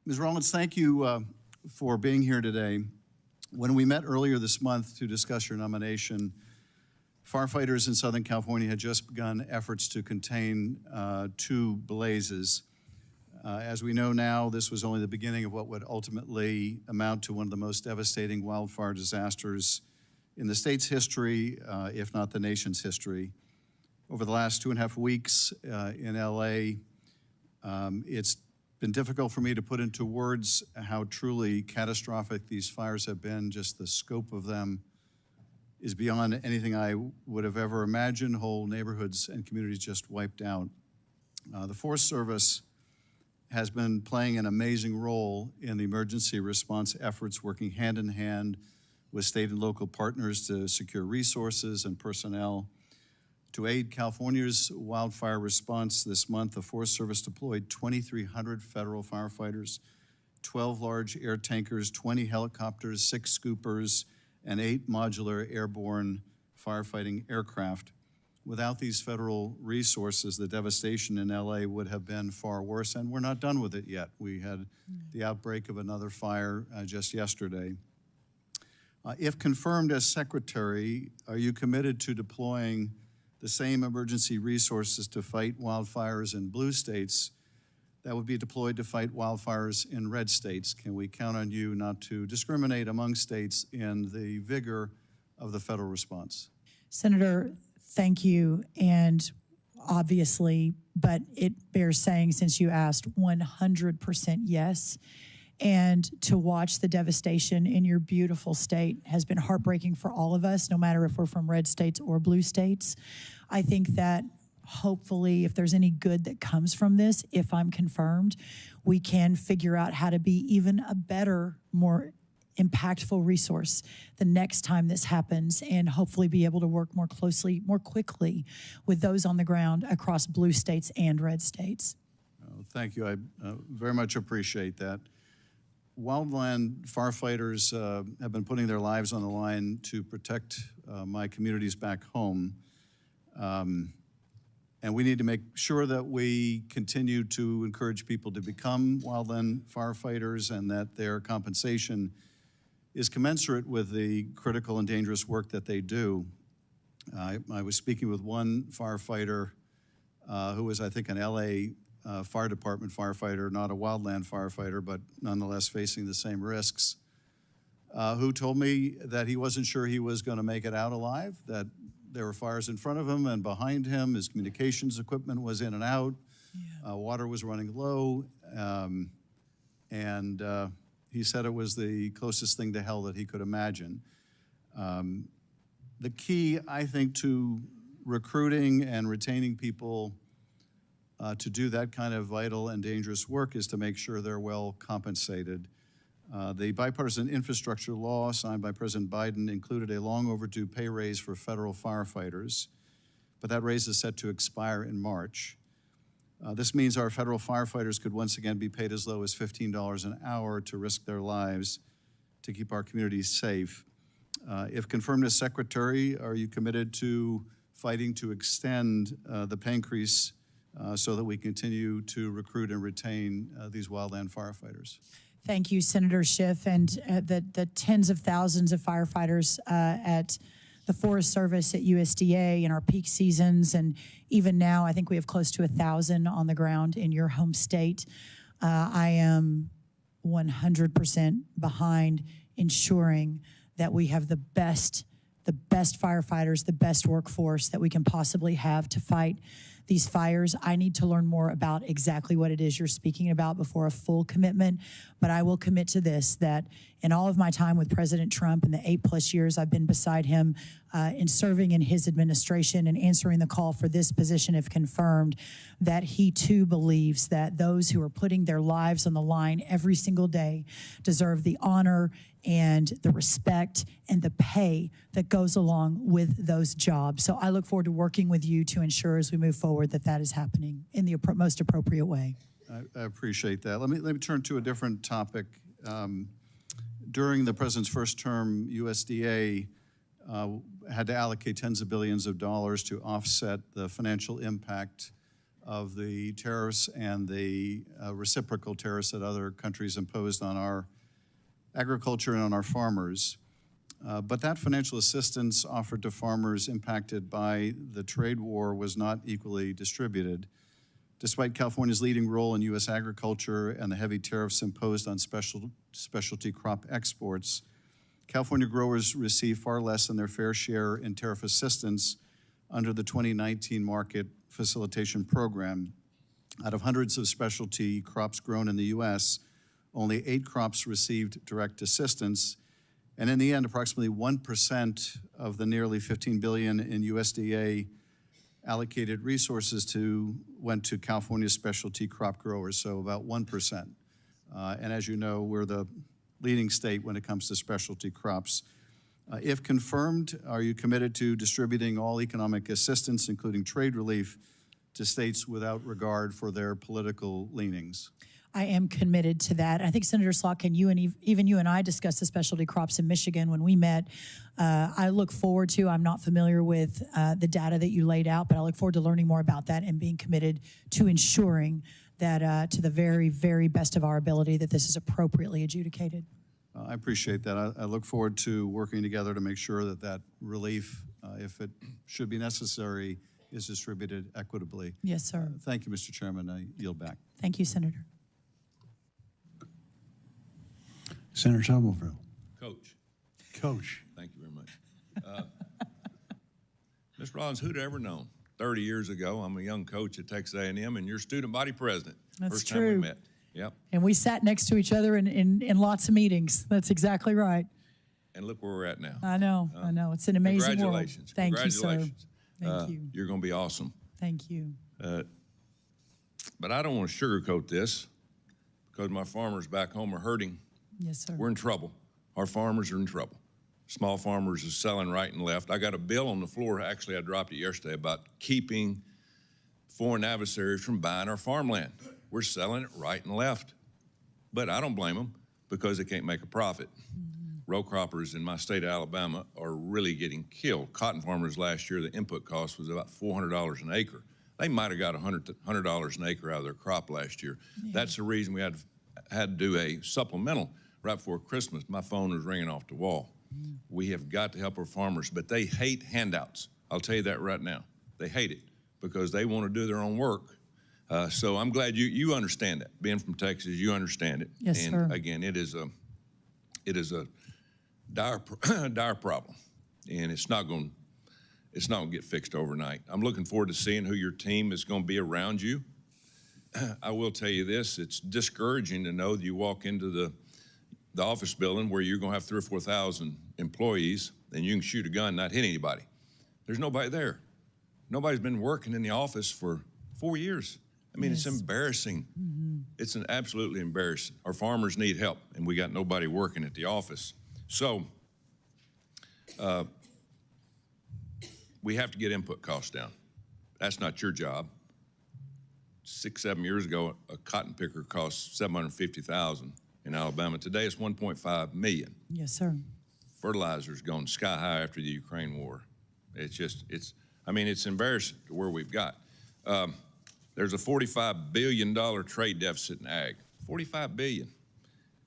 Ms. Rollins, thank you for being here today. When we met earlier this month to discuss your nomination, firefighters in Southern California had just begun efforts to contain 2 blazes. As we know now, this was only the beginning of what would ultimately amount to one of the most devastating wildfire disasters in the state's history, if not the nation's history. Over the last 2.5 weeks in LA, it's been difficult for me to put into words how truly catastrophic these fires have been. Just the scope of them is beyond anything I would have ever imagined. Whole neighborhoods and communities just wiped out. The Forest Service has been playing an amazing role in the emergency response efforts, working hand in hand with state and local partners to secure resources and personnel. To aid California's wildfire response this month, the Forest Service deployed 2,300 federal firefighters, 12 large air tankers, 20 helicopters, 6 scoopers, and 8 modular airborne firefighting aircraft. Without these federal resources, the devastation in LA would have been far worse, and we're not done with it yet. We had the outbreak of another fire just yesterday. If confirmed as secretary, are you committed to deploying the same emergency resources to fight wildfires in blue states that would be deployed to fight wildfires in red states? Can we count on you not to discriminate among states in the vigor of the federal response? Senator, thank you. And obviously, but it bears saying, since you asked, 100% yes. And to watch the devastation in your beautiful state has been heartbreaking for all of us, no matter if we're from red states or blue states. I think that hopefully, if there's any good that comes from this, if I'm confirmed, we can figure out how to be even a better, more impactful resource the next time this happens, and hopefully be able to work more closely, more quickly with those on the ground across blue states and red states. Thank you. I very much appreciate that. Wildland firefighters have been putting their lives on the line to protect my communities back home. And we need to make sure that we continue to encourage people to become wildland firefighters, and that their compensation is commensurate with the critical and dangerous work that they do. I was speaking with one firefighter who was, I think, an LA Fire Department firefighter, not a wildland firefighter, but nonetheless facing the same risks, who told me that he wasn't sure he was going to make it out alive, that there were fires in front of him and behind him. His communications equipment was in and out. Water was running low. And he said it was the closest thing to hell that he could imagine. The key, I think, to recruiting and retaining people to do that kind of vital and dangerous work is to make sure they're well compensated. The bipartisan infrastructure law signed by President Biden included a long overdue pay raise for federal firefighters, but that raise is set to expire in March. This means our federal firefighters could once again be paid as low as $15 an hour to risk their lives to keep our communities safe. If confirmed as secretary, are you committed to fighting to extend the pay increase so that we continue to recruit and retain these wildland firefighters? Thank you, Senator Schiff, and the tens of thousands of firefighters at the Forest Service, at USDA in our peak seasons, and even now I think we have close to 1,000 on the ground in your home state. I am 100% behind ensuring that we have the best firefighters, the best workforce that we can possibly have to fight these fires. I need to learn more about exactly what it is you're speaking about before a full commitment, but I will commit to this, that in all of my time with President Trump and the 8+ years I've been beside him in serving in his administration and answering the call for this position if confirmed, that he too believes that those who are putting their lives on the line every single day deserve the honor and the respect and the pay that goes along with those jobs. So I look forward to working with you to ensure as we move forward that that is happening in the most appropriate way. I appreciate that. Let me turn to a different topic. During the president's first term, USDA had to allocate tens of billions of dollars to offset the financial impact of the tariffs and the reciprocal tariffs that other countries imposed on our agriculture and on our farmers. But that financial assistance offered to farmers impacted by the trade war was not equally distributed. Despite California's leading role in U.S. agriculture and the heavy tariffs imposed on specialty crop exports, California growers receive far less than their fair share in tariff assistance under the 2019 Market Facilitation Program. Out of hundreds of specialty crops grown in the U.S., only 8 crops received direct assistance, and in the end, approximately 1% of the nearly $15 billion in USDA allocated resources went to California specialty crop growers, so about 1%. And as you know, we're the leading state when it comes to specialty crops. If confirmed, are you committed to distributing all economic assistance, including trade relief, to states without regard for their political leanings? I am committed to that. I think Senator Slotkin, you and even you and I discussed the specialty crops in Michigan when we met. I look forward to, I'm not familiar with the data that you laid out, but I look forward to learning more about that and being committed to ensuring that to the very, very best of our ability that this is appropriately adjudicated. I appreciate that. I look forward to working together to make sure that that relief, if it should be necessary, is distributed equitably. Yes, sir. Thank you, Mr. Chairman. I yield back. Thank you, Senator. Senator Somerville. Coach. Thank you very much. Ms. Rollins, who'd ever known? 30 years ago, I'm a young coach at Texas A&M, and you're student body president. That's First true. time we met. Yep. And we sat next to each other in lots of meetings. That's exactly right. And look where we're at now. I know. It's an amazing world. Congratulations. Thank you, sir. Congratulations. Thank you. You're going to be awesome. Thank you. But I don't want to sugarcoat this because my farmers back home are hurting. Yes, sir. We're in trouble. Our farmers are in trouble. Small farmers are selling right and left. I got a bill on the floor, actually I dropped it yesterday, about keeping foreign adversaries from buying our farmland. We're selling it right and left. But I don't blame them because they can't make a profit. Row croppers in my state of Alabama are really getting killed. Cotton farmers last year, the input cost was about $400 an acre. They might have got $100 an acre out of their crop last year. Yeah. That's the reason we had to do a supplemental right before Christmas. My phone was ringing off the wall. We have got to help our farmers, but they hate handouts. I'll tell you that right now. They hate it because they want to do their own work. So I'm glad you understand that. Being from Texas, you understand it. Yes, and sir. Again, it is a dire problem, and it's not going to get fixed overnight. I'm looking forward to seeing who your team is going to be around you. I will tell you this, it's discouraging to know that you walk into the office building where you're going to have 3,000 or 4,000 employees and you can shoot a gun and not hit anybody. There's nobody there. Nobody's been working in the office for 4 years. I mean, Yes. It's embarrassing. It's absolutely embarrassing. Our farmers need help and we got nobody working at the office. So we have to get input costs down. That's not your job. 6-7 years ago, a cotton picker cost $750,000 in Alabama. Today, it's $1.5 million. Yes, sir. Fertilizer's gone sky high after the Ukraine war. It's embarrassing to where we've got. There's a $45 billion trade deficit in ag. $45 billion.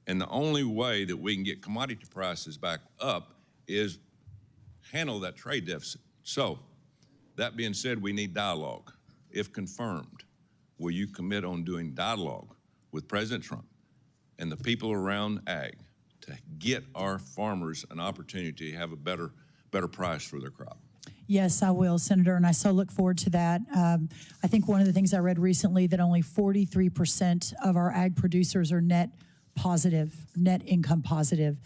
And the only way that we can get commodity prices back up is handle that trade deficit. So, that being said, we need dialogue. If confirmed, will you commit on doing dialogue with President Trump and the people around ag to get our farmers an opportunity to have a better price for their crop? Yes, I will, Senator, and I so look forward to that. I think one of the things I read recently that only 43% of our ag producers are net income positive.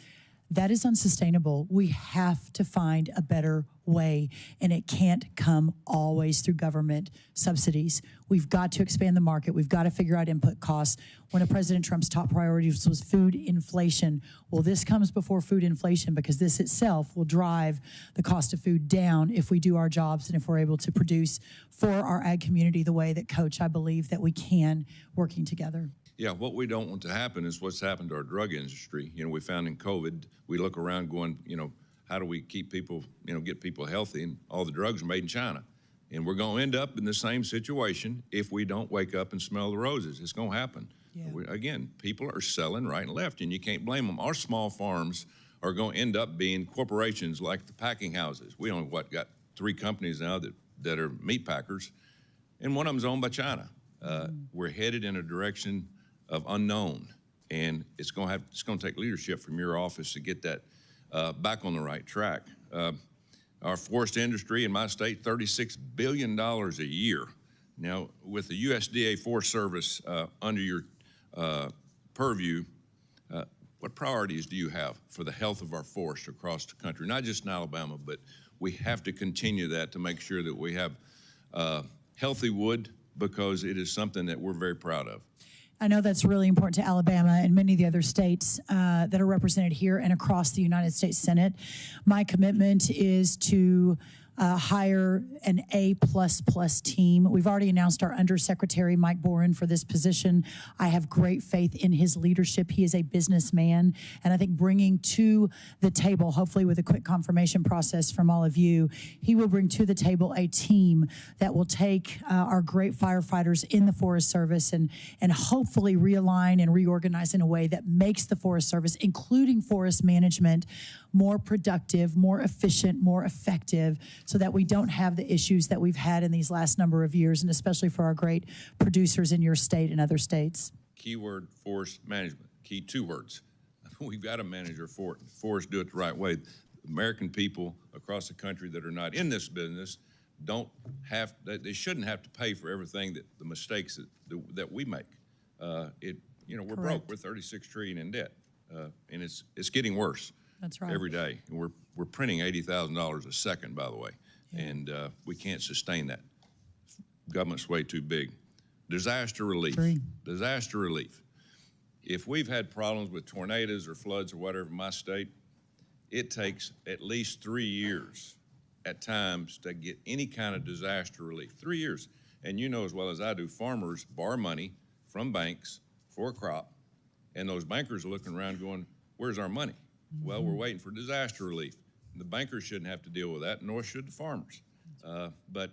That is unsustainable. We have to find a better way, and it can't come always through government subsidies. We've got to expand the market. We've got to figure out input costs. One of President Trump's top priorities was food inflation. Well, this comes before food inflation because this itself will drive the cost of food down if we do our jobs and if we're able to produce for our ag community the way that, Coach, I believe that we can, working together. Yeah, what we don't want to happen is what's happened to our drug industry. You know, we found in COVID, we look around going, you know, how do we keep people, you know, get people healthy? And all the drugs are made in China. And we're going to end up in the same situation if we don't wake up and smell the roses. It's going to happen. Yeah. Again, people are selling right and left, and you can't blame them. Our small farms are going to end up being corporations like the packing houses. We only, got 3 companies now that are meat packers, and one of them's owned by China. We're headed in a direction of unknown, and it's going to take leadership from your office to get that back on the right track. Our forest industry in my state, $36 billion a year. Now, with the USDA Forest Service under your purview, what priorities do you have for the health of our forest across the country? Not just in Alabama, but we have to continue that to make sure that we have healthy wood, because it is something that we're very proud of. I know that's really important to Alabama and many of the other states that are represented here and across the United States Senate. My commitment is to hire an A++ team. We've already announced our Undersecretary, Mike Boren, for this position. I have great faith in his leadership. He is a businessman, and I think bringing to the table, hopefully with a quick confirmation process from all of you, he will bring to the table a team that will take our great firefighters in the Forest Service and hopefully realign and reorganize in a way that makes the Forest Service, including forest management, more productive, more efficient, more effective, so that we don't have the issues that we've had in these last number of years, and especially for our great producers in your state and other states. Keyword, forest management. Key 2 words. We've got to manage our forest, do it the right way. American people across the country that are not in this business they shouldn't have to pay for everything the mistakes that we make. We're broke. We're $36 trillion in debt, and it's getting worse. That's right. Every day. And we're printing $80,000 a second, by the way, and we can't sustain that. Government's way too big. Disaster relief. Disaster relief. If we've had problems with tornadoes or floods or whatever in my state, it takes at least 3 years at times to get any kind of disaster relief. 3 years. And you know as well as I do, farmers borrow money from banks for a crop, and those bankers are looking around going, where's our money? Well, we're waiting for disaster relief. The bankers shouldn't have to deal with that, nor should the farmers. But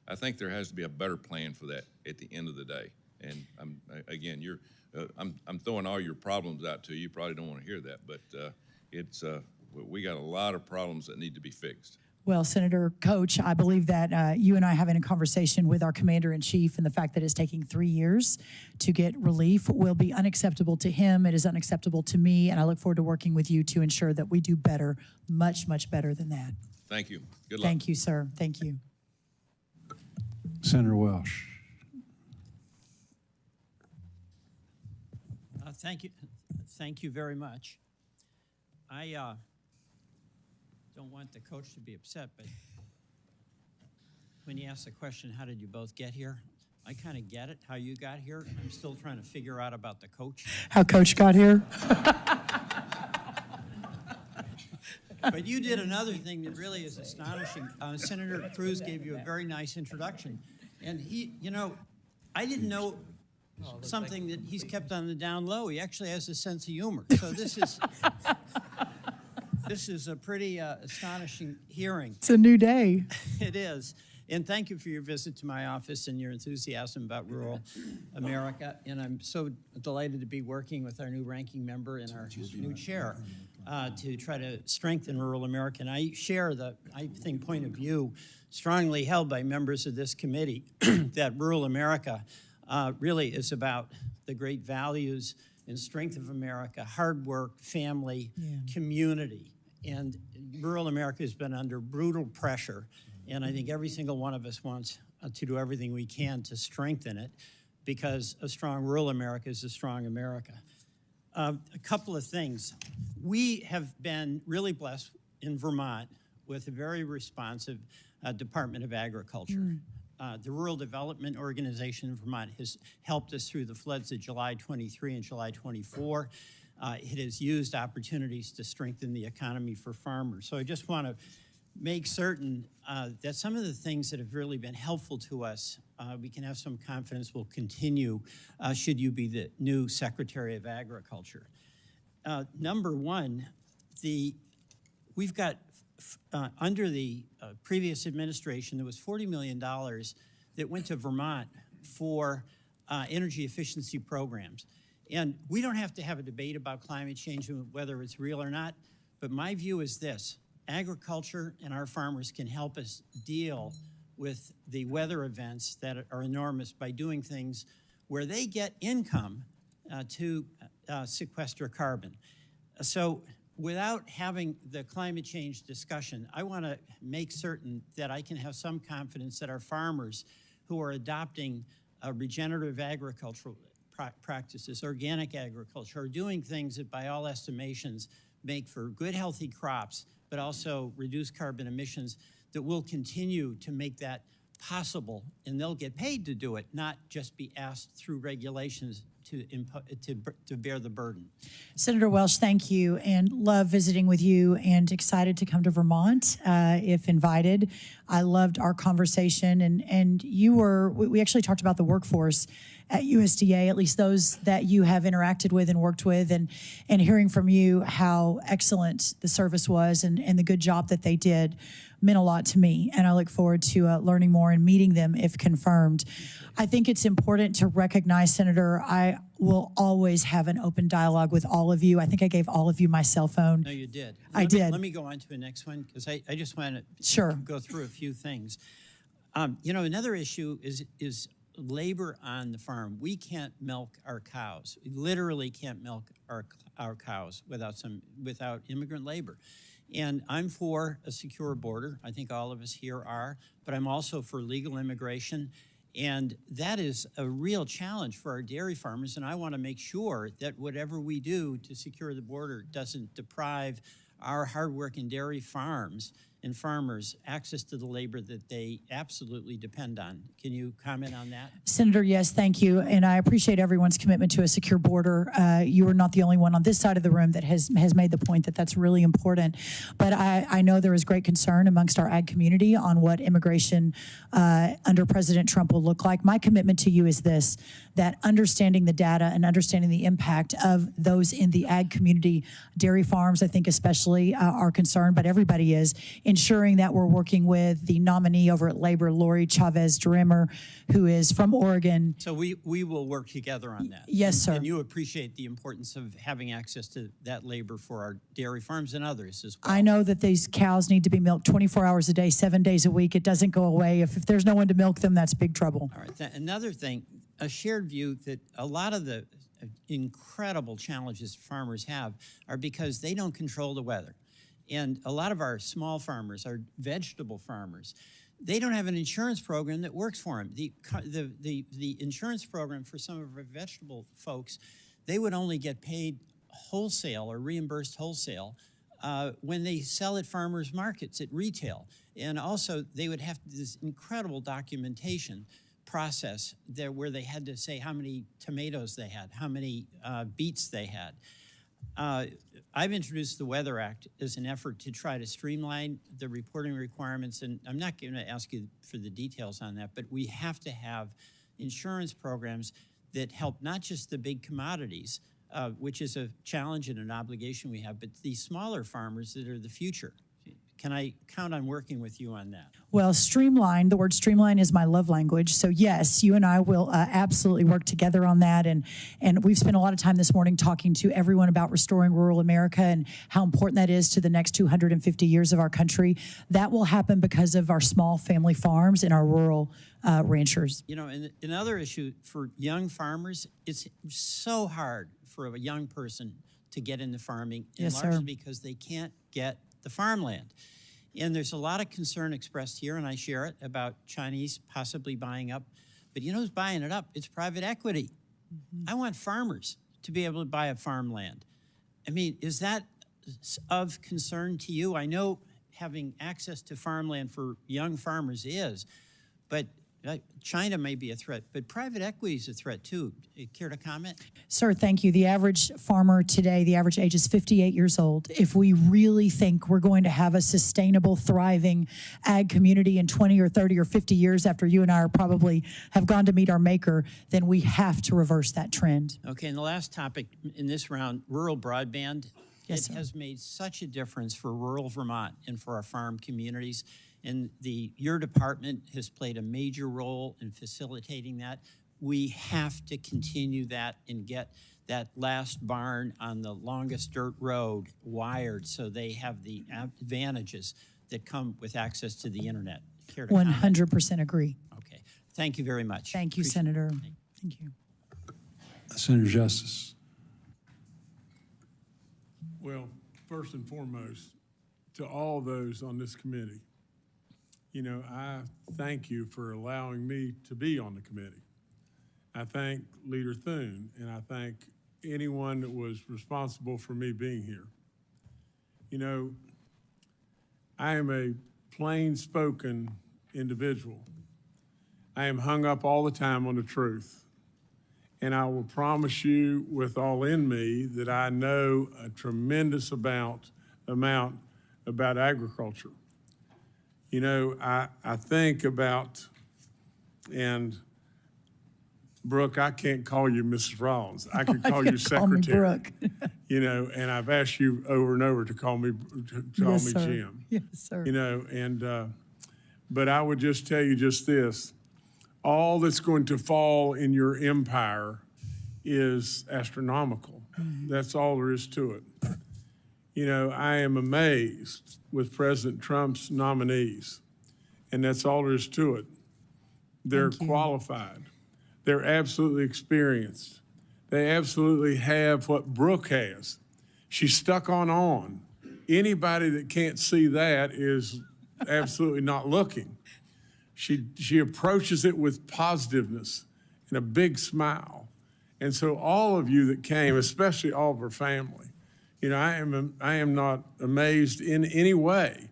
I think there has to be a better plan for that at the end of the day. And I'm throwing all your problems out to you. You probably don't want to hear that, but we got a lot of problems that need to be fixed. Well, Senator, Coach, I believe that you and I having a conversation with our Commander-in-Chief, and the fact that it's taking 3 years to get relief will be unacceptable to him. It is unacceptable to me, and I look forward to working with you to ensure that we do better, much, much better than that. Thank you. Good luck. Thank you, sir. Thank you. Senator Welsh. Thank you. Thank you very much. I don't want the coach to be upset, but when he asked the question, how did you both get here? I kind of get it, how you got here. I'm still trying to figure out about the coach. How Coach got here? But you did another thing that really is astonishing. Senator Cruz gave you a very nice introduction. And I didn't know something that he's kept on the down low. He actually has a sense of humor. So this is a pretty astonishing hearing. It's a new day. It is. And thank you for your visit to my office and your enthusiasm about rural America. And I'm so delighted to be working with our new ranking member and our new chair to try to strengthen rural America. And I share the, I think, point of view strongly held by members of this committee that rural America really is about the great values and strength of America, hard work, family, community. And rural America has been under brutal pressure. And I think every single one of us wants to do everything we can to strengthen it, because a strong rural America is a strong America. A couple of things. We have been really blessed in Vermont with a very responsive Department of Agriculture. The Rural Development Organization in Vermont has helped us through the floods of July 23 and July 24. It has used opportunities to strengthen the economy for farmers. So I just want to make certain that some of the things that have really been helpful to us, we can have some confidence will continue should you be the new Secretary of Agriculture. Number one, we've got under the previous administration, there was $40 million that went to Vermont for energy efficiency programs. And we don't have to have a debate about climate change and whether it's real or not, but my view is this: agriculture and our farmers can help us deal with the weather events that are enormous by doing things where they get income to sequester carbon. So without having the climate change discussion, I want to make certain that I can have some confidence that our farmers who are adopting regenerative agricultural practices, organic agriculture, are doing things that by all estimations make for good, healthy crops, but also reduce carbon emissions, that will continue to make that possible, and they'll get paid to do it, not just be asked through regulations to bear the burden. Senator Welsh, thank you, and love visiting with you, and excited to come to Vermont if invited. I loved our conversation, and we actually talked about the workforce at USDA, at least those that you have interacted with and worked with, and hearing from you how excellent the service was and the good job that they did meant a lot to me, and I look forward to learning more and meeting them if confirmed. I think it's important to recognize, Senator, I will always have an open dialogue with all of you. I think I gave all of you my cell phone. No, you did. I did. Let me go on to the next one, because I just want to Sure. go through a few things. You know, another issue is labor on the farm. We can't milk our cows. We literally can't milk our cows without immigrant labor. And I'm for a secure border. I think all of us here are, but I'm also for legal immigration. And that is a real challenge for our dairy farmers. And I want to make sure that whatever we do to secure the border doesn't deprive our hardworking dairy farms and farmers access to the labor that they absolutely depend on. Can you comment on that? Senator, yes, thank you. And I appreciate everyone's commitment to a secure border. You are not the only one on this side of the room that has made the point that that's really important. But I know there is great concern amongst our ag community on what immigration under President Trump will look like. My commitment to you is this, that understanding the data and understanding the impact of those in the ag community, dairy farms, I think especially are concerned, but everybody is, ensuring that we're working with the nominee over at Labor, Lori Chavez-Drimmer, who is from Oregon. So we will work together on that. Yes, sir. And you appreciate the importance of having access to that labor for our dairy farms and others as well. I know that these cows need to be milked 24 hours a day, 7 days a week. It doesn't go away. If there's no one to milk them, that's big trouble. All right. Another thing, a shared view that a lot of the incredible challenges farmers have are because they don't control the weather. And a lot of our small farmers, our vegetable farmers, they don't have an insurance program that works for them. The insurance program for some of our vegetable folks, they would only get paid wholesale or reimbursed wholesale when they sell at farmers markets at retail. And also they would have this incredible documentation process there where they had to say how many tomatoes they had, how many beets they had. I've introduced the Weather Act as an effort to try to streamline the reporting requirements, and I'm not going to ask you for the details on that, but we have to have insurance programs that help not just the big commodities, which is a challenge and an obligation we have, but the smaller farmers that are the future. Can I count on working with you on that? Well, streamline, the word streamline is my love language. So yes, you and I will absolutely work together on that. And we've spent a lot of time this morning talking to everyone about restoring rural America and how important that is to the next 250 years of our country. That will happen because of our small family farms and our rural ranchers. You know, and another issue for young farmers, it's so hard for a young person to get into farming, Yes, largely sir. because they can't get the farmland. And there's a lot of concern expressed here, and I share it, about Chinese possibly buying up. But you know who's buying it up? It's private equity. I want farmers to be able to buy a farmland. I mean, is that of concern to you? I know having access to farmland for young farmers is, but China may be a threat, but private equity is a threat too. Care to comment? Sir, thank you. The average farmer today, the average age is 58 years old. If we really think we're going to have a sustainable, thriving ag community in 20 or 30 or 50 years after you and I are probably have gone to meet our maker, then we have to reverse that trend. Okay, and the last topic in this round, rural broadband. Yes, it sir. has made such a difference for rural Vermont and for our farm communities. And your department has played a major role in facilitating that. We have to continue that and get that last barn on the longest dirt road wired so they have the advantages that come with access to the internet. Care to comment? 100% agree. Okay, thank you very much. Thank you, Senator. Thank you. Senator Justice. Well, first and foremost, to all those on this committee, you know, I thank you for allowing me to be on the committee. I thank Leader Thune, and I thank anyone that was responsible for me being here. You know, I am a plain-spoken individual. I am hung up all the time on the truth. And I will promise you with all in me that I know a tremendous amount about agriculture. You know, I think about, and Brooke, I can't call you Mrs. Rollins. I can call you Secretary. Call me Brooke. You know, and I've asked you over and over to call me Yes, sir. Jim. Yes, sir. You know, and but I would just tell you just this: all that's going to fall in your empire is astronomical. That's all there is to it. You know, I am amazed with President Trump's nominees, and that's all there is to it. They're qualified. They're absolutely experienced. They absolutely have what Brooke has. She's stuck on. Anybody that can't see that is absolutely not looking. She approaches it with positiveness and a big smile. And so all of you that came, especially all of her family, you know, I am not amazed in any way.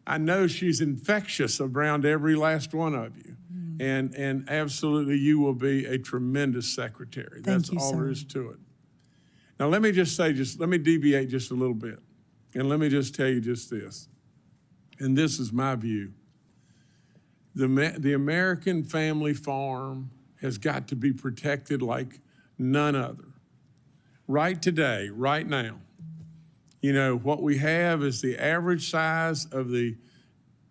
I know she's infectious around every last one of you. And absolutely you will be a tremendous secretary. That's all there is to it. Now let me just say, let me deviate just a little bit. And let me just tell you just this. And this is my view. The American family farm has got to be protected like none other. Right today, right now, you know, what we have is the average size of the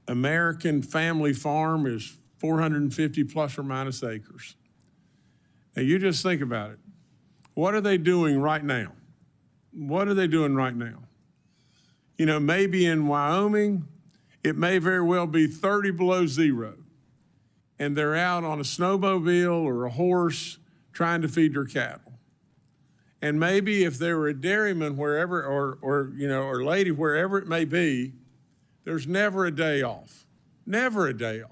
American family farm is 450 plus or minus acres. Now you just think about it. What are they doing right now? What are they doing right now? You know, maybe in Wyoming, it may very well be 30 below zero. And they're out on a snowmobile or a horse trying to feed their cattle. And maybe if there were a dairyman wherever, or lady, wherever it may be, there's never a day off. Never a day off.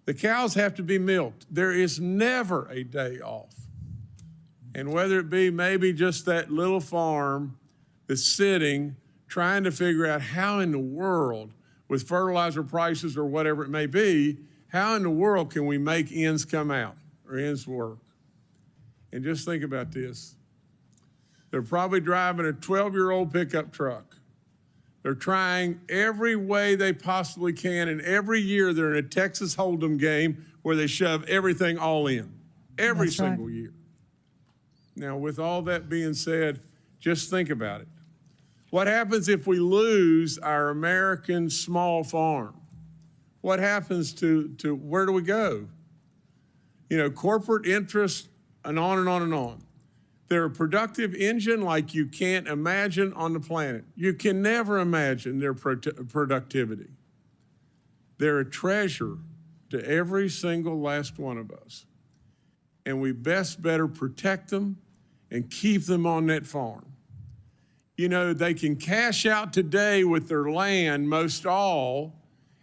The cows have to be milked. There is never a day off. And whether it be maybe just that little farm that's sitting, trying to figure out how in the world, with fertilizer prices or whatever it may be, how in the world can we make ends come out or ends work? And just think about this. They're probably driving a 12-year-old pickup truck. They're trying every way they possibly can, and every year they're in a Texas Hold'em game where they shove everything all in, every single year. Now, with all that being said, just think about it. What happens if we lose our American small farm? What happens to where do we go? You know, corporate interests and on and on and on. They're a productive engine like you can't imagine on the planet. You can never imagine their productivity. They're a treasure to every single last one of us. And we better protect them and keep them on that farm. You know, they can cash out today with their land, most all,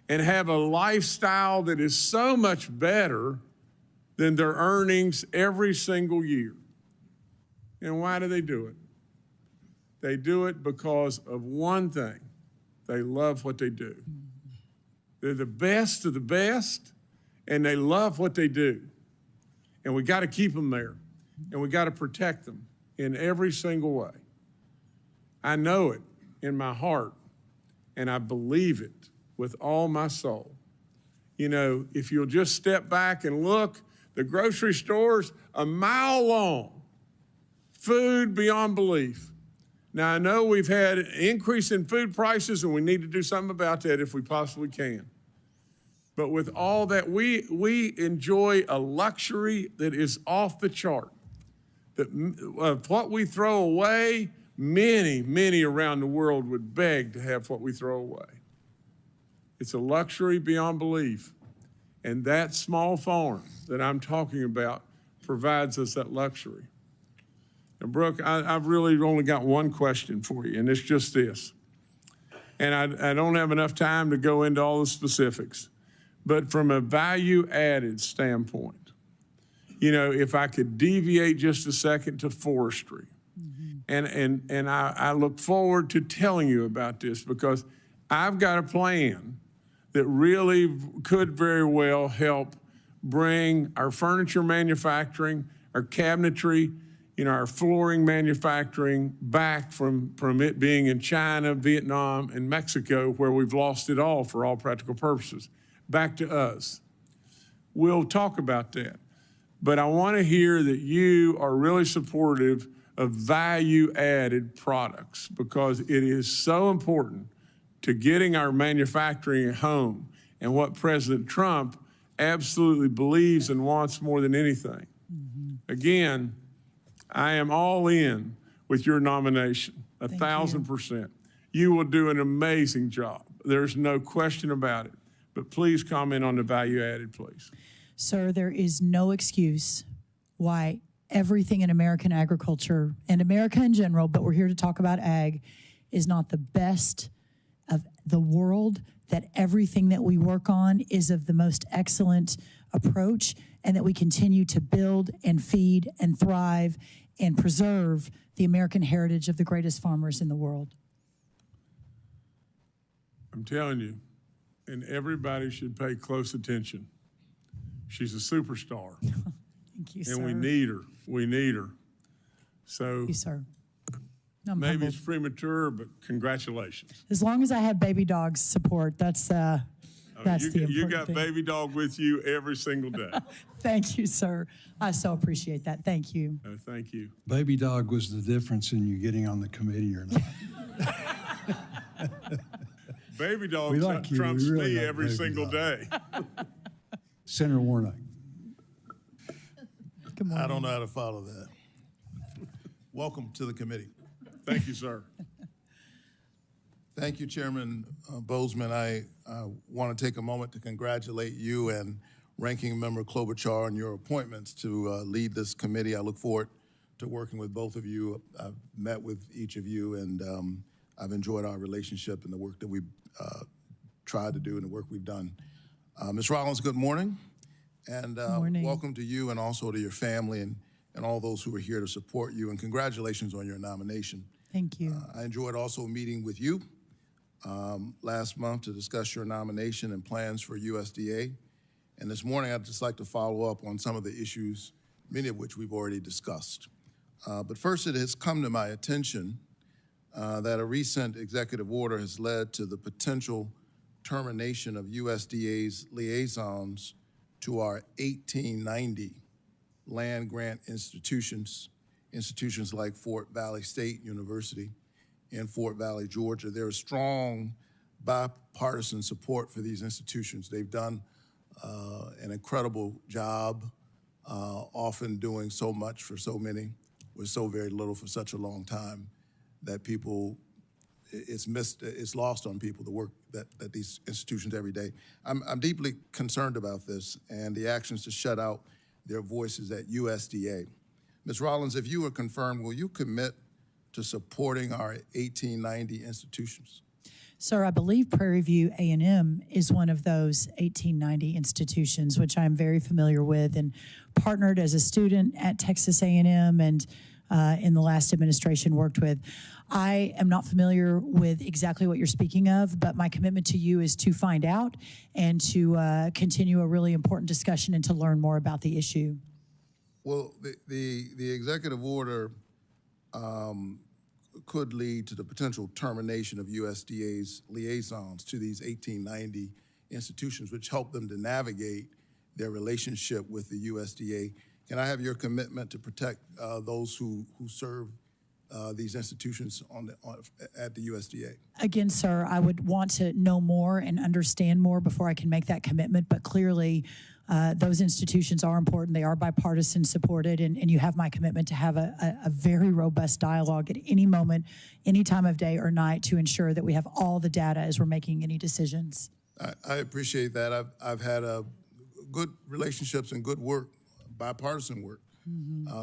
and have a lifestyle that is so much better than their earnings every single year. And why do they do it? They do it because of one thing. They love what they do. They're the best of the best, and they love what they do. And we got to keep them there, and we got to protect them in every single way. I know it in my heart, and I believe it with all my soul. You know, if you'll just step back and look, the grocery store's a mile long. Food beyond belief. Now, I know we've had an increase in food prices, and we need to do something about that if we possibly can. But with all that, we enjoy a luxury that is off the chart. That what we throw away, many around the world would beg to have what we throw away. It's a luxury beyond belief. And that small farm that I'm talking about provides us that luxury. And Brooke, I've really only got one question for you, and it's just this. And I don't have enough time to go into all the specifics, but from a value-added standpoint, you know, if I could deviate just a second to forestry, and I look forward to telling you about this because I've got a plan that really could very well help bring our furniture manufacturing, our cabinetry, you know, our flooring manufacturing back from it being in China, Vietnam, and Mexico, where we've lost it all for all practical purposes, back to us. We'll talk about that. But I want to hear that you are really supportive of value-added products because it is so important to getting our manufacturing at home and what President Trump absolutely believes and wants more than anything. Again, I am all in with your nomination, 1,000%. You will do an amazing job. There's no question about it. But please comment on the value added, please. Sir, there is no excuse why everything in American agriculture and America in general, but we're here to talk about ag, is not the best of the world, that everything that we work on is of the most excellent approach, and that we continue to build and feed and thrive and preserve the American heritage of the greatest farmers in the world. I'm telling you, and everybody should pay close attention. She's a superstar. Thank you, sir. And we need her. We need her. So Thank you, sir. Maybe humbled. it's premature, but congratulations. As long as I have baby dogs support, that's the important You got thing. baby dog with you every single day. Thank you, sir. I so appreciate that. Thank you. Thank you. Baby dog was the difference in you getting on the committee or not. Baby dog We like you. trumps We really me like every baby single dog. day. Senator Warnock. Good morning. I don't know how to follow that. Welcome to the committee. Thank you, sir. Thank you, Chairman Bozeman. I want to take a moment to congratulate you and Ranking Member Klobuchar on your appointments to lead this committee. I look forward to working with both of you. I've met with each of you, and I've enjoyed our relationship and the work that we've tried to do and the work we've done. Ms. Rollins, good morning. And welcome to you and also to your family and all those who are here to support you. And congratulations on your nomination. Thank you. I enjoyed also meeting with you last month to discuss your nomination and plans for USDA. And this morning, I'd just like to follow up on some of the issues, many of which we've already discussed. But first, it has come to my attention that a recent executive order has led to the potential termination of USDA's liaisons to our 1890 land grant institutions like Fort Valley State University in Fort Valley, Georgia. There is strong bipartisan support for these institutions. They've done an incredible job, often doing so much for so many with so very little for such a long time that people, it's lost on people, the work that these institutions every day. I'm deeply concerned about this and the actions to shut out their voices at USDA. Ms. Rollins, if you are confirmed, will you commit to supporting our 1890 institutions? Sir, I believe Prairie View A&M is one of those 1890 institutions, which I'm very familiar with and partnered as a student at Texas A&M and in the last administration worked with. I am not familiar with exactly what you're speaking of, but my commitment to you is to find out and to continue a really important discussion and to learn more about the issue. Well, the executive order could lead to the potential termination of USDA's liaisons to these 1890 institutions, which help them to navigate their relationship with the USDA. Can I have your commitment to protect those who serve these institutions at the USDA? Again, sir, I would want to know more and understand more before I can make that commitment, but clearly those institutions are important. They are bipartisan supported, and you have my commitment to have a very robust dialogue at any moment, any time of day or night to ensure that we have all the data as we're making any decisions. I appreciate that. I've had good relationships and good work, bipartisan work,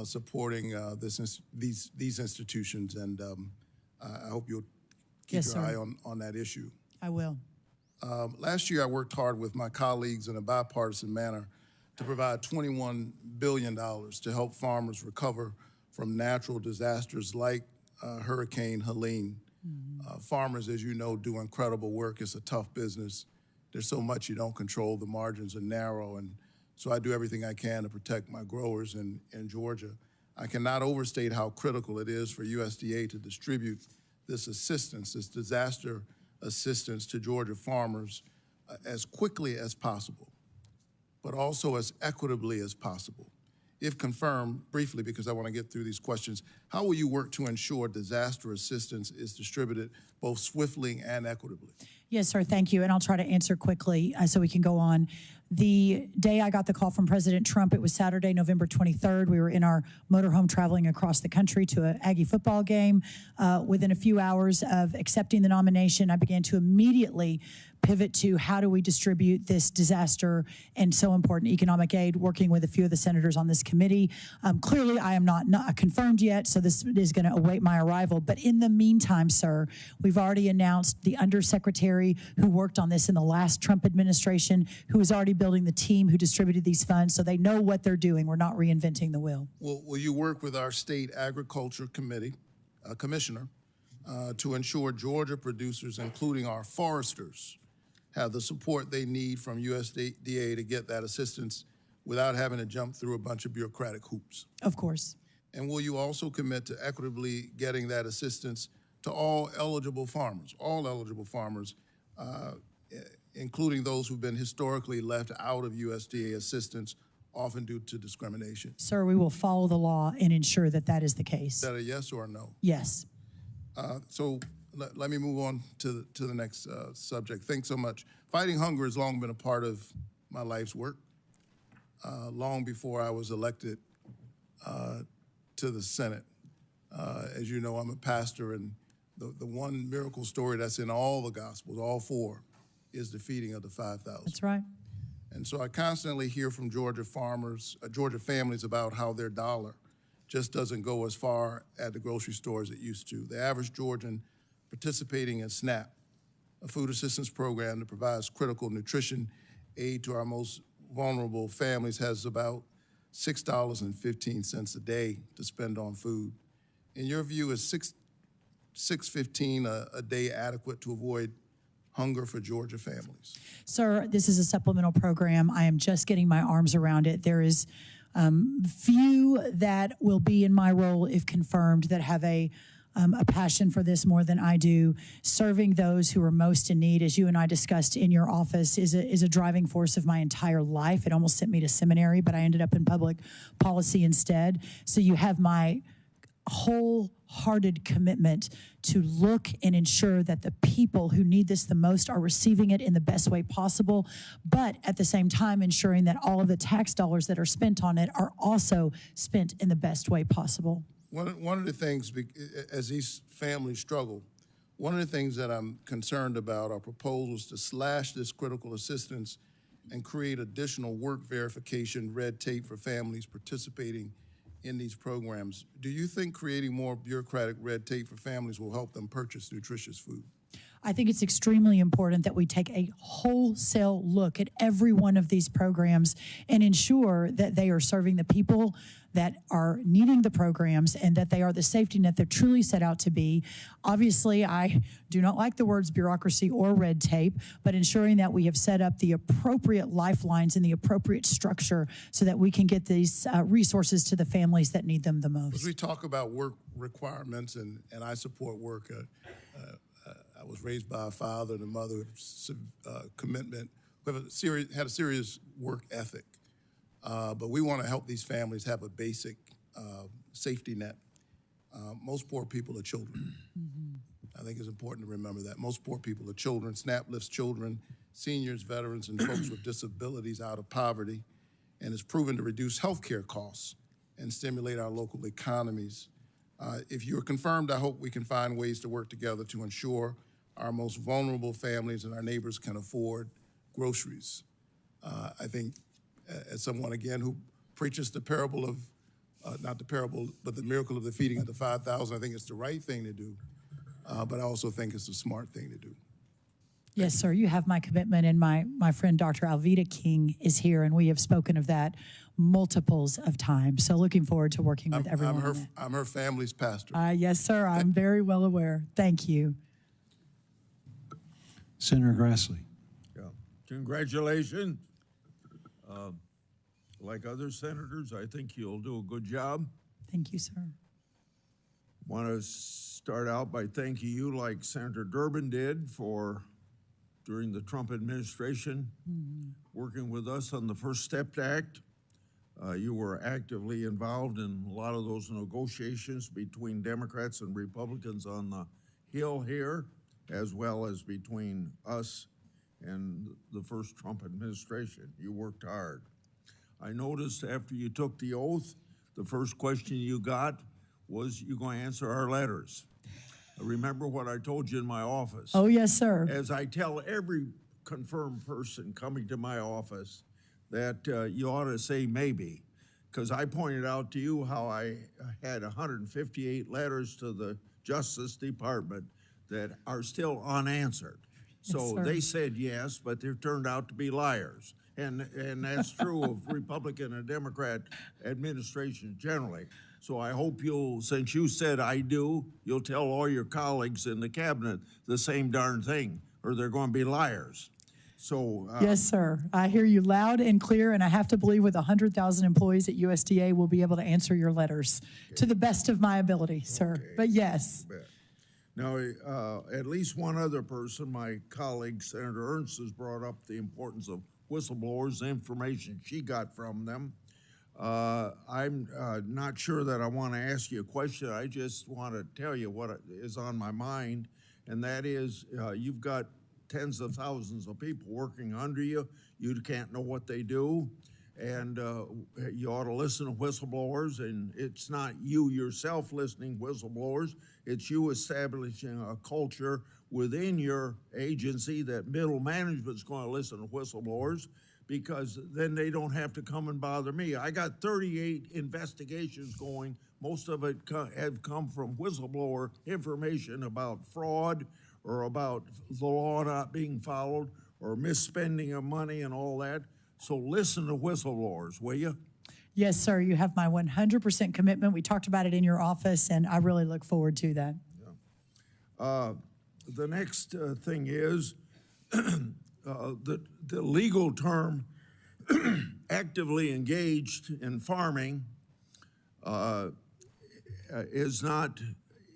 supporting these institutions, and I hope you'll keep your eye on that issue. I will. Last year, I worked hard with my colleagues in a bipartisan manner to provide $21 billion to help farmers recover from natural disasters like Hurricane Helene. Farmers, as you know, do incredible work. It's a tough business. There's so much you don't control. The margins are narrow, and so I do everything I can to protect my growers in Georgia. I cannot overstate how critical it is for USDA to distribute this assistance, this disaster assistance to Georgia farmers as quickly as possible, but also as equitably as possible. If confirmed, briefly, because I want to get through these questions, how will you work to ensure disaster assistance is distributed both swiftly and equitably? Yes, sir, thank you, and I'll try to answer quickly so we can go on. The day I got the call from President Trump, it was Saturday, November 23rd. We were in our motorhome traveling across the country to an Aggie football game. Within a few hours of accepting the nomination, I began to immediately pivot to how do we distribute this disaster and so important economic aid, working with a few of the senators on this committee. Clearly, I am not confirmed yet, so this is going to await my arrival. But in the meantime, sir, we've already announced the undersecretary who worked on this in the last Trump administration, who is already building the team who distributed these funds, so they know what they're doing. We're not reinventing the wheel. Well, will you work with our state agriculture committee, commissioner, to ensure Georgia producers, including our foresters, have the support they need from USDA to get that assistance without having to jump through a bunch of bureaucratic hoops? Of course. And will you also commit to equitably getting that assistance to all eligible farmers, including those who've been historically left out of USDA assistance, often due to discrimination? Sir, we will follow the law and ensure that that is the case. Is that a yes or a no? Yes. So let me move on to the next subject. Thanks so much. Fighting hunger has long been a part of my life's work. Long before I was elected to the Senate. As you know, I'm a pastor, and the one miracle story that's in all the Gospels, all four, is the feeding of the 5,000. That's right. And so I constantly hear from Georgia farmers, Georgia families about how their dollar just doesn't go as far at the grocery store as it used to. The average Georgian participating in SNAP, a food assistance program that provides critical nutrition aid to our most vulnerable families, has about $6.15 a day to spend on food. In your view, is $6.15 a day adequate to avoid hunger for Georgia families? Sir, this is a supplemental program. I am just getting my arms around it. There is few that will be in my role, if confirmed, that have a passion for this more than I do. Serving those who are most in need, as you and I discussed in your office, is a driving force of my entire life. It almost sent me to seminary, but I ended up in public policy instead. So you have my wholehearted commitment to look and ensure that the people who need this the most are receiving it in the best way possible, but at the same time ensuring that all of the tax dollars that are spent on it are also spent in the best way possible. One of the things, as these families struggle, one of the things that I'm concerned about are proposals to slash this critical assistance and create additional work verification red tape for families participating in these programs. Do you think creating more bureaucratic red tape for families will help them purchase nutritious food? I think it's extremely important that we take a wholesale look at every one of these programs and ensure that they are serving the people that are needing the programs and that they are the safety net they're truly set out to be. Obviously, I do not like the words bureaucracy or red tape, but ensuring that we have set up the appropriate lifelines and the appropriate structure so that we can get these resources to the families that need them the most. As we talk about work requirements, and I support work, I was raised by a father and a mother of commitment, who had a serious work ethic. But we want to help these families have a basic safety net. Most poor people are children. I think it's important to remember that. Most poor people are children. SNAP lifts children, seniors, veterans, and folks with disabilities out of poverty, and is proven to reduce healthcare costs and stimulate our local economies. If you're confirmed, I hope we can find ways to work together to ensure our most vulnerable families and our neighbors can afford groceries. I think, as someone, again, who preaches the parable of, not the parable, but the miracle of the feeding of the 5,000, I think it's the right thing to do, but I also think it's the smart thing to do. Yes, sir, you have my commitment, and my friend Dr. Alveda King is here, and we have spoken of that multiples of times. So looking forward to working with everyone. I'm her family's pastor. Yes, sir, I'm very well aware. Thank you. Senator Grassley. Yeah. Congratulations. Like other senators, I think you'll do a good job. Thank you, sir. Want to start out by thanking you, like Senator Durbin did, for during the Trump administration, working with us on the First Step Act. You were actively involved in a lot of those negotiations between Democrats and Republicans on the Hill here, as well as between us and the first Trump administration. You worked hard. I noticed after you took the oath, the first question you got was, you going to answer our letters. Remember what I told you in my office? Oh, yes, sir. As I tell every confirmed person coming to my office that you ought to say maybe, because I pointed out to you how I had 158 letters to the Justice Department that are still unanswered. So they said yes, but they turned out to be liars. And that's true of Republican and Democrat administrations generally. So I hope you'll, since you said I do, you'll tell all your colleagues in the cabinet the same darn thing, or they're going to be liars. So yes, sir. I hear you loud and clear, and I have to believe with 100,000 employees at USDA, we'll be able to answer your letters to the best of my ability, sir. But yes. Now, at least one other person, my colleague, Senator Ernst, has brought up the importance of whistleblowers, the information she got from them. I'm not sure that I want to ask you a question. I just want to tell you what is on my mind, and that is you've got tens of thousands of people working under you. You can't know what they do, and you ought to listen to whistleblowers, and it's not you yourself listening to whistleblowers. It's you establishing a culture within your agency that middle management is going to listen to whistleblowers, because then they don't have to come and bother me. I got 38 investigations going. Most of it have come from whistleblower information about fraud or about the law not being followed or misspending of money and all that. So listen to whistleblowers, will you? Yes, sir. You have my 100% commitment. We talked about it in your office, and I really look forward to that. Yeah. The next thing is the legal term actively engaged in farming is not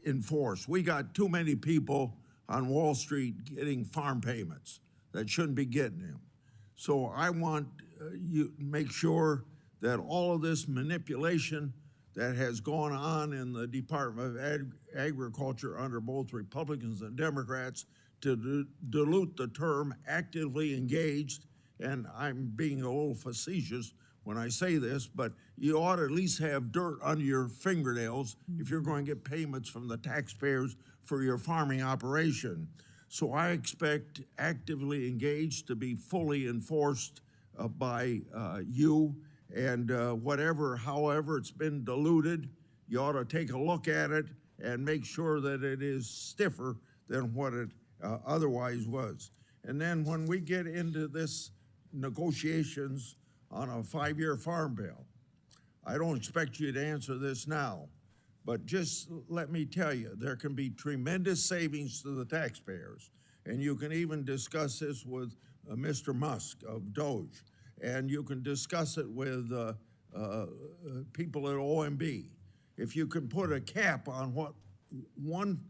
enforced. We got too many people on Wall Street getting farm payments that shouldn't be getting them. So I want you to make sure that all of this manipulation that has gone on in the Department of Agriculture under both Republicans and Democrats to dilute the term actively engaged. And I'm being a little facetious when I say this, but you ought to at least have dirt under your fingernails if you're going to get payments from the taxpayers for your farming operation. So I expect actively engaged to be fully enforced by you, and however it's been diluted, you ought to take a look at it and make sure that it is stiffer than what it otherwise was. And then when we get into this negotiations on a 5-year farm bill, I don't expect you to answer this now, but just let me tell you, there can be tremendous savings to the taxpayers. And you can even discuss this with Mr. Musk of Doge, and you can discuss it with people at OMB. If you can put a cap on what one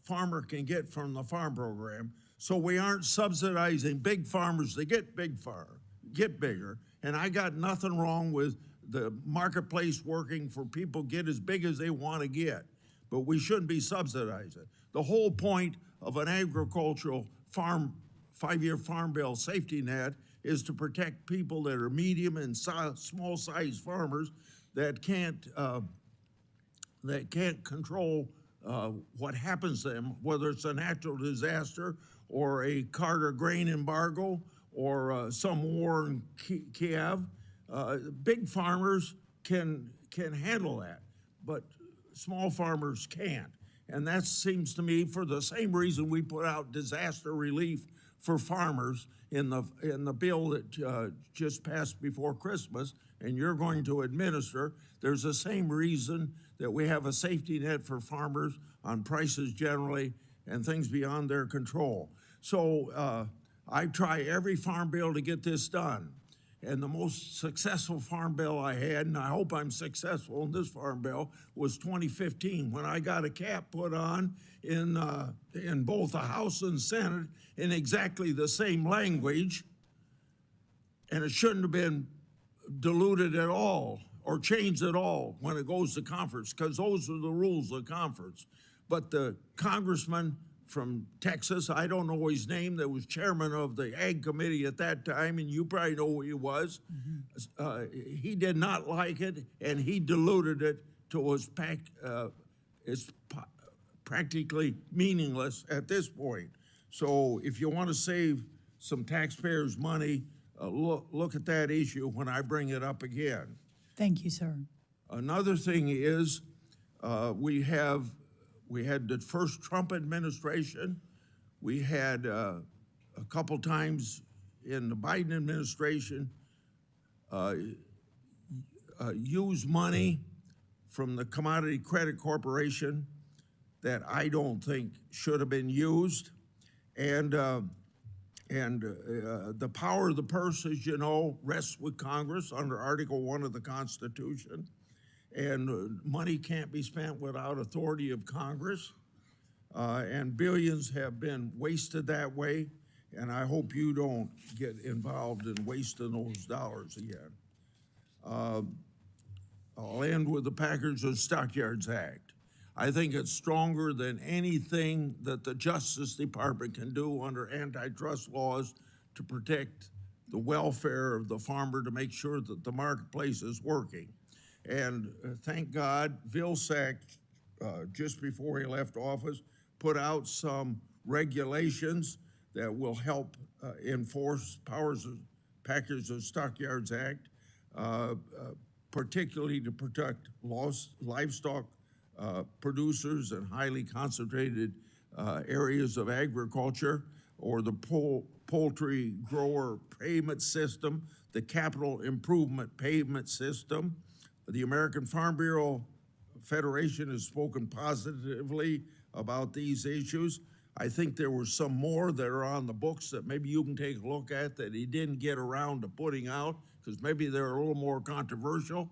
farmer can get from the farm program, so we aren't subsidizing big farmers to get bigger. And I got nothing wrong with the marketplace working for people get as big as they want to get, but we shouldn't be subsidizing. The whole point of an agricultural farm 5-year farm bill safety net is to protect people that are medium and small size farmers that can't control what happens to them, whether it's a natural disaster or a Carter grain embargo or some war in Kiev. Big farmers can handle that, but small farmers can't. And that seems to me, for the same reason we put out disaster relief for farmers in the bill that just passed before Christmas, and you're going to administer, there's the same reason that we have a safety net for farmers on prices generally and things beyond their control. So I try every farm bill to get this done. And the most successful farm bill I had, and I hope I'm successful in this farm bill, was 2015, when I got a cap put on in both the House and Senate in exactly the same language, and it shouldn't have been diluted at all or changed at all when it goes to conference, because those are the rules of conference. But the congressman from Texas, I don't know his name, that was chairman of the Ag Committee at that time, and you probably know who he was. He did not like it, and he diluted it to it's practically meaningless at this point. So if you want to save some taxpayers' money, look at that issue when I bring it up again. Thank you, sir. Another thing is we had the first Trump administration. We had a couple times in the Biden administration use money from the Commodity Credit Corporation that I don't think should have been used. And the power of the purse, as you know, rests with Congress under Article 1 of the Constitution. And money can't be spent without authority of Congress. And billions have been wasted that way. And I hope you don't get involved in wasting those dollars again. I'll end with the Packers and Stockyards Act. I think it's stronger than anything that the Justice Department can do under antitrust laws to protect the welfare of the farmer, to make sure that the marketplace is working. And thank God, Vilsack, just before he left office, put out some regulations that will help enforce Packers and Stockyards Act, particularly to protect livestock producers in highly concentrated areas of agriculture, or the poultry grower payment system, the capital improvement payment system. The American Farm Bureau Federation has spoken positively about these issues. I think there were some more that are on the books that maybe you can take a look at that he didn't get around to putting out, because maybe they're a little more controversial.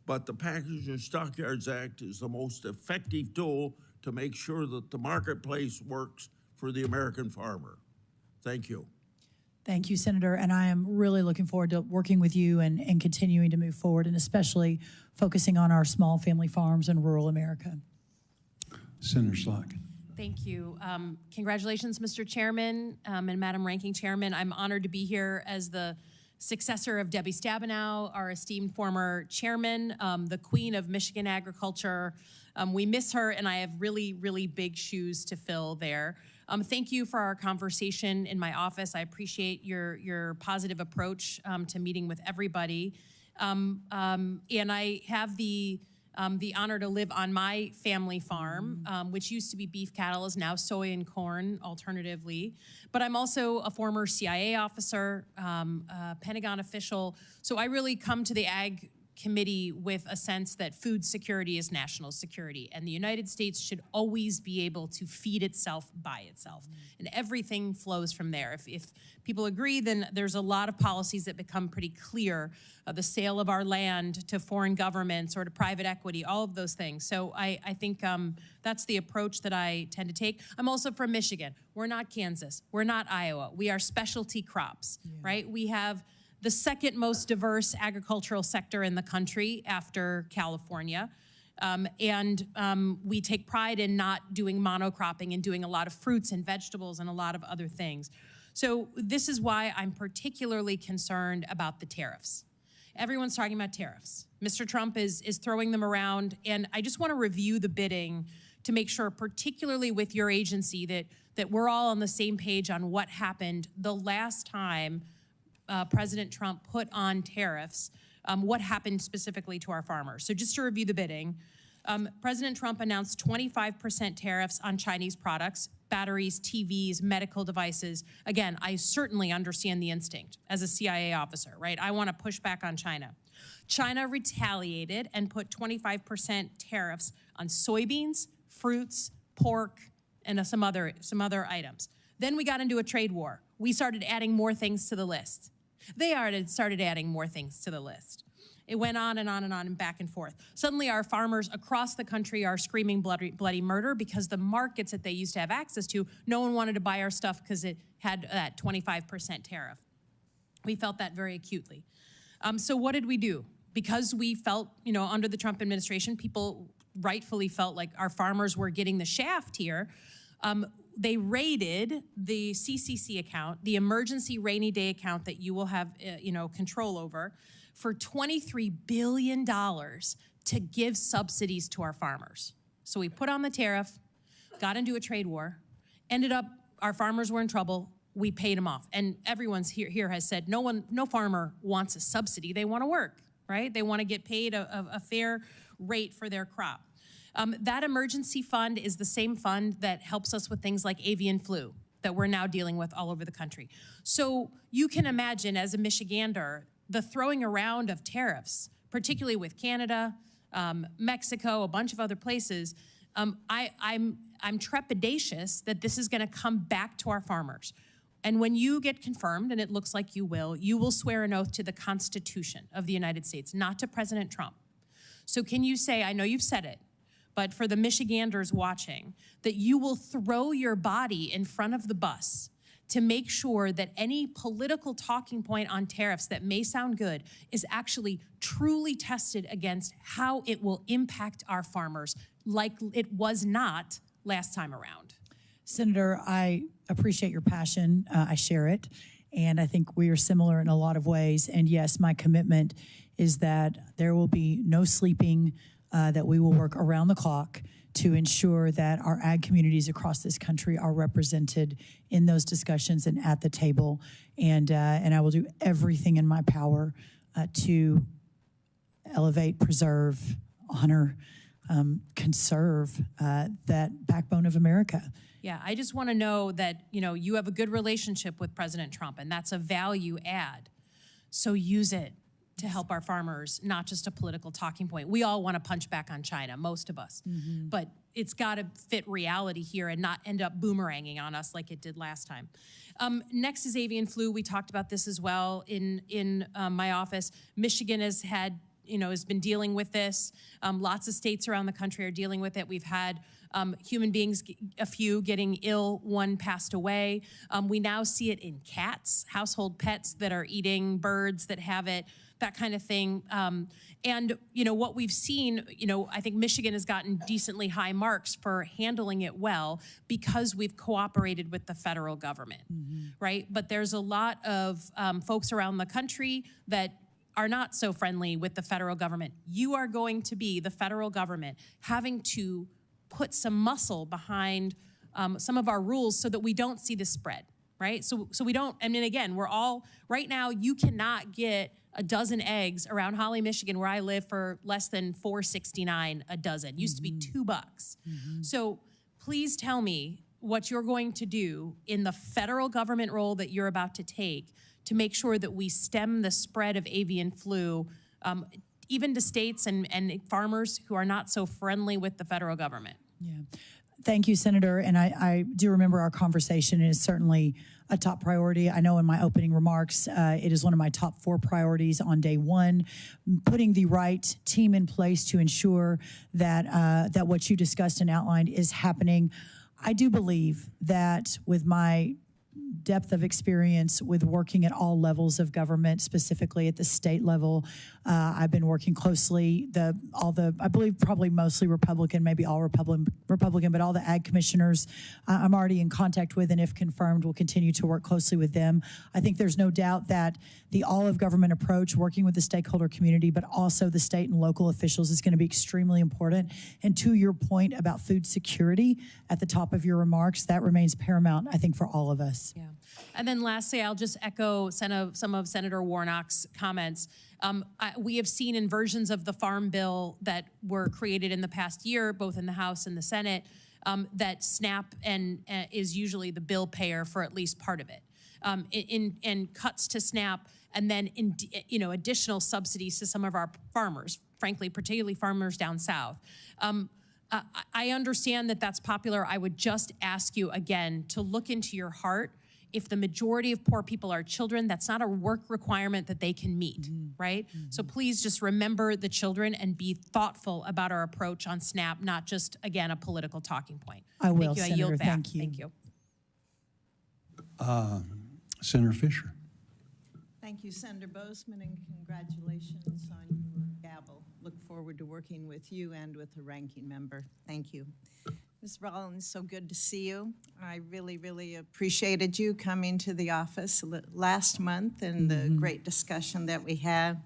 But the Packers and Stockyards Act is the most effective tool to make sure that the marketplace works for the American farmer. Thank you. Thank you, Senator. And I am really looking forward to working with you and continuing to move forward, and especially focusing on our small family farms in rural America. Senator Slotkin. Thank you. Congratulations, Mr. Chairman and Madam Ranking Chairman. I'm honored to be here as the successor of Debbie Stabenow, our esteemed former chairman, the queen of Michigan agriculture. We miss her, and I have really, really big shoes to fill there. Thank you for our conversation in my office. I appreciate your positive approach to meeting with everybody. And I have the honor to live on my family farm, which used to be beef cattle, is now soy and corn alternatively. But I'm also a former CIA officer, Pentagon official. So I really come to the Ag Committee with a sense that food security is national security, and the United States should always be able to feed itself by itself. And everything flows from there. If people agree, then there's a lot of policies that become pretty clear. The sale of our land to foreign governments or to private equity, all of those things. So I think that's the approach that I tend to take. I'm also from Michigan. We're not Kansas. We're not Iowa. We are specialty crops, right? We have the second most diverse agricultural sector in the country after California. We take pride in not doing monocropping and doing a lot of fruits and vegetables and a lot of other things. So this is why I'm particularly concerned about the tariffs. Everyone's talking about tariffs. Mr. Trump is throwing them around, and I just want to review the bidding to make sure, particularly with your agency, that we're all on the same page on what happened the last time President Trump put on tariffs, what happened specifically to our farmers. So just to review the bidding, President Trump announced 25% tariffs on Chinese products, batteries, TVs, medical devices. Again, I certainly understand the instinct as a CIA officer, right? I want to push back on China. China retaliated and put 25% tariffs on soybeans, fruits, pork, and some other items. Then we got into a trade war. We started adding more things to the list. They started adding more things to the list. It went on and on and on and back and forth. Suddenly our farmers across the country are screaming bloody murder because the markets that they used to have access to, no one wanted to buy our stuff because it had that 25% tariff. We felt that very acutely. So what did we do? Because we felt, under the Trump administration, people rightfully felt like our farmers were getting the shaft here. They raided the CCC account, the emergency rainy day account that you will have, control over, for $23 billion to give subsidies to our farmers. So we put on the tariff, got into a trade war, ended up, our farmers were in trouble, we paid them off. And everyone's here has said, no farmer wants a subsidy, they want to work, right? They want to get paid a fair rate for their crop. That emergency fund is the same fund that helps us with things like avian flu that we're now dealing with all over the country. So you can imagine, as a Michigander, the throwing around of tariffs, particularly with Canada, Mexico, a bunch of other places. I'm trepidatious that this is going to come back to our farmers. And when you get confirmed, and it looks like you will swear an oath to the Constitution of the United States, not to President Trump. So can you say, I know you've said it, but for the Michiganders watching, that you will throw your body in front of the bus to make sure that any political talking point on tariffs that may sound good is actually truly tested against how it will impact our farmers, like it was not last time around? Senator, I appreciate your passion. I share it. And I think we are similar in a lot of ways. And yes, my commitment is that there will be no sleeping, that we will work around the clock to ensure that our ag communities across this country are represented in those discussions and at the table. And I will do everything in my power to elevate, preserve, honor, conserve that backbone of America. Yeah, I just want to know that, you have a good relationship with President Trump, and that's a value add. So use it to help our farmers, not just a political talking point. We all want to punch back on China, most of us. Mm-hmm. But it's got to fit reality here and not end up boomeranging on us like it did last time. Next is avian flu. We talked about this as well in my office. Michigan has been dealing with this. Lots of states around the country are dealing with it. We've had human beings, a few getting ill, one passed away. We now see it in cats, household pets that are eating birds that have it, that kind of thing. And, you know, what we've seen, you know, I think Michigan has gotten decently high marks for handling it well because we've cooperated with the federal government, right? But there's a lot of folks around the country that are not so friendly with the federal government. You are going to be, the federal government, having to put some muscle behind some of our rules so that we don't see this spread, right? So we don't, I mean, again, we're all, right now, you cannot get a dozen eggs around Holly, Michigan, where I live, for less than $4.69 a dozen. It used to be $2. So please tell me what you're going to do in the federal government role that you're about to take to make sure that we stem the spread of avian flu, even to states and farmers who are not so friendly with the federal government. Yeah. Thank you, Senator. And I do remember our conversation. It is certainly a top priority. I know in my opening remarks, it is one of my top 4 priorities on day one, putting the right team in place to ensure that, that what you discussed and outlined is happening. I do believe that with my depth of experience with working at all levels of government, specifically at the state level. I've been working closely, I believe probably mostly Republican, maybe all Republican, but all the ag commissioners I'm already in contact with, and if confirmed, will continue to work closely with them. I think there's no doubt that the all of government approach, working with the stakeholder community, but also the state and local officials, is going to be extremely important. And to your point about food security at the top of your remarks, that remains paramount, I think, for all of us. Yeah. And then lastly, I'll just echo some of Senator Warnock's comments. We have seen in versions of the Farm Bill that were created in the past year, both in the House and the Senate, that SNAP is usually the bill payer for at least part of it. In cuts to SNAP, and then additional subsidies to some of our farmers, frankly, particularly farmers down south. I understand that that's popular. I would just ask you again to look into your heart. If the majority of poor people are children, that's not a work requirement that they can meet, right? So please just remember the children and be thoughtful about our approach on SNAP, not just, again, a political talking point. I will, Thank you. Senator, I yield back. thank you. Thank you. Senator Fisher. Thank you, Senator Bozeman, and congratulations on your gavel. Look forward to working with you and with the ranking member. Thank you. Ms. Rollins, so good to see you. I really, really appreciated you coming to the office last month and the great discussion that we had.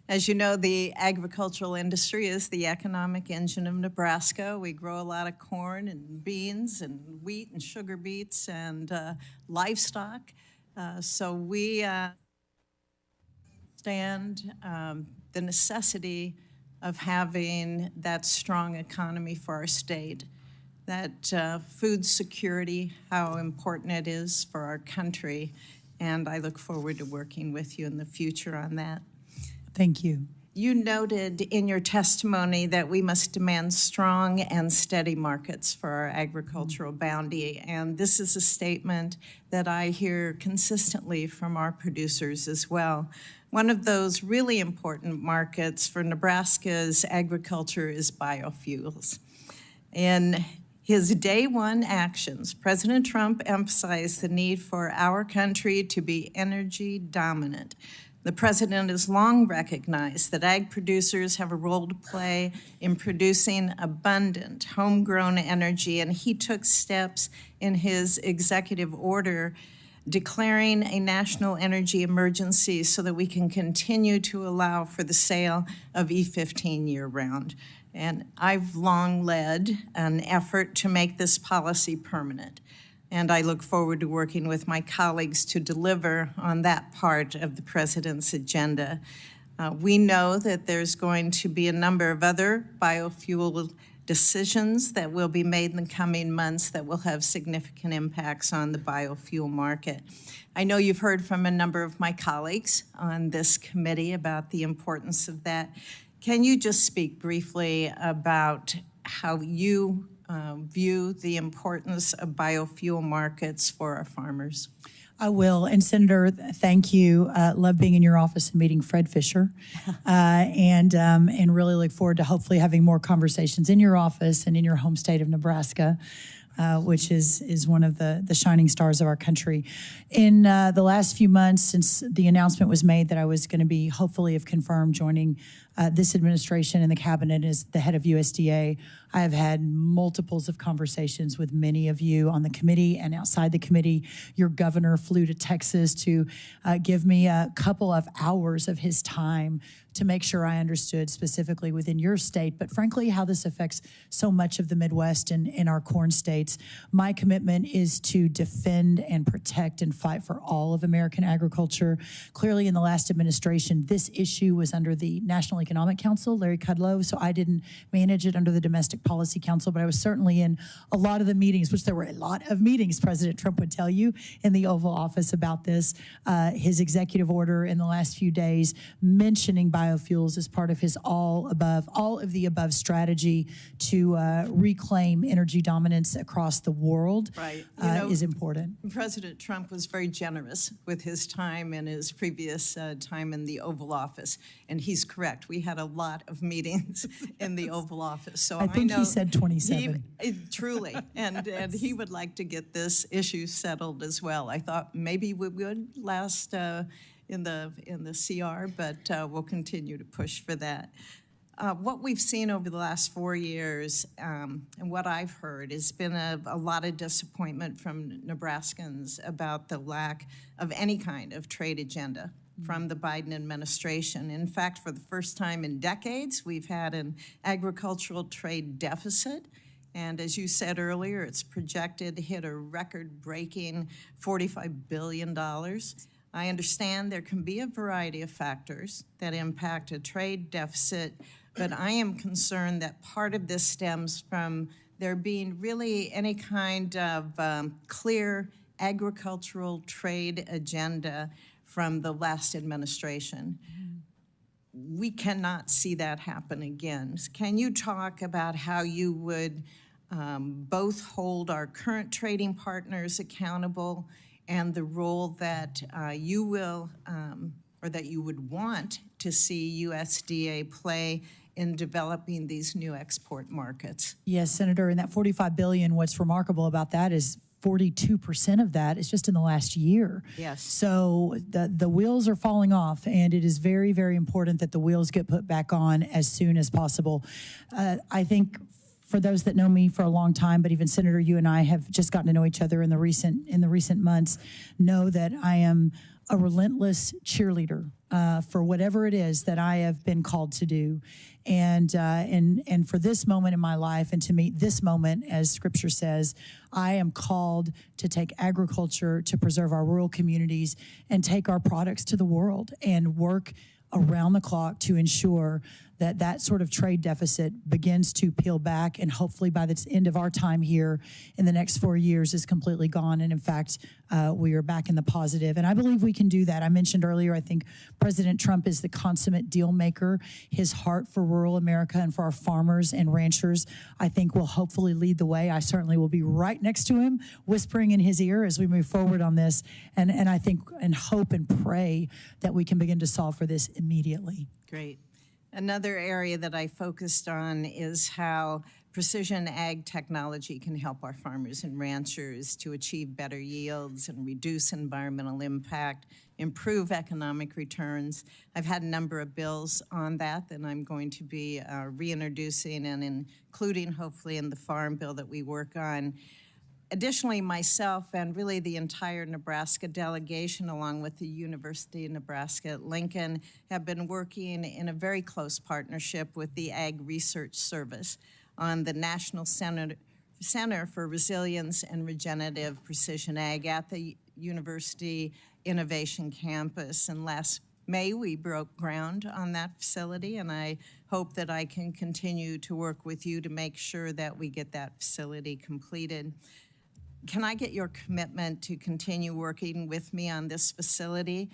As you know, the agricultural industry is the economic engine of Nebraska. We grow a lot of corn and beans and wheat and sugar beets and livestock. So we stand the necessity of having that strong economy for our state. That food security, how important it is for our country, and I look forward to working with you in the future on that. Thank you. You noted in your testimony that we must demand strong and steady markets for our agricultural bounty, and this is a statement that I hear consistently from our producers as well. One of those really important markets for Nebraska's agriculture is biofuels. In his day one actions, President Trump emphasized the need for our country to be energy dominant. The president has long recognized that ag producers have a role to play in producing abundant homegrown energy, and he took steps in his executive order declaring a national energy emergency so that we can continue to allow for the sale of E15 year-round. And I've long led an effort to make this policy permanent. And I look forward to working with my colleagues to deliver on that part of the president's agenda. We know that there's going to be a number of other biofuel decisions that will be made in the coming months that will have significant impacts on the biofuel market. I know you've heard from a number of my colleagues on this committee about the importance of that. Can you just speak briefly about how you view the importance of biofuel markets for our farmers? I will. And Senator, thank you. Love being in your office and meeting Fred Fisher, and really look forward to hopefully having more conversations in your office and in your home state of Nebraska, which is one of the shining stars of our country. In the last few months, since the announcement was made that I was going to be, hopefully if confirmed, joining this administration and the cabinet as the head of USDA, I have had multiples of conversations with many of you on the committee and outside the committee. Your governor flew to Texas to give me a couple of hours of his time to make sure I understood specifically within your state, but frankly, how this affects so much of the Midwest and in our corn states. My commitment is to defend and protect and fight for all of American agriculture. Clearly, in the last administration, this issue was under the National Economic Council, Larry Kudlow, so I didn't manage it under the Domestic Policy Council, but I was certainly in a lot of the meetings, which there were a lot of meetings, President Trump would tell you, in the Oval Office about this. His executive order in the last few days mentioning biofuels as part of his all of the above strategy to reclaim energy dominance across the world is important. President Trump was very generous with his time and his previous time in the Oval Office, and he's correct. We had a lot of meetings in the Oval Office. So I think know he said 27. Truly, and he would like to get this issue settled as well. I thought maybe we would last in the CR, but we'll continue to push for that. What we've seen over the last 4 years and what I've heard has been a lot of disappointment from Nebraskans about the lack of any kind of trade agenda from the Biden administration. In fact, for the first time in decades, we've had an agricultural trade deficit. And as you said earlier, it's projected to hit a record-breaking $45 billion. I understand there can be a variety of factors that impact a trade deficit, but I am concerned that part of this stems from there being really any kind of clear agricultural trade agenda from the last administration. We cannot see that happen again. Can you talk about how you would both hold our current trading partners accountable and the role that you will, or that you would want to see USDA play in developing these new export markets? Yes, Senator, and that $45 billion, what's remarkable about that is 42% of that is just in the last year. Yes. So the wheels are falling off, and it is very, very important that the wheels get put back on as soon as possible. I think for those that know me for a long time, but even Senator, you and I have just gotten to know each other in the recent months, know that I am a relentless cheerleader for whatever it is that I have been called to do. And for this moment in my life and to meet this moment, as Scripture says, I am called to take agriculture to preserve our rural communities and take our products to the world and work around the clock to ensure that that sort of trade deficit begins to peel back, and hopefully by the end of our time here in the next 4 years is completely gone. And in fact, we are back in the positive. And I believe we can do that. I mentioned earlier, I think President Trump is the consummate deal maker. His heart for rural America and for our farmers and ranchers, I think, will hopefully lead the way. I certainly will be right next to him, whispering in his ear as we move forward on this. And I think and hope and pray that we can begin to solve for this immediately. Great. Another area that I focused on is how precision ag technology can help our farmers and ranchers to achieve better yields and reduce environmental impact, improve economic returns. I've had a number of bills on that I'm going to be reintroducing and including hopefully in the farm bill that we work on. Additionally, myself and really the entire Nebraska delegation, along with the University of Nebraska at Lincoln, have been working in a very close partnership with the Ag Research Service on the National Center for Resilience and Regenerative Precision Ag at the University Innovation Campus. And last May, we broke ground on that facility, and I hope that I can continue to work with you to make sure that we get that facility completed. Can I get your commitment to continue working with me on this facility?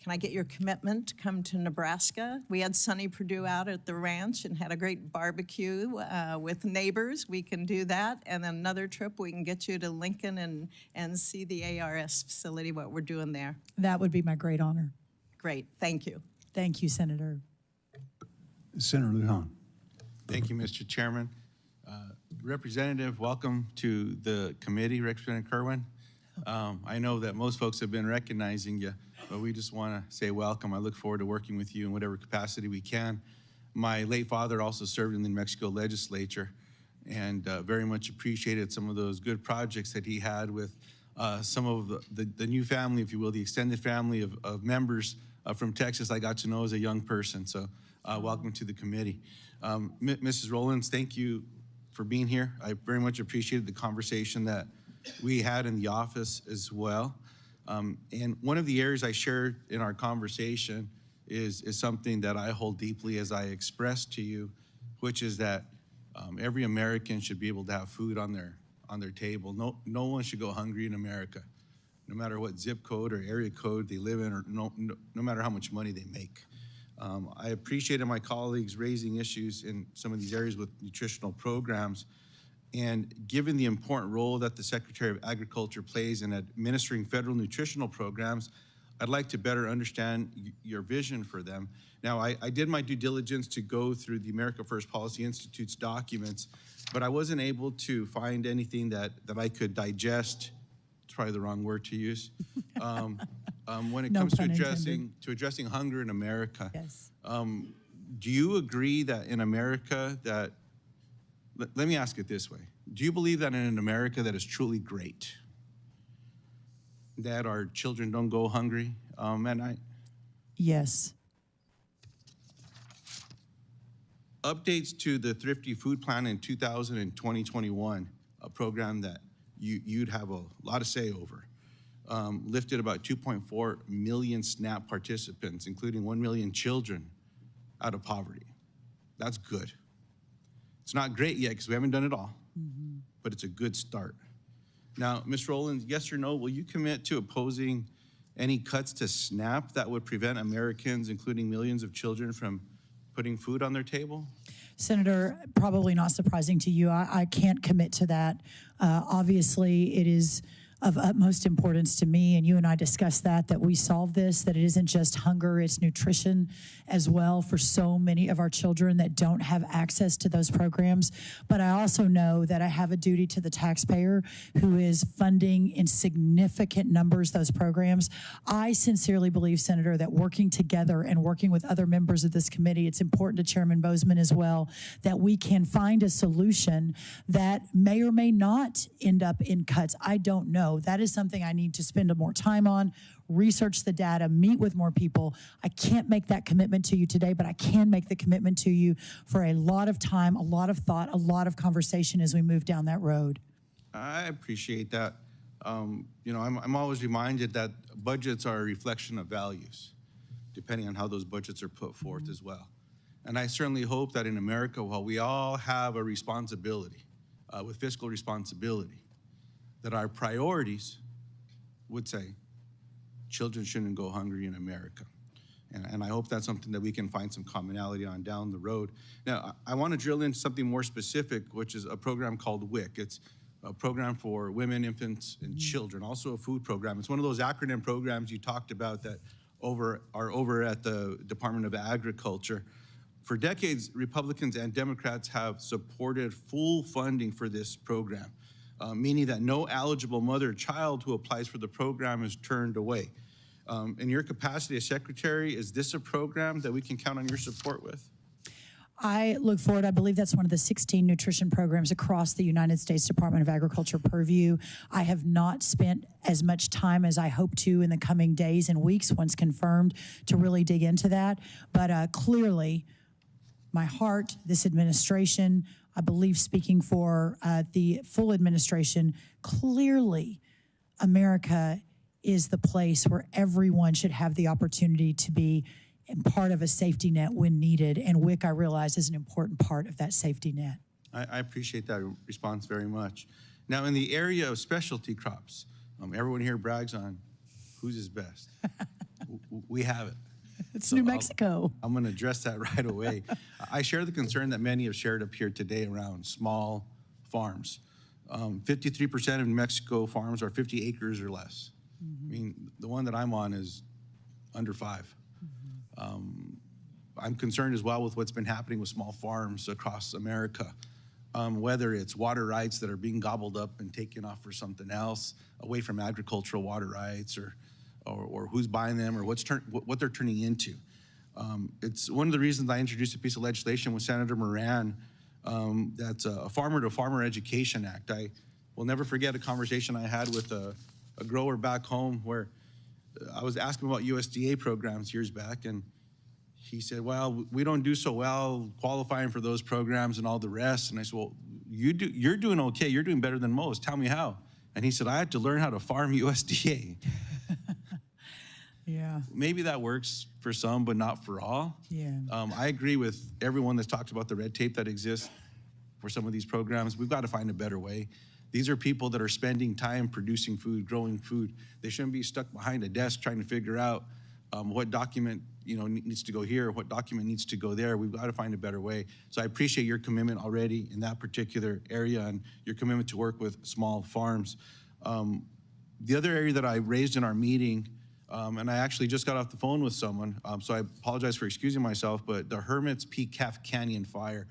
can I get your commitment to come to Nebraska? We had Sonny Perdue out at the ranch and had a great barbecue with neighbors. We can do that. And then another trip, we can get you to Lincoln and see the ARS facility, what we're doing there. That would be my great honor. Great, thank you. Thank you, Senator. Senator Lujan. Thank you, Mr. Chairman. Representative, welcome to the committee, Representative Kerwin. I know that most folks have been recognizing you, but we just want to say welcome. I look forward to working with you in whatever capacity we can. My late father also served in the New Mexico legislature and very much appreciated some of those good projects that he had with some of the new family, if you will, the extended family of members from Texas I got to know as a young person. So welcome to the committee. Mrs. Rollins, thank you for being here. I very much appreciated the conversation that we had in the office as well. And one of the areas I shared in our conversation is something that I hold deeply as I expressed to you, which is that every American should be able to have food on their table. No one should go hungry in America, no matter what zip code or area code they live in, or no matter how much money they make. I appreciated my colleagues raising issues in some of these areas with nutritional programs. And given the important role that the Secretary of Agriculture plays in administering federal nutritional programs, I'd like to better understand your vision for them. Now, I did my due diligence to go through the America First Policy Institute's documents, but I wasn't able to find anything that I could digest. It's probably the wrong word to use. When it comes to addressing hunger in America, yes. Do you agree that in America that, let me ask it this way. Do you believe that in an America that is truly great, that our children don't go hungry at night? Yes. Updates to the Thrifty Food Plan in 2000 and 2021, a program that you'd have a lot of say over, lifted about 2.4 million SNAP participants, including 1 million children, out of poverty. That's good. It's not great yet because we haven't done it all, but it's a good start. Now, Ms. Rollins, yes or no, will you commit to opposing any cuts to SNAP that would prevent Americans, including millions of children, from putting food on their table? Senator, probably not surprising to you, I can't commit to that. Obviously, it is of utmost importance to me, and you and I discussed that we solve this, that it isn't just hunger, it's nutrition as well for so many of our children that don't have access to those programs. But I also know that I have a duty to the taxpayer who is funding in significant numbers those programs. I sincerely believe, Senator, that working together and working with other members of this committee, it's important to Chairman Bozeman as well, that we can find a solution that may or may not end up in cuts. I don't know. That is something I need to spend more time on, research the data, meet with more people. I can't make that commitment to you today, but I can make the commitment to you for a lot of time, a lot of thought, a lot of conversation as we move down that road. I appreciate that. You know, I'm always reminded that budgets are a reflection of values, depending on how those budgets are put forth as well. And I certainly hope that in America, while we all have a responsibility, with fiscal responsibility, that our priorities would say children shouldn't go hungry in America. And I hope that's something that we can find some commonality on down the road. Now, I want to drill into something more specific, which is a program called WIC. It's a program for women, infants, and children, also a food program. It's one of those acronym programs you talked about that are over at the Department of Agriculture. For decades, Republicans and Democrats have supported full funding for this program. Meaning that no eligible mother or child who applies for the program is turned away. In your capacity as secretary, is this a program that we can count on your support with? I look forward, I believe that's one of the 16 nutrition programs across the United States Department of Agriculture purview. I have not spent as much time as I hope to in the coming days and weeks, once confirmed, to really dig into that. But clearly, my heart, this administration, I believe speaking for the full administration, clearly America is the place where everyone should have the opportunity to be part of a safety net when needed. And WIC, I realize, is an important part of that safety net. I appreciate that response very much. Now, in the area of specialty crops, everyone here brags on whose is best. We have it. It's So New Mexico. I'm going to address that right away. I share the concern that many have shared up here today around small farms. 53% of New Mexico farms are 50 acres or less. I mean, the one that I'm on is under 5. I'm concerned as well with what's been happening with small farms across America. Whether it's water rights that are being gobbled up and taken off for something else, away from agricultural water rights, or who's buying them, or what they're turning into. It's one of the reasons I introduced a piece of legislation with Senator Moran, that's a Farmer-to-Farmer Education Act. I will never forget a conversation I had with a grower back home where I was asking about USDA programs years back, and he said, well, we don't do so well qualifying for those programs and all the rest. And I said, well, you're doing okay. You're doing better than most. Tell me how. And he said, I had to learn how to farm USDA. Yeah. Maybe that works for some, but not for all. Yeah. I agree with everyone that's talked about the red tape that exists for some of these programs. We've got to find a better way. These are people that are spending time producing food, growing food. They shouldn't be stuck behind a desk trying to figure out what document needs to go here, what document needs to go there. We've got to find a better way. So I appreciate your commitment already in that particular area and your commitment to work with small farms. The other area that I raised in our meeting, and I actually just got off the phone with someone, so I apologize for excusing myself, but the Hermit's Peak Calf Canyon fire.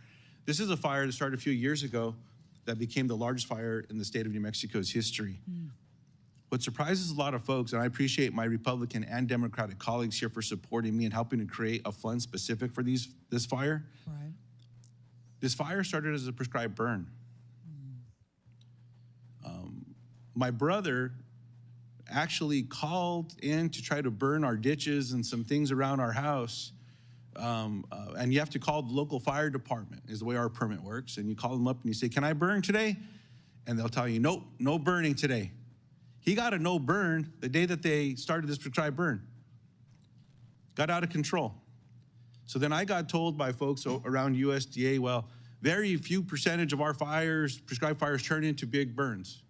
This is a fire that started a few years ago that became the largest fire in the state of New Mexico's history. What surprises a lot of folks, and I appreciate my Republican and Democratic colleagues here for supporting me and helping to create a fund specific for this fire. Right. This fire started as a prescribed burn. My brother actually called in to try to burn our ditches and some things around our house. And you have to call the local fire department, is the way our permit works. And you call them up and you say, can I burn today? And they'll tell you, nope, no burning today. He got a no burn the day that they started this prescribed burn. Got out of control. So then I got told by folks around USDA, well, very few percentage of our fires, prescribed fires, turn into big burns.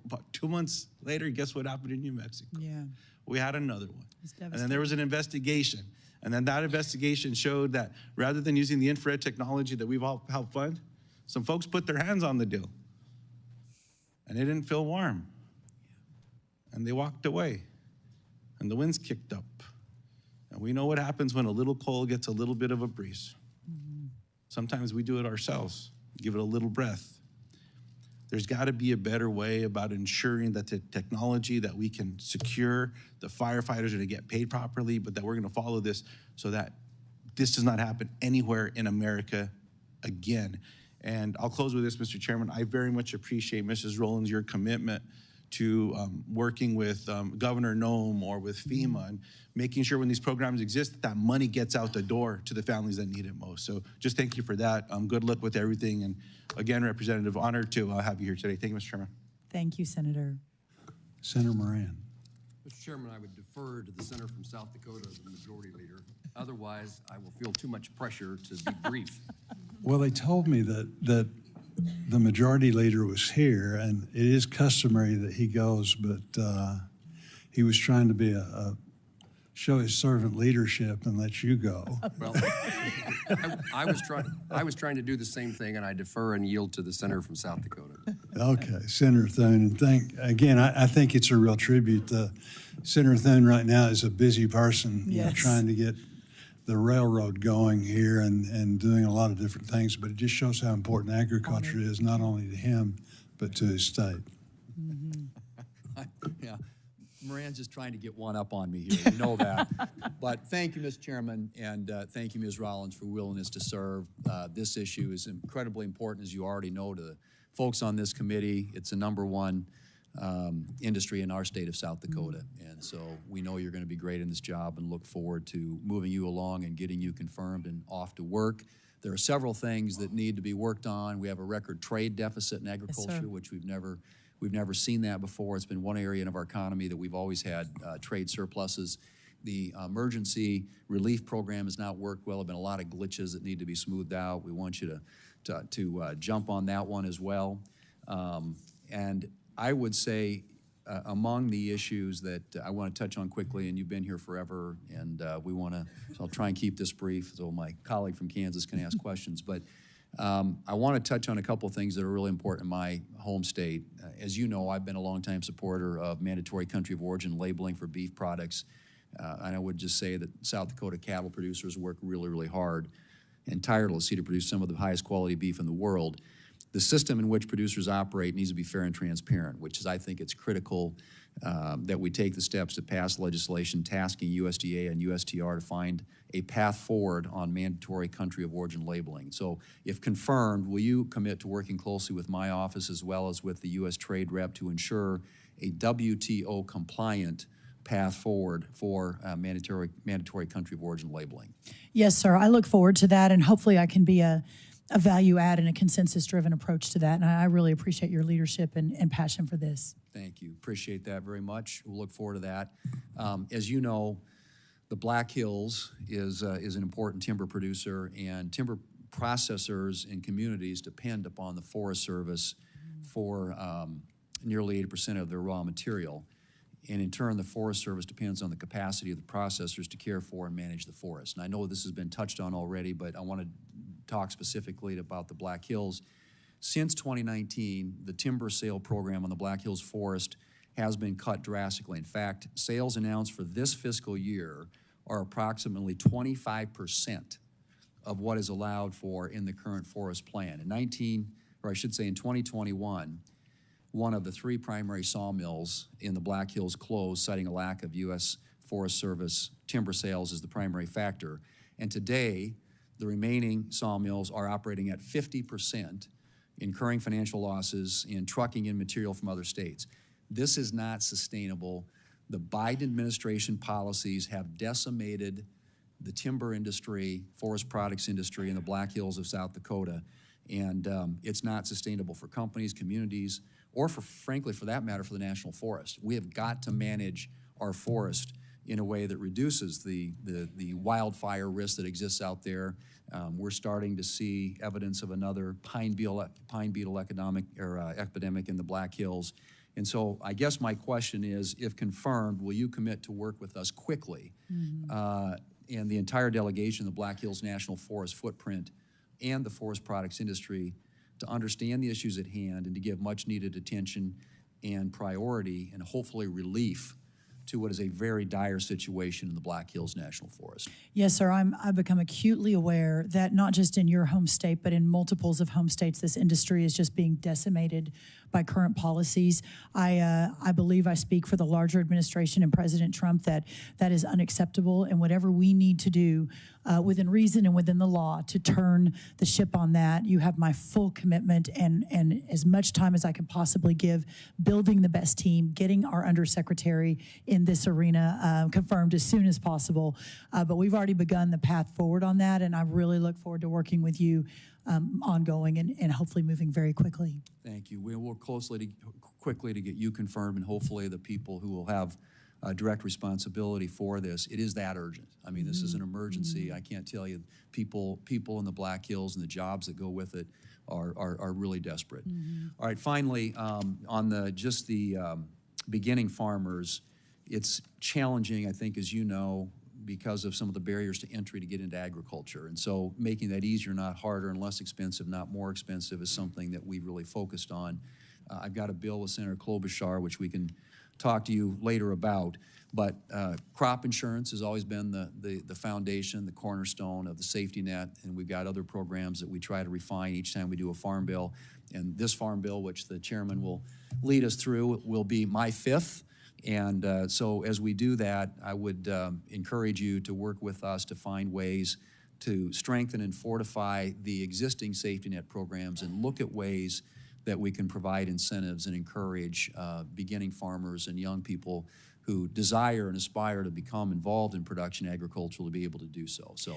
About 2 months later, guess what happened in New Mexico? Yeah. We had another one. It's And then devastating. there was an investigation. And then that investigation showed that rather than using the infrared technology that we've all helped fund, some folks put their hands on the deal. And it didn't feel warm. And they walked away. And the winds kicked up. And we know what happens when a little coal gets a little bit of a breeze. Sometimes we do it ourselves, give it a little breath. There's got to be a better way about ensuring that the technology that we can secure, the firefighters are going to get paid properly, but that we're going to follow this so that this does not happen anywhere in America again. And I'll close with this, Mr. Chairman. I very much appreciate, Mrs. Rollins, your commitment to working with Governor Noem or with FEMA and making sure when these programs exist that money gets out the door to the families that need it most. So just thank you for that. Good luck with everything. And again, Representative, honored to have you here today. Thank you, Mr. Chairman. Thank you, Senator. Senator Moran. Mr. Chairman, I would defer to the senator from South Dakota, the majority leader. Otherwise, I will feel too much pressure to be brief. Well, they told me that the majority leader was here, and it is customary that he goes, but he was trying to show his servant leadership and let you go. Well, I was trying to do the same thing, and I defer and yield to the senator from South Dakota. Okay, Senator Thune, and I think it's a real tribute. Senator Thune right now is a busy person, Yes. trying to get the railroad going here and doing a lot of different things, but it just shows how important agriculture is, not only to him, but to his state. Yeah, Moran's just trying to get one up on me here, you know that. But thank you, Mr. Chairman, and thank you, Ms. Rollins, for willingness to serve. This issue is incredibly important, as you already know, to the folks on this committee. It's the #1 industry in our state of South Dakota. And so we know you're going to be great in this job and look forward to moving you along and getting you confirmed and off to work. There are several things that need to be worked on. We have a record trade deficit in agriculture, which we've never seen that before. It's been one area of our economy that we've always had trade surpluses. The emergency relief program has not worked well. There have been a lot of glitches that need to be smoothed out. We want you to jump on that one as well. And I would say among the issues that I want to touch on quickly, and you've been here forever, and so I'll try and keep this brief so my colleague from Kansas can ask questions. But I want to touch on a couple of things that are really important in my home state. As you know, I've been a longtime supporter of mandatory country of origin labeling for beef products. And I would just say that South Dakota cattle producers work really, really hard and tirelessly to produce some of the highest quality beef in the world. The system in which producers operate needs to be fair and transparent, which is, I think it's critical that we take the steps to pass legislation tasking USDA and USTR to find a path forward on mandatory country of origin labeling. So if confirmed, will you commit to working closely with my office as well as with the U.S. Trade Rep to ensure a WTO compliant path forward for mandatory country of origin labeling? Yes, sir. I look forward to that, and hopefully I can be a value add and a consensus-driven approach to that. And I really appreciate your leadership and passion for this. Thank you. Appreciate that very much. We'll look forward to that. As you know, the Black Hills is an important timber producer, and timber processors and communities depend upon the Forest Service for nearly 80% of their raw material. And in turn, the Forest Service depends on the capacity of the processors to care for and manage the forest. And I know this has been touched on already, but I want to talk specifically about the Black Hills. Since 2019, the timber sale program on the Black Hills Forest has been cut drastically. In fact, sales announced for this fiscal year are approximately 25% of what is allowed for in the current forest plan. In 2021, one of the 3 primary sawmills in the Black Hills closed, citing a lack of U.S. Forest Service timber sales as the primary factor. And today, the remaining sawmills are operating at 50%, incurring financial losses and trucking in material from other states. This is not sustainable. The Biden administration policies have decimated the timber industry, forest products industry in the Black Hills of South Dakota. And it's not sustainable for companies, communities, or frankly, for that matter, for the National Forest. We have got to manage our forest in a way that reduces the wildfire risk that exists out there. We're starting to see evidence of another pine beetle epidemic in the Black Hills. And so I guess my question is, if confirmed, will you commit to work with us quickly and the entire delegation of the Black Hills National Forest footprint and the forest products industry to understand the issues at hand and to give much needed attention and priority and hopefully relief to what is a very dire situation in the Black Hills National Forest? Yes, sir. I've become acutely aware that not just in your home state, but in multiples of home states, this industry is just being decimated by current policies. I believe I speak for the larger administration and President Trump that is unacceptable, and whatever we need to do within reason and within the law to turn the ship on that, you have my full commitment and as much time as I can possibly give building the best team, getting our undersecretary in this arena confirmed as soon as possible. But we've already begun the path forward on that, and I really look forward to working with you ongoing and hopefully moving very quickly. Thank you. We'll work quickly to get you confirmed, and hopefully the people who will have direct responsibility for this. It is that urgent. I mean, this is an emergency. I can't tell you, people in the Black Hills and the jobs that go with it are really desperate. All right, finally, on the beginning farmers, it's challenging, I think, as you know, because of some of the barriers to entry to get into agriculture. And so making that easier, not harder, and less expensive, not more expensive, is something that we've really focused on. I've got a bill with Senator Klobuchar, which we can talk to you later about. But crop insurance has always been the foundation, the cornerstone of the safety net, and we've got other programs that we try to refine each time we do a farm bill. And this farm bill, which the chairman will lead us through, will be my 5th. And so as we do that, I would encourage you to work with us to find ways to strengthen and fortify the existing safety net programs and look at ways that we can provide incentives and encourage beginning farmers and young people who desire and aspire to become involved in production agriculture to be able to do so. So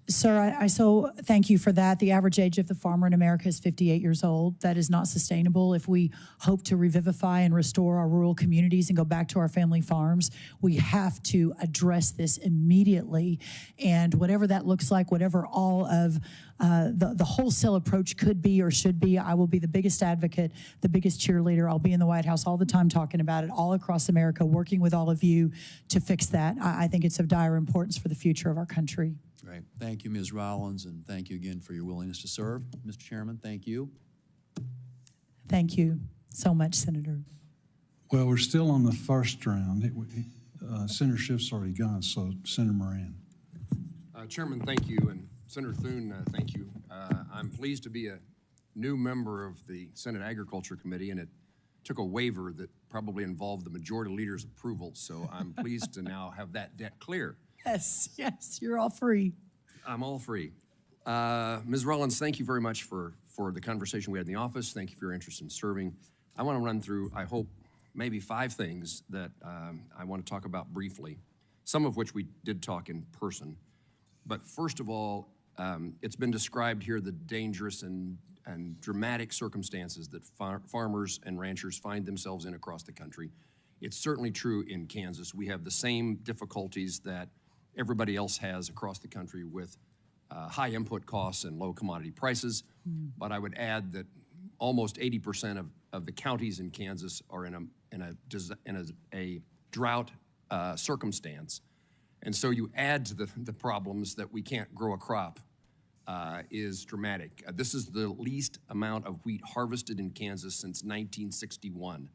Sir, I so thank you for that. The average age of the farmer in America is 58 years old. That is not sustainable. If we hope to revivify and restore our rural communities and go back to our family farms, we have to address this immediately. And whatever that looks like, whatever all of the wholesale approach could be or should be, I will be the biggest advocate, the biggest cheerleader. I'll be in the White House all the time talking about it, all across America, working with all of you to fix that. I think it's of dire importance for the future of our country. Great. Thank you, Ms. Rollins, and thank you again for your willingness to serve. Mr. Chairman, thank you. Thank you so much, Senator. Well, we're still on the first round. Senator Schiff's already gone, so Senator Moran. Chairman, thank you, and Senator Thune, thank you. I'm pleased to be a new member of the Senate Agriculture Committee, and it took a waiver that probably involved the majority leader's approval, so I'm pleased to now have that debt clear. Yes, you're all free. I'm all free. Ms. Rollins, thank you very much for the conversation we had in the office. Thank you for your interest in serving. I want to run through, I hope, maybe 5 things that I want to talk about briefly, some of which we did talk in person. But first of all, it's been described here the dangerous and dramatic circumstances that farmers and ranchers find themselves in across the country. It's certainly true in Kansas. We have the same difficulties that everybody else has across the country with high input costs and low commodity prices. But I would add that almost 80% of the counties in Kansas are in a drought circumstance. And so you add to the problems that we can't grow a crop is dramatic. This is the least amount of wheat harvested in Kansas since 1961.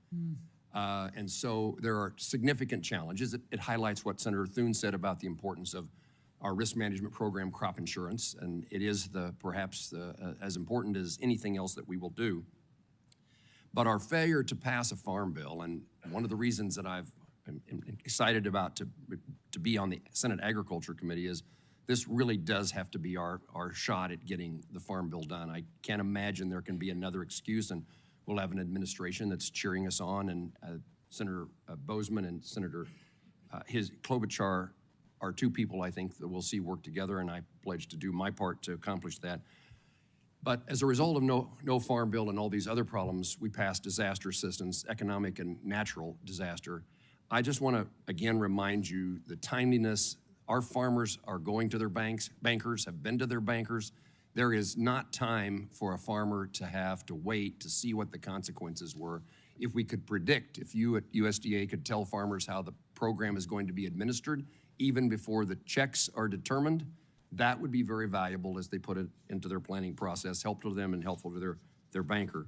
And so there are significant challenges. It highlights what Senator Thune said about the importance of our risk management program, crop insurance, and it is perhaps as important as anything else that we will do. But our failure to pass a farm bill, and one of the reasons that I'm excited about to be on the Senate Agriculture Committee is this really does have to be our shot at getting the farm bill done. I can't imagine there can be another excuse, and we'll have an administration that's cheering us on, and Senator Boozman and Senator Klobuchar are 2 people I think that we'll see work together, and I pledge to do my part to accomplish that. But as a result of no farm bill and all these other problems, we passed disaster assistance, economic and natural disaster. I just want to again remind you the timeliness. Our farmers are going to their bankers have been to their bankers. There is not time for a farmer to have to wait to see what the consequences were. If we could predict, if you at USDA could tell farmers how the program is going to be administered, even before the checks are determined, that would be very valuable as they put it into their planning process, helpful to them and helpful to their banker.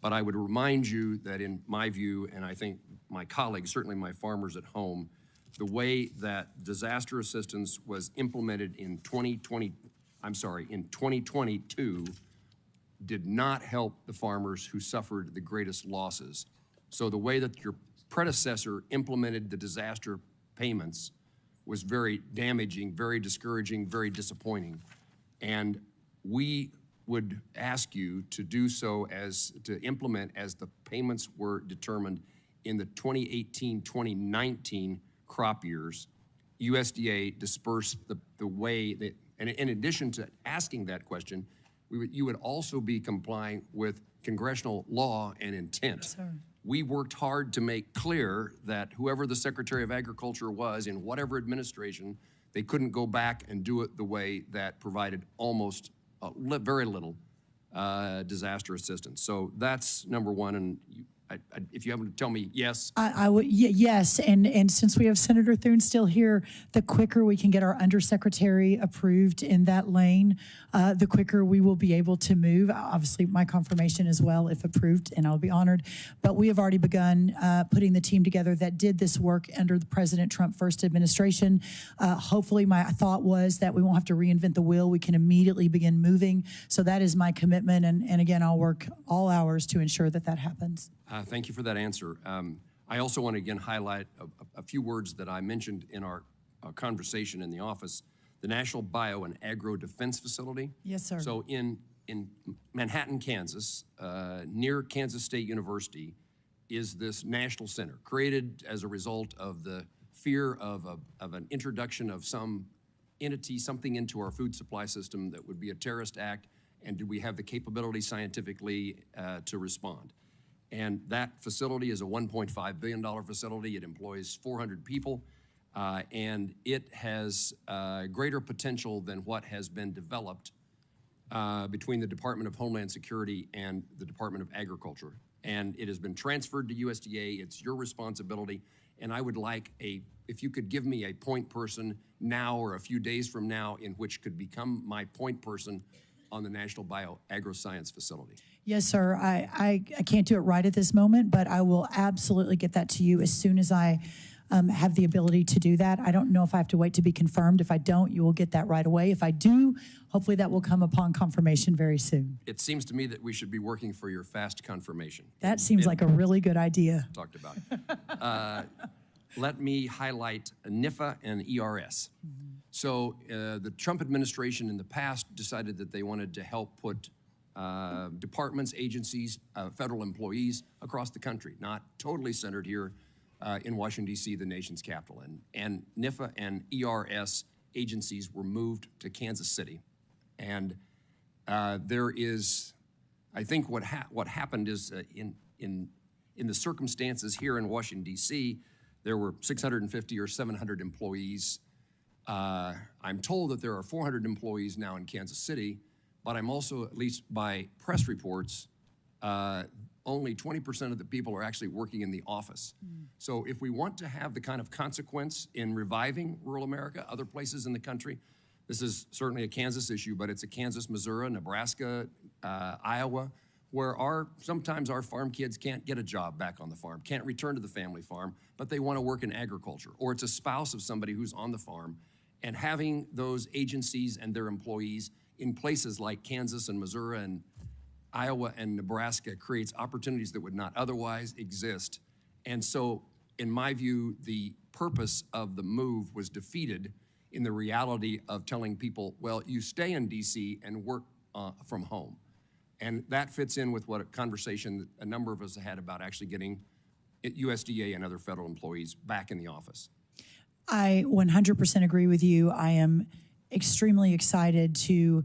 But I would remind you that in my view, and I think my colleagues, certainly my farmers at home, the way that disaster assistance was implemented in 2022 did not help the farmers who suffered the greatest losses. So the way that your predecessor implemented the disaster payments was very damaging, very discouraging, very disappointing. And we would ask you to do so to implement as the payments were determined in the 2018-2019 crop years. USDA dispersed the way that, and in addition to asking that question, you would also be complying with congressional law and intent. Yes, sir. We worked hard to make clear that whoever the Secretary of Agriculture was in whatever administration, they couldn't go back and do it the way that provided almost very little disaster assistance. So that's number one, and if you happen to tell me yes. I would, yes, and since we have Senator Thune still here, the quicker we can get our undersecretary approved in that lane, the quicker we will be able to move. Obviously, my confirmation as well, if approved, and I'll be honored. But we have already begun putting the team together that did this work under the President Trump first administration. Hopefully, my thought was that we won't have to reinvent the wheel. We can immediately begin moving. So that is my commitment, and again, I'll work all hours to ensure that that happens. Thank you for that answer. I also want to again highlight a few words that I mentioned in our conversation in the office. The National Bio and Agro Defense Facility. Yes, sir. So in Manhattan, Kansas, near Kansas State University, is this national center created as a result of the fear of an introduction of some entity, something into our food supply system that would be a terrorist act, and do we have the capability scientifically to respond? And that facility is a $1.5 billion facility. It employs 400 people, and it has greater potential than what has been developed between the Department of Homeland Security and the Department of Agriculture. And it has been transferred to USDA. It's your responsibility. And I would like if you could give me a point person now or a few days from now in which could become my point person on the National Bio-Agro-Science Facility. Yes, sir. I can't do it right at this moment, but I will absolutely get that to you as soon as I have the ability to do that. I don't know if I have to wait to be confirmed. If I don't, you will get that right away. If I do, hopefully that will come upon confirmation very soon. It seems to me that we should be working for your fast confirmation. That seems like a really good idea. Talked about. Let me highlight NIFA and ERS. So the Trump administration in the past decided that they wanted to help put departments, agencies, federal employees across the country, not totally centered here in Washington, D.C., the nation's capital. And NIFA and ERS agencies were moved to Kansas City. And there is, I think what happened is in the circumstances here in Washington, D.C., there were 650 or 700 employees. I'm told that there are 400 employees now in Kansas City, but I'm also, at least by press reports, only 20% of the people are actually working in the office. So if we want to have the kind of consequence in reviving rural America, other places in the country, this is certainly a Kansas issue, but it's a Kansas, Missouri, Nebraska, Iowa, where sometimes our farm kids can't get a job back on the farm, can't return to the family farm, but they want to work in agriculture, or it's a spouse of somebody who's on the farm. And having those agencies and their employees in places like Kansas and Missouri and Iowa and Nebraska creates opportunities that would not otherwise exist. And so, in my view, the purpose of the move was defeated in the reality of telling people, well, you stay in DC and work from home. And that fits in with what a conversation that a number of us had about actually getting USDA and other federal employees back in the office. I 100% agree with you. I am extremely excited to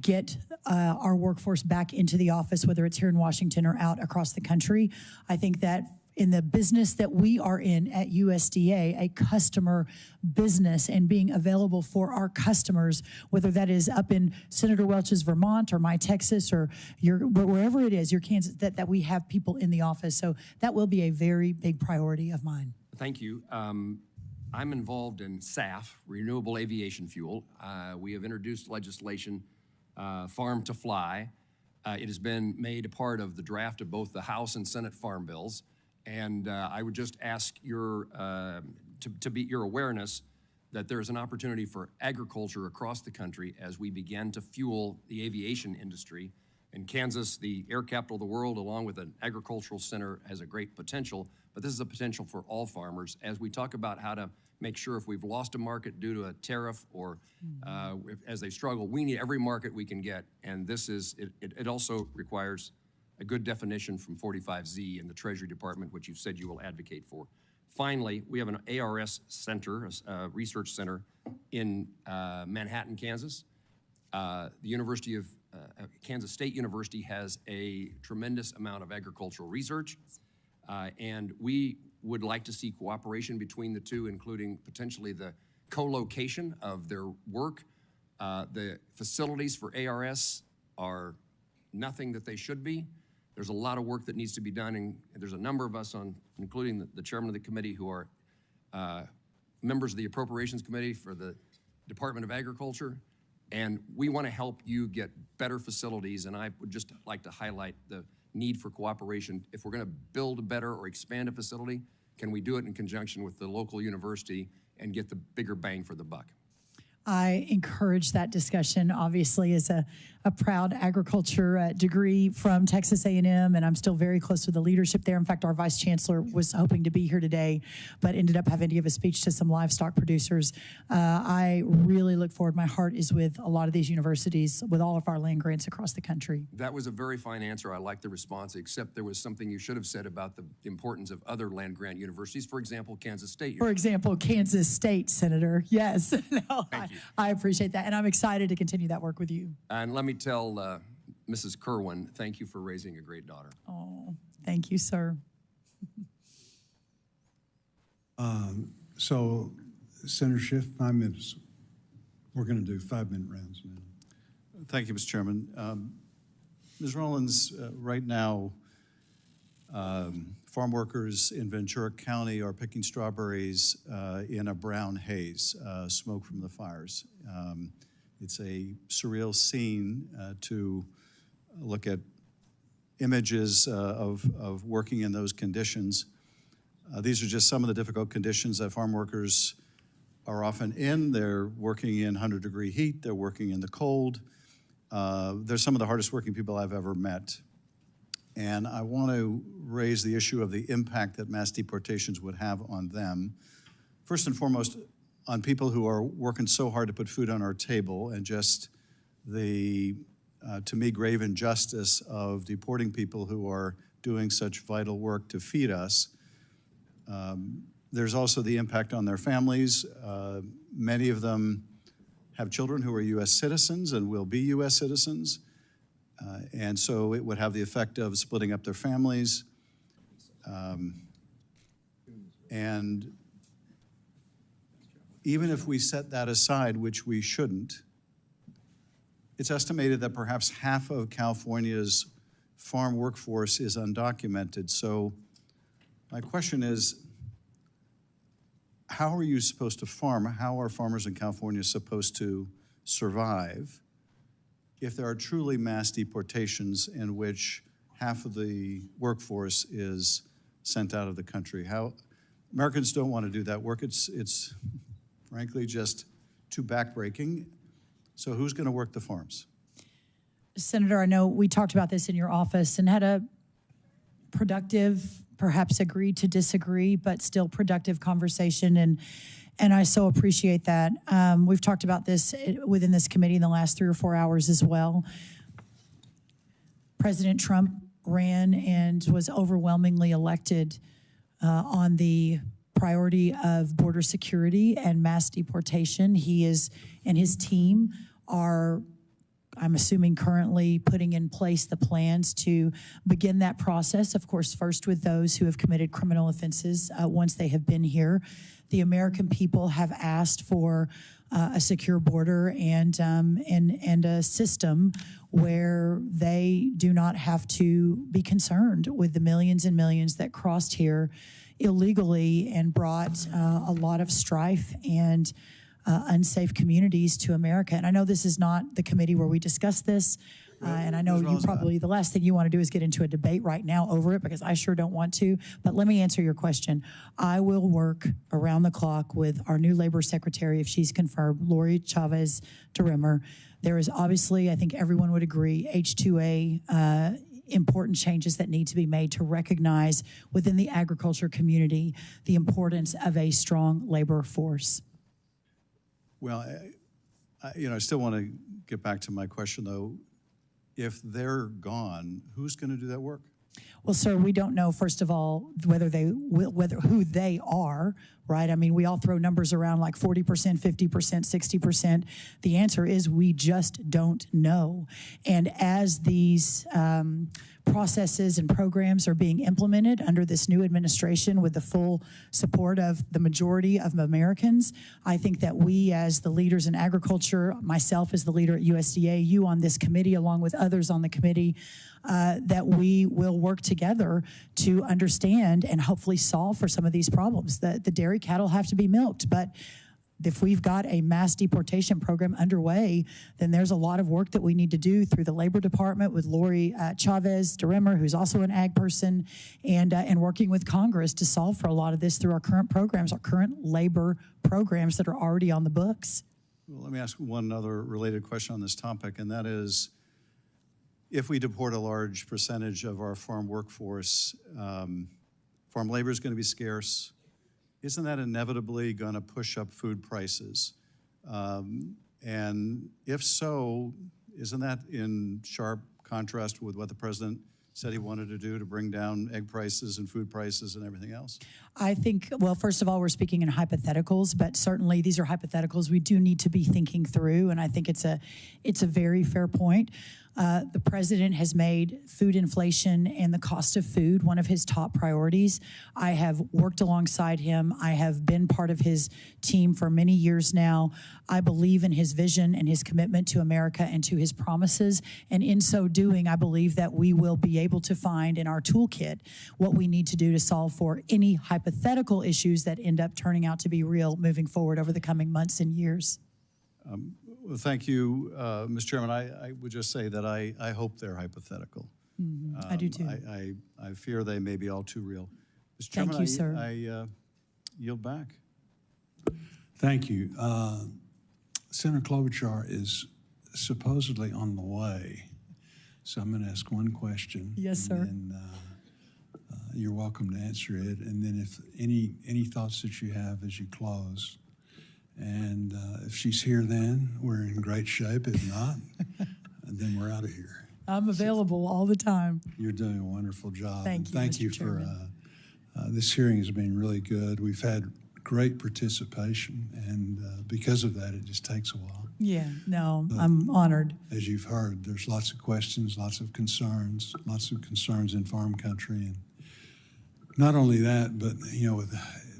get our workforce back into the office, whether it's here in Washington or out across the country. I think that in the business that we are in at USDA, a customer business, and being available for our customers, whether that is up in Senator Welch's Vermont or my Texas or wherever it is, your Kansas, that we have people in the office. So that will be a very big priority of mine. Thank you. I'm involved in SAF, Renewable Aviation Fuel. We have introduced legislation, Farm to Fly. It has been made a part of the draft of both the House and Senate farm bills. And I would just ask your awareness that there is an opportunity for agriculture across the country as we begin to fuel the aviation industry. In Kansas, the air capital of the world, along with an agricultural center, has a great potential, but this is a potential for all farmers. As we talk about how to make sure if we've lost a market due to a tariff or as they struggle, we need every market we can get. And this is, it also requires a good definition from 45Z in the Treasury Department, which you've said you will advocate for. Finally, we have an ARS center, a research center in Manhattan, Kansas. The University of Kansas State University has a tremendous amount of agricultural research, and we would like to see cooperation between the two, including potentially the co-location of their work. The facilities for ARS are nothing that they should be. There's a lot of work that needs to be done, and there's a number of us, including the chairman of the committee, who are members of the Appropriations Committee for the Department of Agriculture, and we want to help you get better facilities, and I would just like to highlight the need for cooperation. If we're going to build a better or expand a facility, can we do it in conjunction with the local university and get the bigger bang for the buck? I encourage that discussion, obviously, as a proud agriculture degree from Texas A&M, and I'm still very close to the leadership there. In fact, our vice chancellor was hoping to be here today, but ended up having to give a speech to some livestock producers. I really look forward. My heart is with a lot of these universities, with all of our land grants across the country. That was a very fine answer. I like the response, except there was something you should have said about the importance of other land grant universities. For example, Kansas State University. For example, Kansas State, Senator. Yes. No, Thank you. I appreciate that, and I'm excited to continue that work with you. And let me tell Mrs. Kerwin, thank you for raising a great daughter. Oh, thank you, sir. So, Senator Schiff, 5 minutes. We're going to do 5-minute rounds now. Thank you, Mr. Chairman. Ms. Rollins, right now, farm workers in Ventura County are picking strawberries in a brown haze, smoke from the fires. It's a surreal scene to look at images of working in those conditions. These are just some of the difficult conditions that farm workers are often in. They're working in 100-degree heat. They're working in the cold. They're some of the hardest working people I've ever met. And I want to raise the issue of the impact that mass deportations would have on them. First and foremost, on people who are working so hard to put food on our table, and just the, to me, grave injustice of deporting people who are doing such vital work to feed us. There's also the impact on their families. Many of them have children who are U.S. citizens and will be U.S. citizens. And so it would have the effect of splitting up their families. And even if we set that aside, which we shouldn't, it's estimated that perhaps half of California's farm workforce is undocumented. So my question is, how are you supposed to farm? How are farmers in California supposed to survive if there are truly mass deportations in which half of the workforce is sent out of the country? How Americans don't want to do that work. It's frankly just too backbreaking. So who's going to work the farms? Senator, I know we talked about this in your office and had a productive, perhaps agreed to disagree, but still productive conversation, and I so appreciate that. We've talked about this within this committee in the last 3 or 4 hours as well. President Trump ran and was overwhelmingly elected on the priority of border security and mass deportation. He is, and his team are, I'm assuming, currently putting in place the plans to begin that process, of course, first with those who have committed criminal offenses once they have been here. The American people have asked for a secure border and a system where they do not have to be concerned with the millions and millions that crossed here illegally and brought a lot of strife and unsafe communities to America. And I know this is not the committee where we discuss this, and I know you probably, the last thing you want to do is get into a debate right now over it, because I sure don't want to, but let me answer your question. I will work around the clock with our new labor secretary, if she's confirmed, Lori Chavez DeRimmer. There is obviously, I think everyone would agree, H-2A important changes that need to be made to recognize within the agriculture community the importance of a strong labor force. Well, I still want to get back to my question, though. If they're gone, who's going to do that work? Well, sir, we don't know, first of all, who they are, right? I mean, we all throw numbers around like 40%, 50%, 60%. The answer is we just don't know. And as these processes and programs are being implemented under this new administration with the full support of the majority of Americans, I think that we as the leaders in agriculture, myself as the leader at USDA, you on this committee along with others on the committee, that we will work together to understand and hopefully solve for some of these problems. The dairy cattle have to be milked, but if we've got a mass deportation program underway, then there's a lot of work that we need to do through the Labor Department with Lori Chavez DeRimmer, who's also an ag person, and working with Congress to solve for a lot of this through our current programs, our current labor programs that are already on the books. Well, let me ask one other related question on this topic, and that is, if we deport a large percentage of our farm workforce, farm labor is going to be scarce. Isn't that inevitably going to push up food prices? And if so, isn't that in sharp contrast with what the president said he wanted to do to bring down egg prices and food prices and everything else? I think, well, first of all, we're speaking in hypotheticals, but certainly these are hypotheticals we do need to be thinking through, and I think it's a very fair point. The president has made food inflation and the cost of food one of his top priorities. I have worked alongside him. I have been part of his team for many years now. I believe in his vision and his commitment to America and to his promises, and in so doing, I believe that we will be able to find in our toolkit what we need to do to solve for any hypothetical issues that end up turning out to be real moving forward over the coming months and years. Well, thank you, Mr. Chairman. I would just say that I hope they're hypothetical. I do too. I fear they may be all too real. Mr. Thank Chairman, you, sir. I yield back. Thank you. Senator Klobuchar is supposedly on the way, so I'm going to ask one question. Yes, sir. And you're welcome to answer it. And then if any thoughts that you have as you close. And if she's here then, we're in great shape. If not, then we're out of here. I'm available all the time. You're doing a wonderful job. Thank you, Thank Mr. you for Chairman. this hearing has been really good. We've had great participation, and because of that, it just takes a while. Yeah, no, I'm honored. As you've heard, there's lots of questions, lots of concerns in farm country. And not only that, but, you know,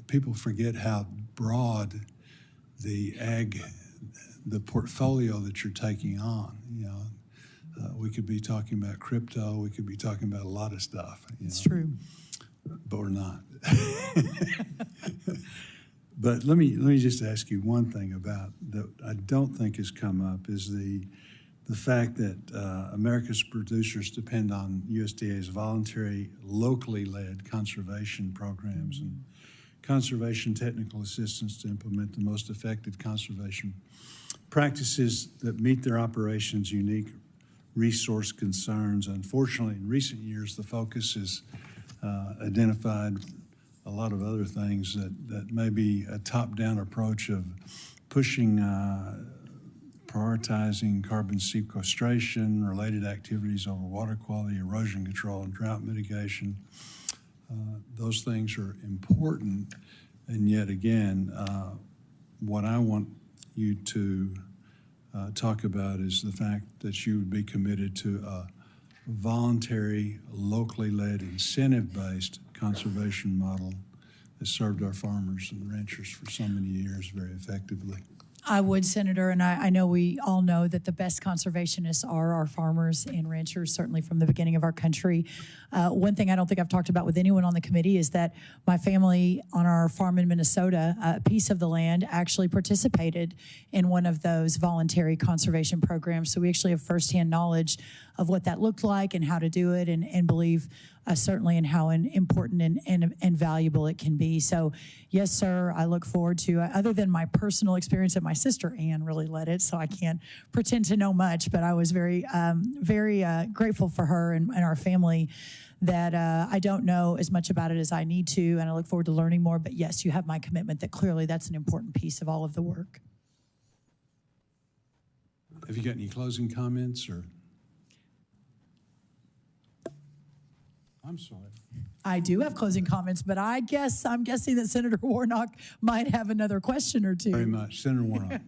people forget how broad the portfolio that you're taking on. You know, we could be talking about crypto, we could be talking about a lot of stuff. It's true. But we're not. But let me just ask you one thing about that I don't think has come up is the fact that America's producers depend on USDA's voluntary, locally led conservation programs and conservation technical assistance to implement the most effective conservation practices that meet their operations' unique resource concerns. Unfortunately, in recent years, the focus has identified a lot of other things that may be a top-down approach of pushing, prioritizing carbon sequestration, related activities over water quality, erosion control, and drought mitigation. Those things are important, and yet again, what I want you to talk about is the fact that you would be committed to a voluntary, locally led, incentive-based conservation model that served our farmers and ranchers for so many years very effectively. I would, Senator, and I know we all know that the best conservationists are our farmers and ranchers, certainly from the beginning of our country. One thing I don't think I've talked about with anyone on the committee is that my family on our farm in Minnesota, a piece of the land, actually participated in one of those voluntary conservation programs. So we actually have firsthand knowledge of what that looked like and how to do it, and believe certainly in how important and valuable it can be. So yes, sir, I look forward to, other than my personal experience that my sister Ann really led it, so I can't pretend to know much, but I was very grateful for her and our family that I don't know as much about it as I need to, and I look forward to learning more. But yes, you have my commitment that clearly that's an important piece of all of the work. Have you got any closing comments or? I'm sorry. I do have closing comments, but I'm guessing that Senator Warnock might have another question or two. Very much. Senator Warnock.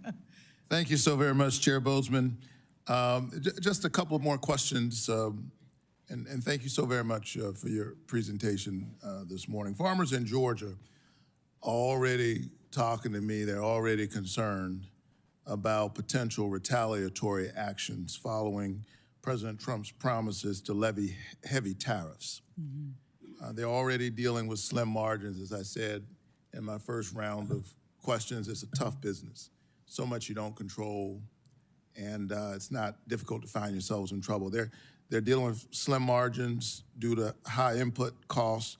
Thank you so very much, Chair Bozeman. Just a couple more questions, and thank you so very much for your presentation this morning. Farmers in Georgia are already talking to me. They're already concerned about potential retaliatory actions following President Trump's promises to levy heavy tariffs. They're already dealing with slim margins. As I said in my first round of questions, it's a tough business. So much you don't control, and it's not difficult to find yourselves in trouble. They're dealing with slim margins due to high input costs,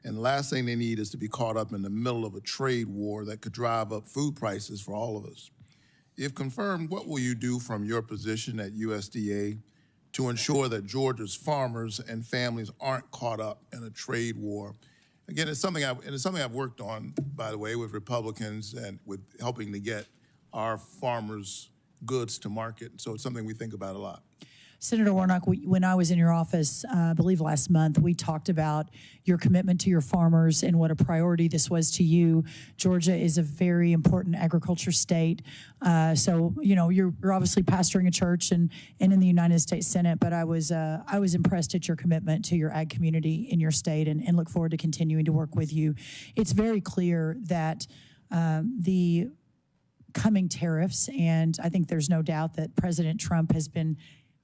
and the last thing they need is to be caught up in the middle of a trade war that could drive up food prices for all of us. If confirmed, what will you do from your position at USDA to ensure that Georgia's farmers and families aren't caught up in a trade war? Again, it's something I've worked on, by the way, with Republicans and with helping to get our farmers' goods to market. So it's something we think about a lot. Senator Warnock, when I was in your office, I believe last month, we talked about your commitment to your farmers and what a priority this was to you. Georgia is a very important agriculture state. So, you know, you're obviously pastoring a church and in the United States Senate, but I was impressed at your commitment to your ag community in your state and look forward to continuing to work with you. It's very clear that the coming tariffs, and I think there's no doubt that President Trump has been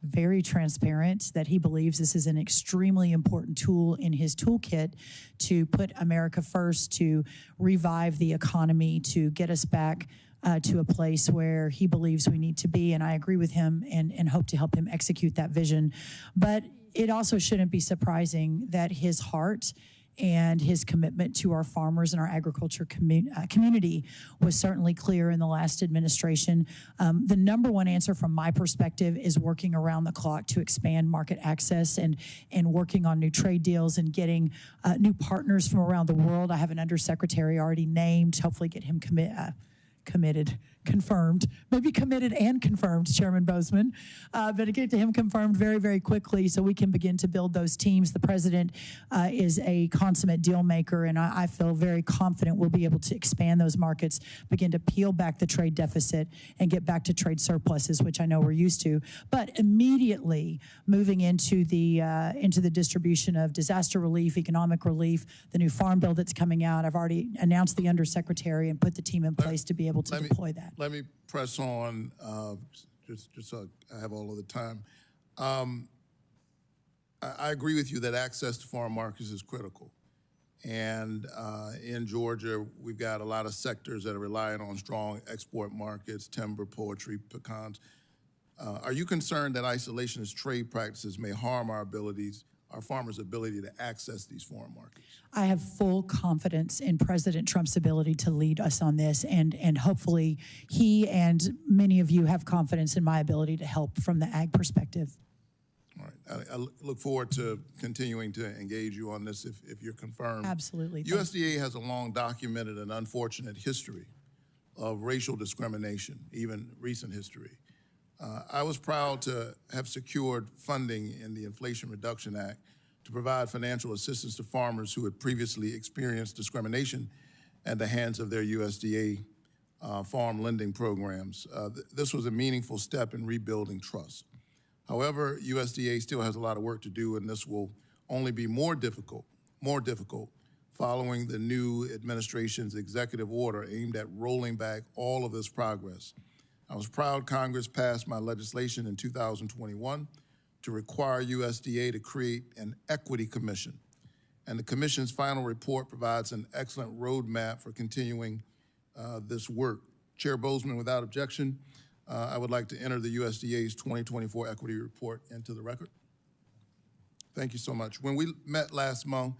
very transparent that he believes this is an extremely important tool in his toolkit to put America first, to revive the economy, to get us back to a place where he believes we need to be. And I agree with him and hope to help him execute that vision. But it also shouldn't be surprising that his heart and his commitment to our farmers and our agriculture community was certainly clear in the last administration. The number one answer from my perspective is working around the clock to expand market access and working on new trade deals and getting new partners from around the world. I have an undersecretary already named, hopefully get him confirmed, maybe committed and confirmed, Chairman Bozeman, but to get to him confirmed very, very quickly so we can begin to build those teams. The president is a consummate deal maker, and I feel very confident we'll be able to expand those markets, begin to peel back the trade deficit, and get back to trade surpluses, which I know we're used to. But immediately moving into the distribution of disaster relief, economic relief, the new farm bill that's coming out. I've already announced the undersecretary and put the team in place to be able to deploy that. Let me press on, just so I have all of the time. I agree with you that access to farm markets is critical. And in Georgia, we've got a lot of sectors that are relying on strong export markets, timber, poultry, pecans. Are you concerned that isolationist trade practices may harm our farmers' ability to access these foreign markets? I have full confidence in President Trump's ability to lead us on this, and hopefully he and many of you have confidence in my ability to help from the ag perspective. All right. I look forward to continuing to engage you on this if you're confirmed. Absolutely. USDA has a long documented and unfortunate history of racial discrimination, even recent history. I was proud to have secured funding in the Inflation Reduction Act to provide financial assistance to farmers who had previously experienced discrimination at the hands of their USDA farm lending programs. This was a meaningful step in rebuilding trust. However, USDA still has a lot of work to do, and this will only be more difficult following the new administration's executive order aimed at rolling back all of this progress. I was proud Congress passed my legislation in 2021 to require USDA to create an equity commission. And the commission's final report provides an excellent roadmap for continuing this work. Chair Bozeman, without objection, I would like to enter the USDA's 2024 equity report into the record. Thank you so much. When we met last month,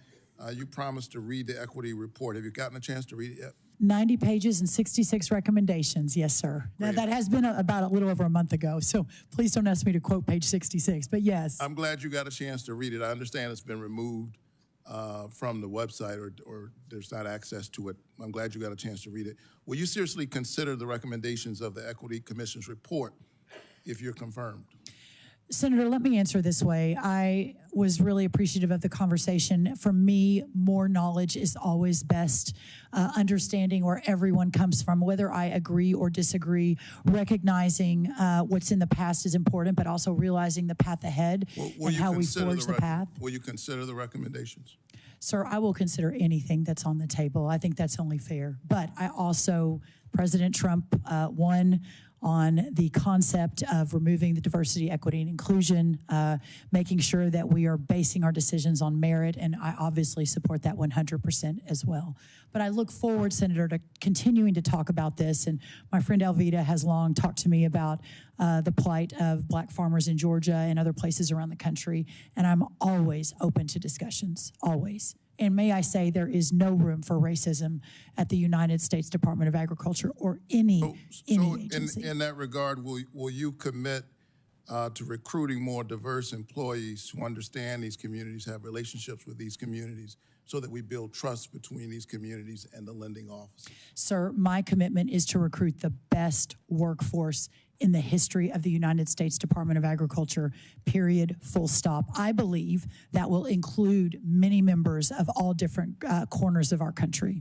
you promised to read the equity report. Have you gotten a chance to read it yet? 90 pages and 66 recommendations. Yes, sir. Now, that has been about a little over a month ago, so please don't ask me to quote page 66, but yes. I'm glad you got a chance to read it. I understand it's been removed from the website or there's not access to it. I'm glad you got a chance to read it. Will you seriously consider the recommendations of the Equity Commission's report if you're confirmed? Senator, let me answer this way. I was really appreciative of the conversation. For me, more knowledge is always best. Understanding where everyone comes from, whether I agree or disagree, recognizing what's in the past is important, but also realizing the path ahead and how we forge the path. Will you consider the recommendations? Sir, I will consider anything that's on the table. I think that's only fair. But I also, President Trump won on the concept of removing the diversity, equity, and inclusion, making sure that we are basing our decisions on merit, and I obviously support that 100% as well. But I look forward, Senator, to continuing to talk about this, and my friend Alvita has long talked to me about the plight of black farmers in Georgia and other places around the country, and I'm always open to discussions, always. And may I say, there is no room for racism at the United States Department of Agriculture or any agency. In that regard, will you commit to recruiting more diverse employees who understand these communities, have relationships with these communities, so that we build trust between these communities and the lending office? Sir, my commitment is to recruit the best workforce in the history of the United States Department of Agriculture, period, full stop. I believe that will include many members of all different corners of our country.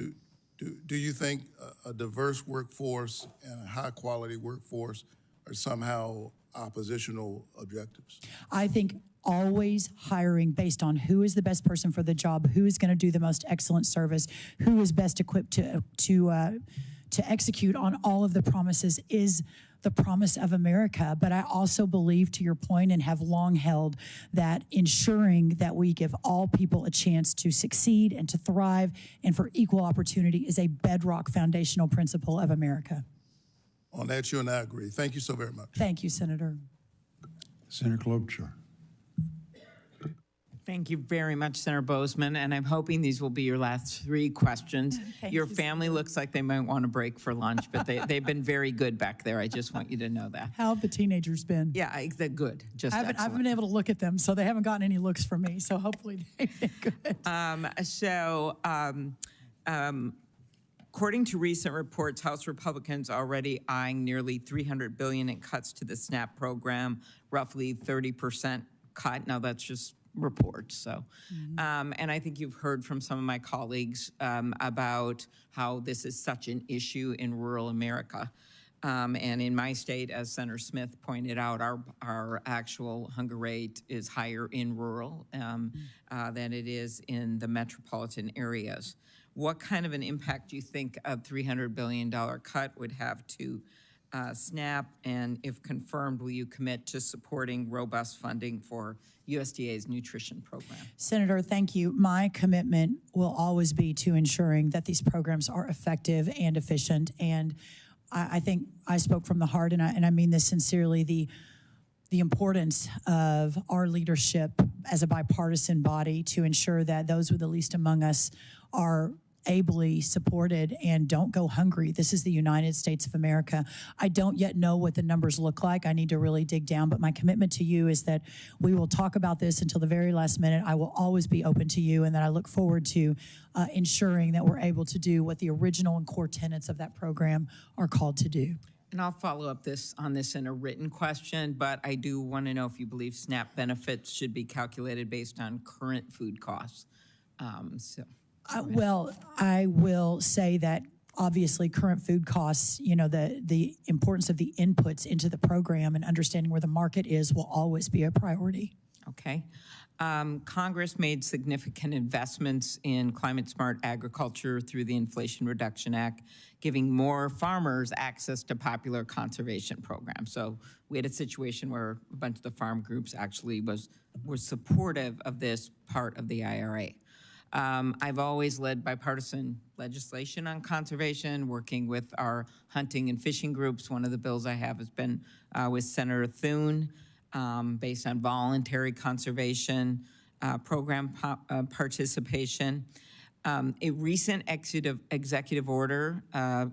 Do you think a diverse workforce and a high-quality workforce are somehow oppositional objectives? I think always hiring based on who is the best person for the job, who is going to do the most excellent service, who is best equipped to execute on all of the promises is the promise of America. But I also believe, to your point, and have long held, that ensuring that we give all people a chance to succeed and to thrive and for equal opportunity is a bedrock foundational principle of America. On that, you and I agree. Thank you so very much. Thank you, Senator. Senator Klobuchar. Thank you very much, Senator Bozeman, and I'm hoping these will be your last 3 questions. Your family looks like they might want a break for lunch, but they've been very good back there. I just want you to know that. How have the teenagers been? Yeah, they're good. Just I haven't been able to look at them, so they haven't gotten any looks from me, so hopefully they've been good. According to recent reports, House Republicans already eyeing nearly $300 billion in cuts to the SNAP program, roughly 30% cut. Now that's just reports. So, and I think you've heard from some of my colleagues about how this is such an issue in rural America. And in my state, as Senator Smith pointed out, our actual hunger rate is higher in rural than it is in the metropolitan areas. What kind of an impact do you think a $300 billion cut would have to SNAP? And if confirmed, will you commit to supporting robust funding for USDA's nutrition program? Senator, thank you. My commitment will always be to ensuring that these programs are effective and efficient. And I think I spoke from the heart, and I mean this sincerely, the importance of our leadership as a bipartisan body to ensure that those with the least among us are ably supported and don't go hungry. This is the United States of America. I don't yet know what the numbers look like. I need to really dig down, but my commitment to you is that we will talk about this until the very last minute. I will always be open to you, and that I look forward to ensuring that we're able to do what the original and core tenets of that program are called to do. And I'll follow up on this in a written question, but I do want to know if you believe SNAP benefits should be calculated based on current food costs. Well, I will say that obviously current food costs, you know, the importance of the inputs into the program and understanding where the market is will always be a priority. Okay. Congress made significant investments in climate-smart agriculture through the Inflation Reduction Act, giving more farmers access to popular conservation programs. So we had a situation where a bunch of the farm groups actually were supportive of this part of the IRA. I've always led bipartisan legislation on conservation, working with our hunting and fishing groups. One of the bills I have has been with Senator Thune, based on voluntary conservation program participation. A recent executive order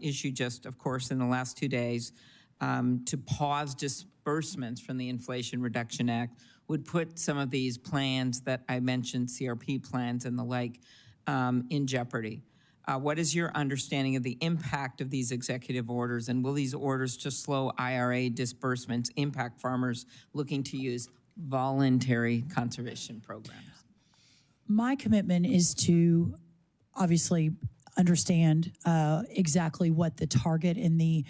issued just, of course, in the last 2 days to pause disbursements from the Inflation Reduction Act would put some of these plans that I mentioned, CRP plans and the like, in jeopardy. What is your understanding of the impact of these executive orders, and will these orders to slow IRA disbursements impact farmers looking to use voluntary conservation programs? My commitment is to obviously understand exactly what the target and the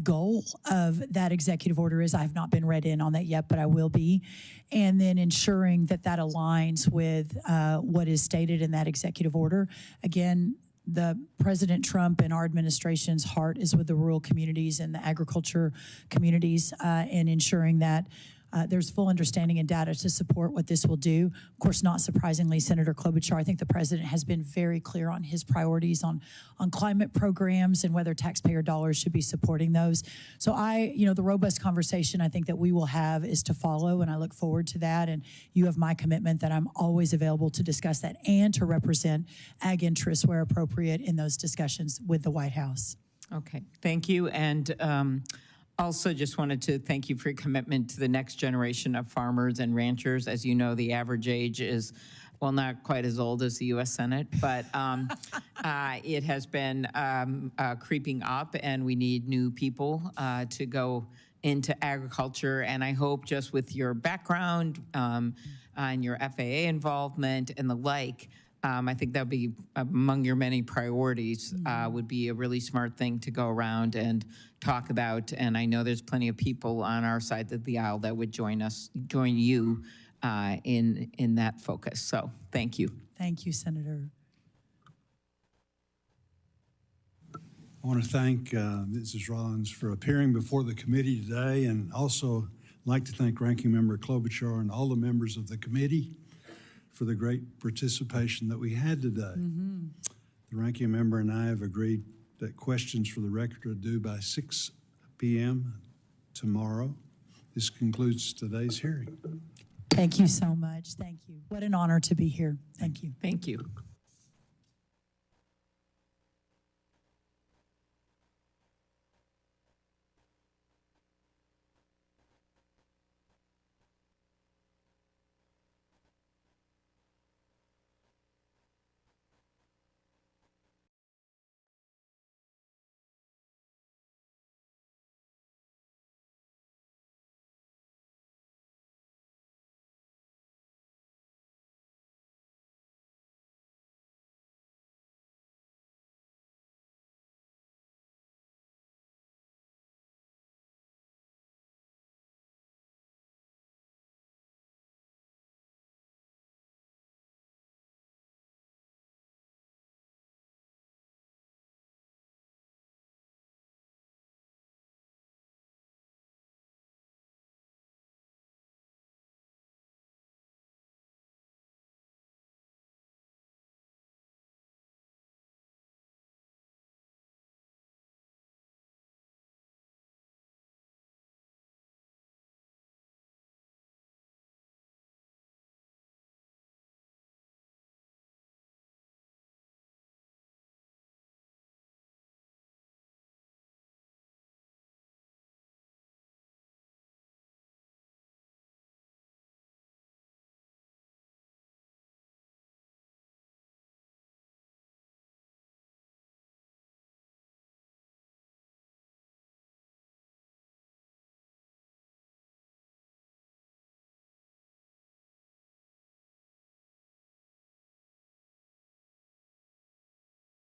goal of that executive order is. I have not been read in on that yet, but I will be. And then ensuring that that aligns with what is stated in that executive order. Again, the President Trump and our administration's heart is with the rural communities and the agriculture communities, and ensuring that there's full understanding and data to support what this will do. Of course, not surprisingly, Senator Klobuchar, I think the president has been very clear on his priorities on climate programs and whether taxpayer dollars should be supporting those. So the robust conversation I think that we will have is to follow, and I look forward to that. And you have my commitment that I'm always available to discuss that and to represent ag interests where appropriate in those discussions with the White House. Okay, thank you. And Also, just wanted to thank you for your commitment to the next generation of farmers and ranchers. As you know, the average age is, well, not quite as old as the U.S. Senate, but it has been creeping up, and we need new people to go into agriculture. And I hope just with your background and your FAA involvement and the like, I think that would be among your many priorities, would be a really smart thing to go around and talk about. And I know there's plenty of people on our side of the aisle that would join you in that focus. So thank you. Thank you, Senator. I want to thank Mrs. Rollins for appearing before the committee today, and also like to thank Ranking Member Klobuchar and all the members of the committee for the great participation that we had today. The Ranking Member and I have agreed that questions for the record are due by 6 p.m. tomorrow. This concludes today's hearing. Thank you so much. Thank you. What an honor to be here. Thank you. Thank you.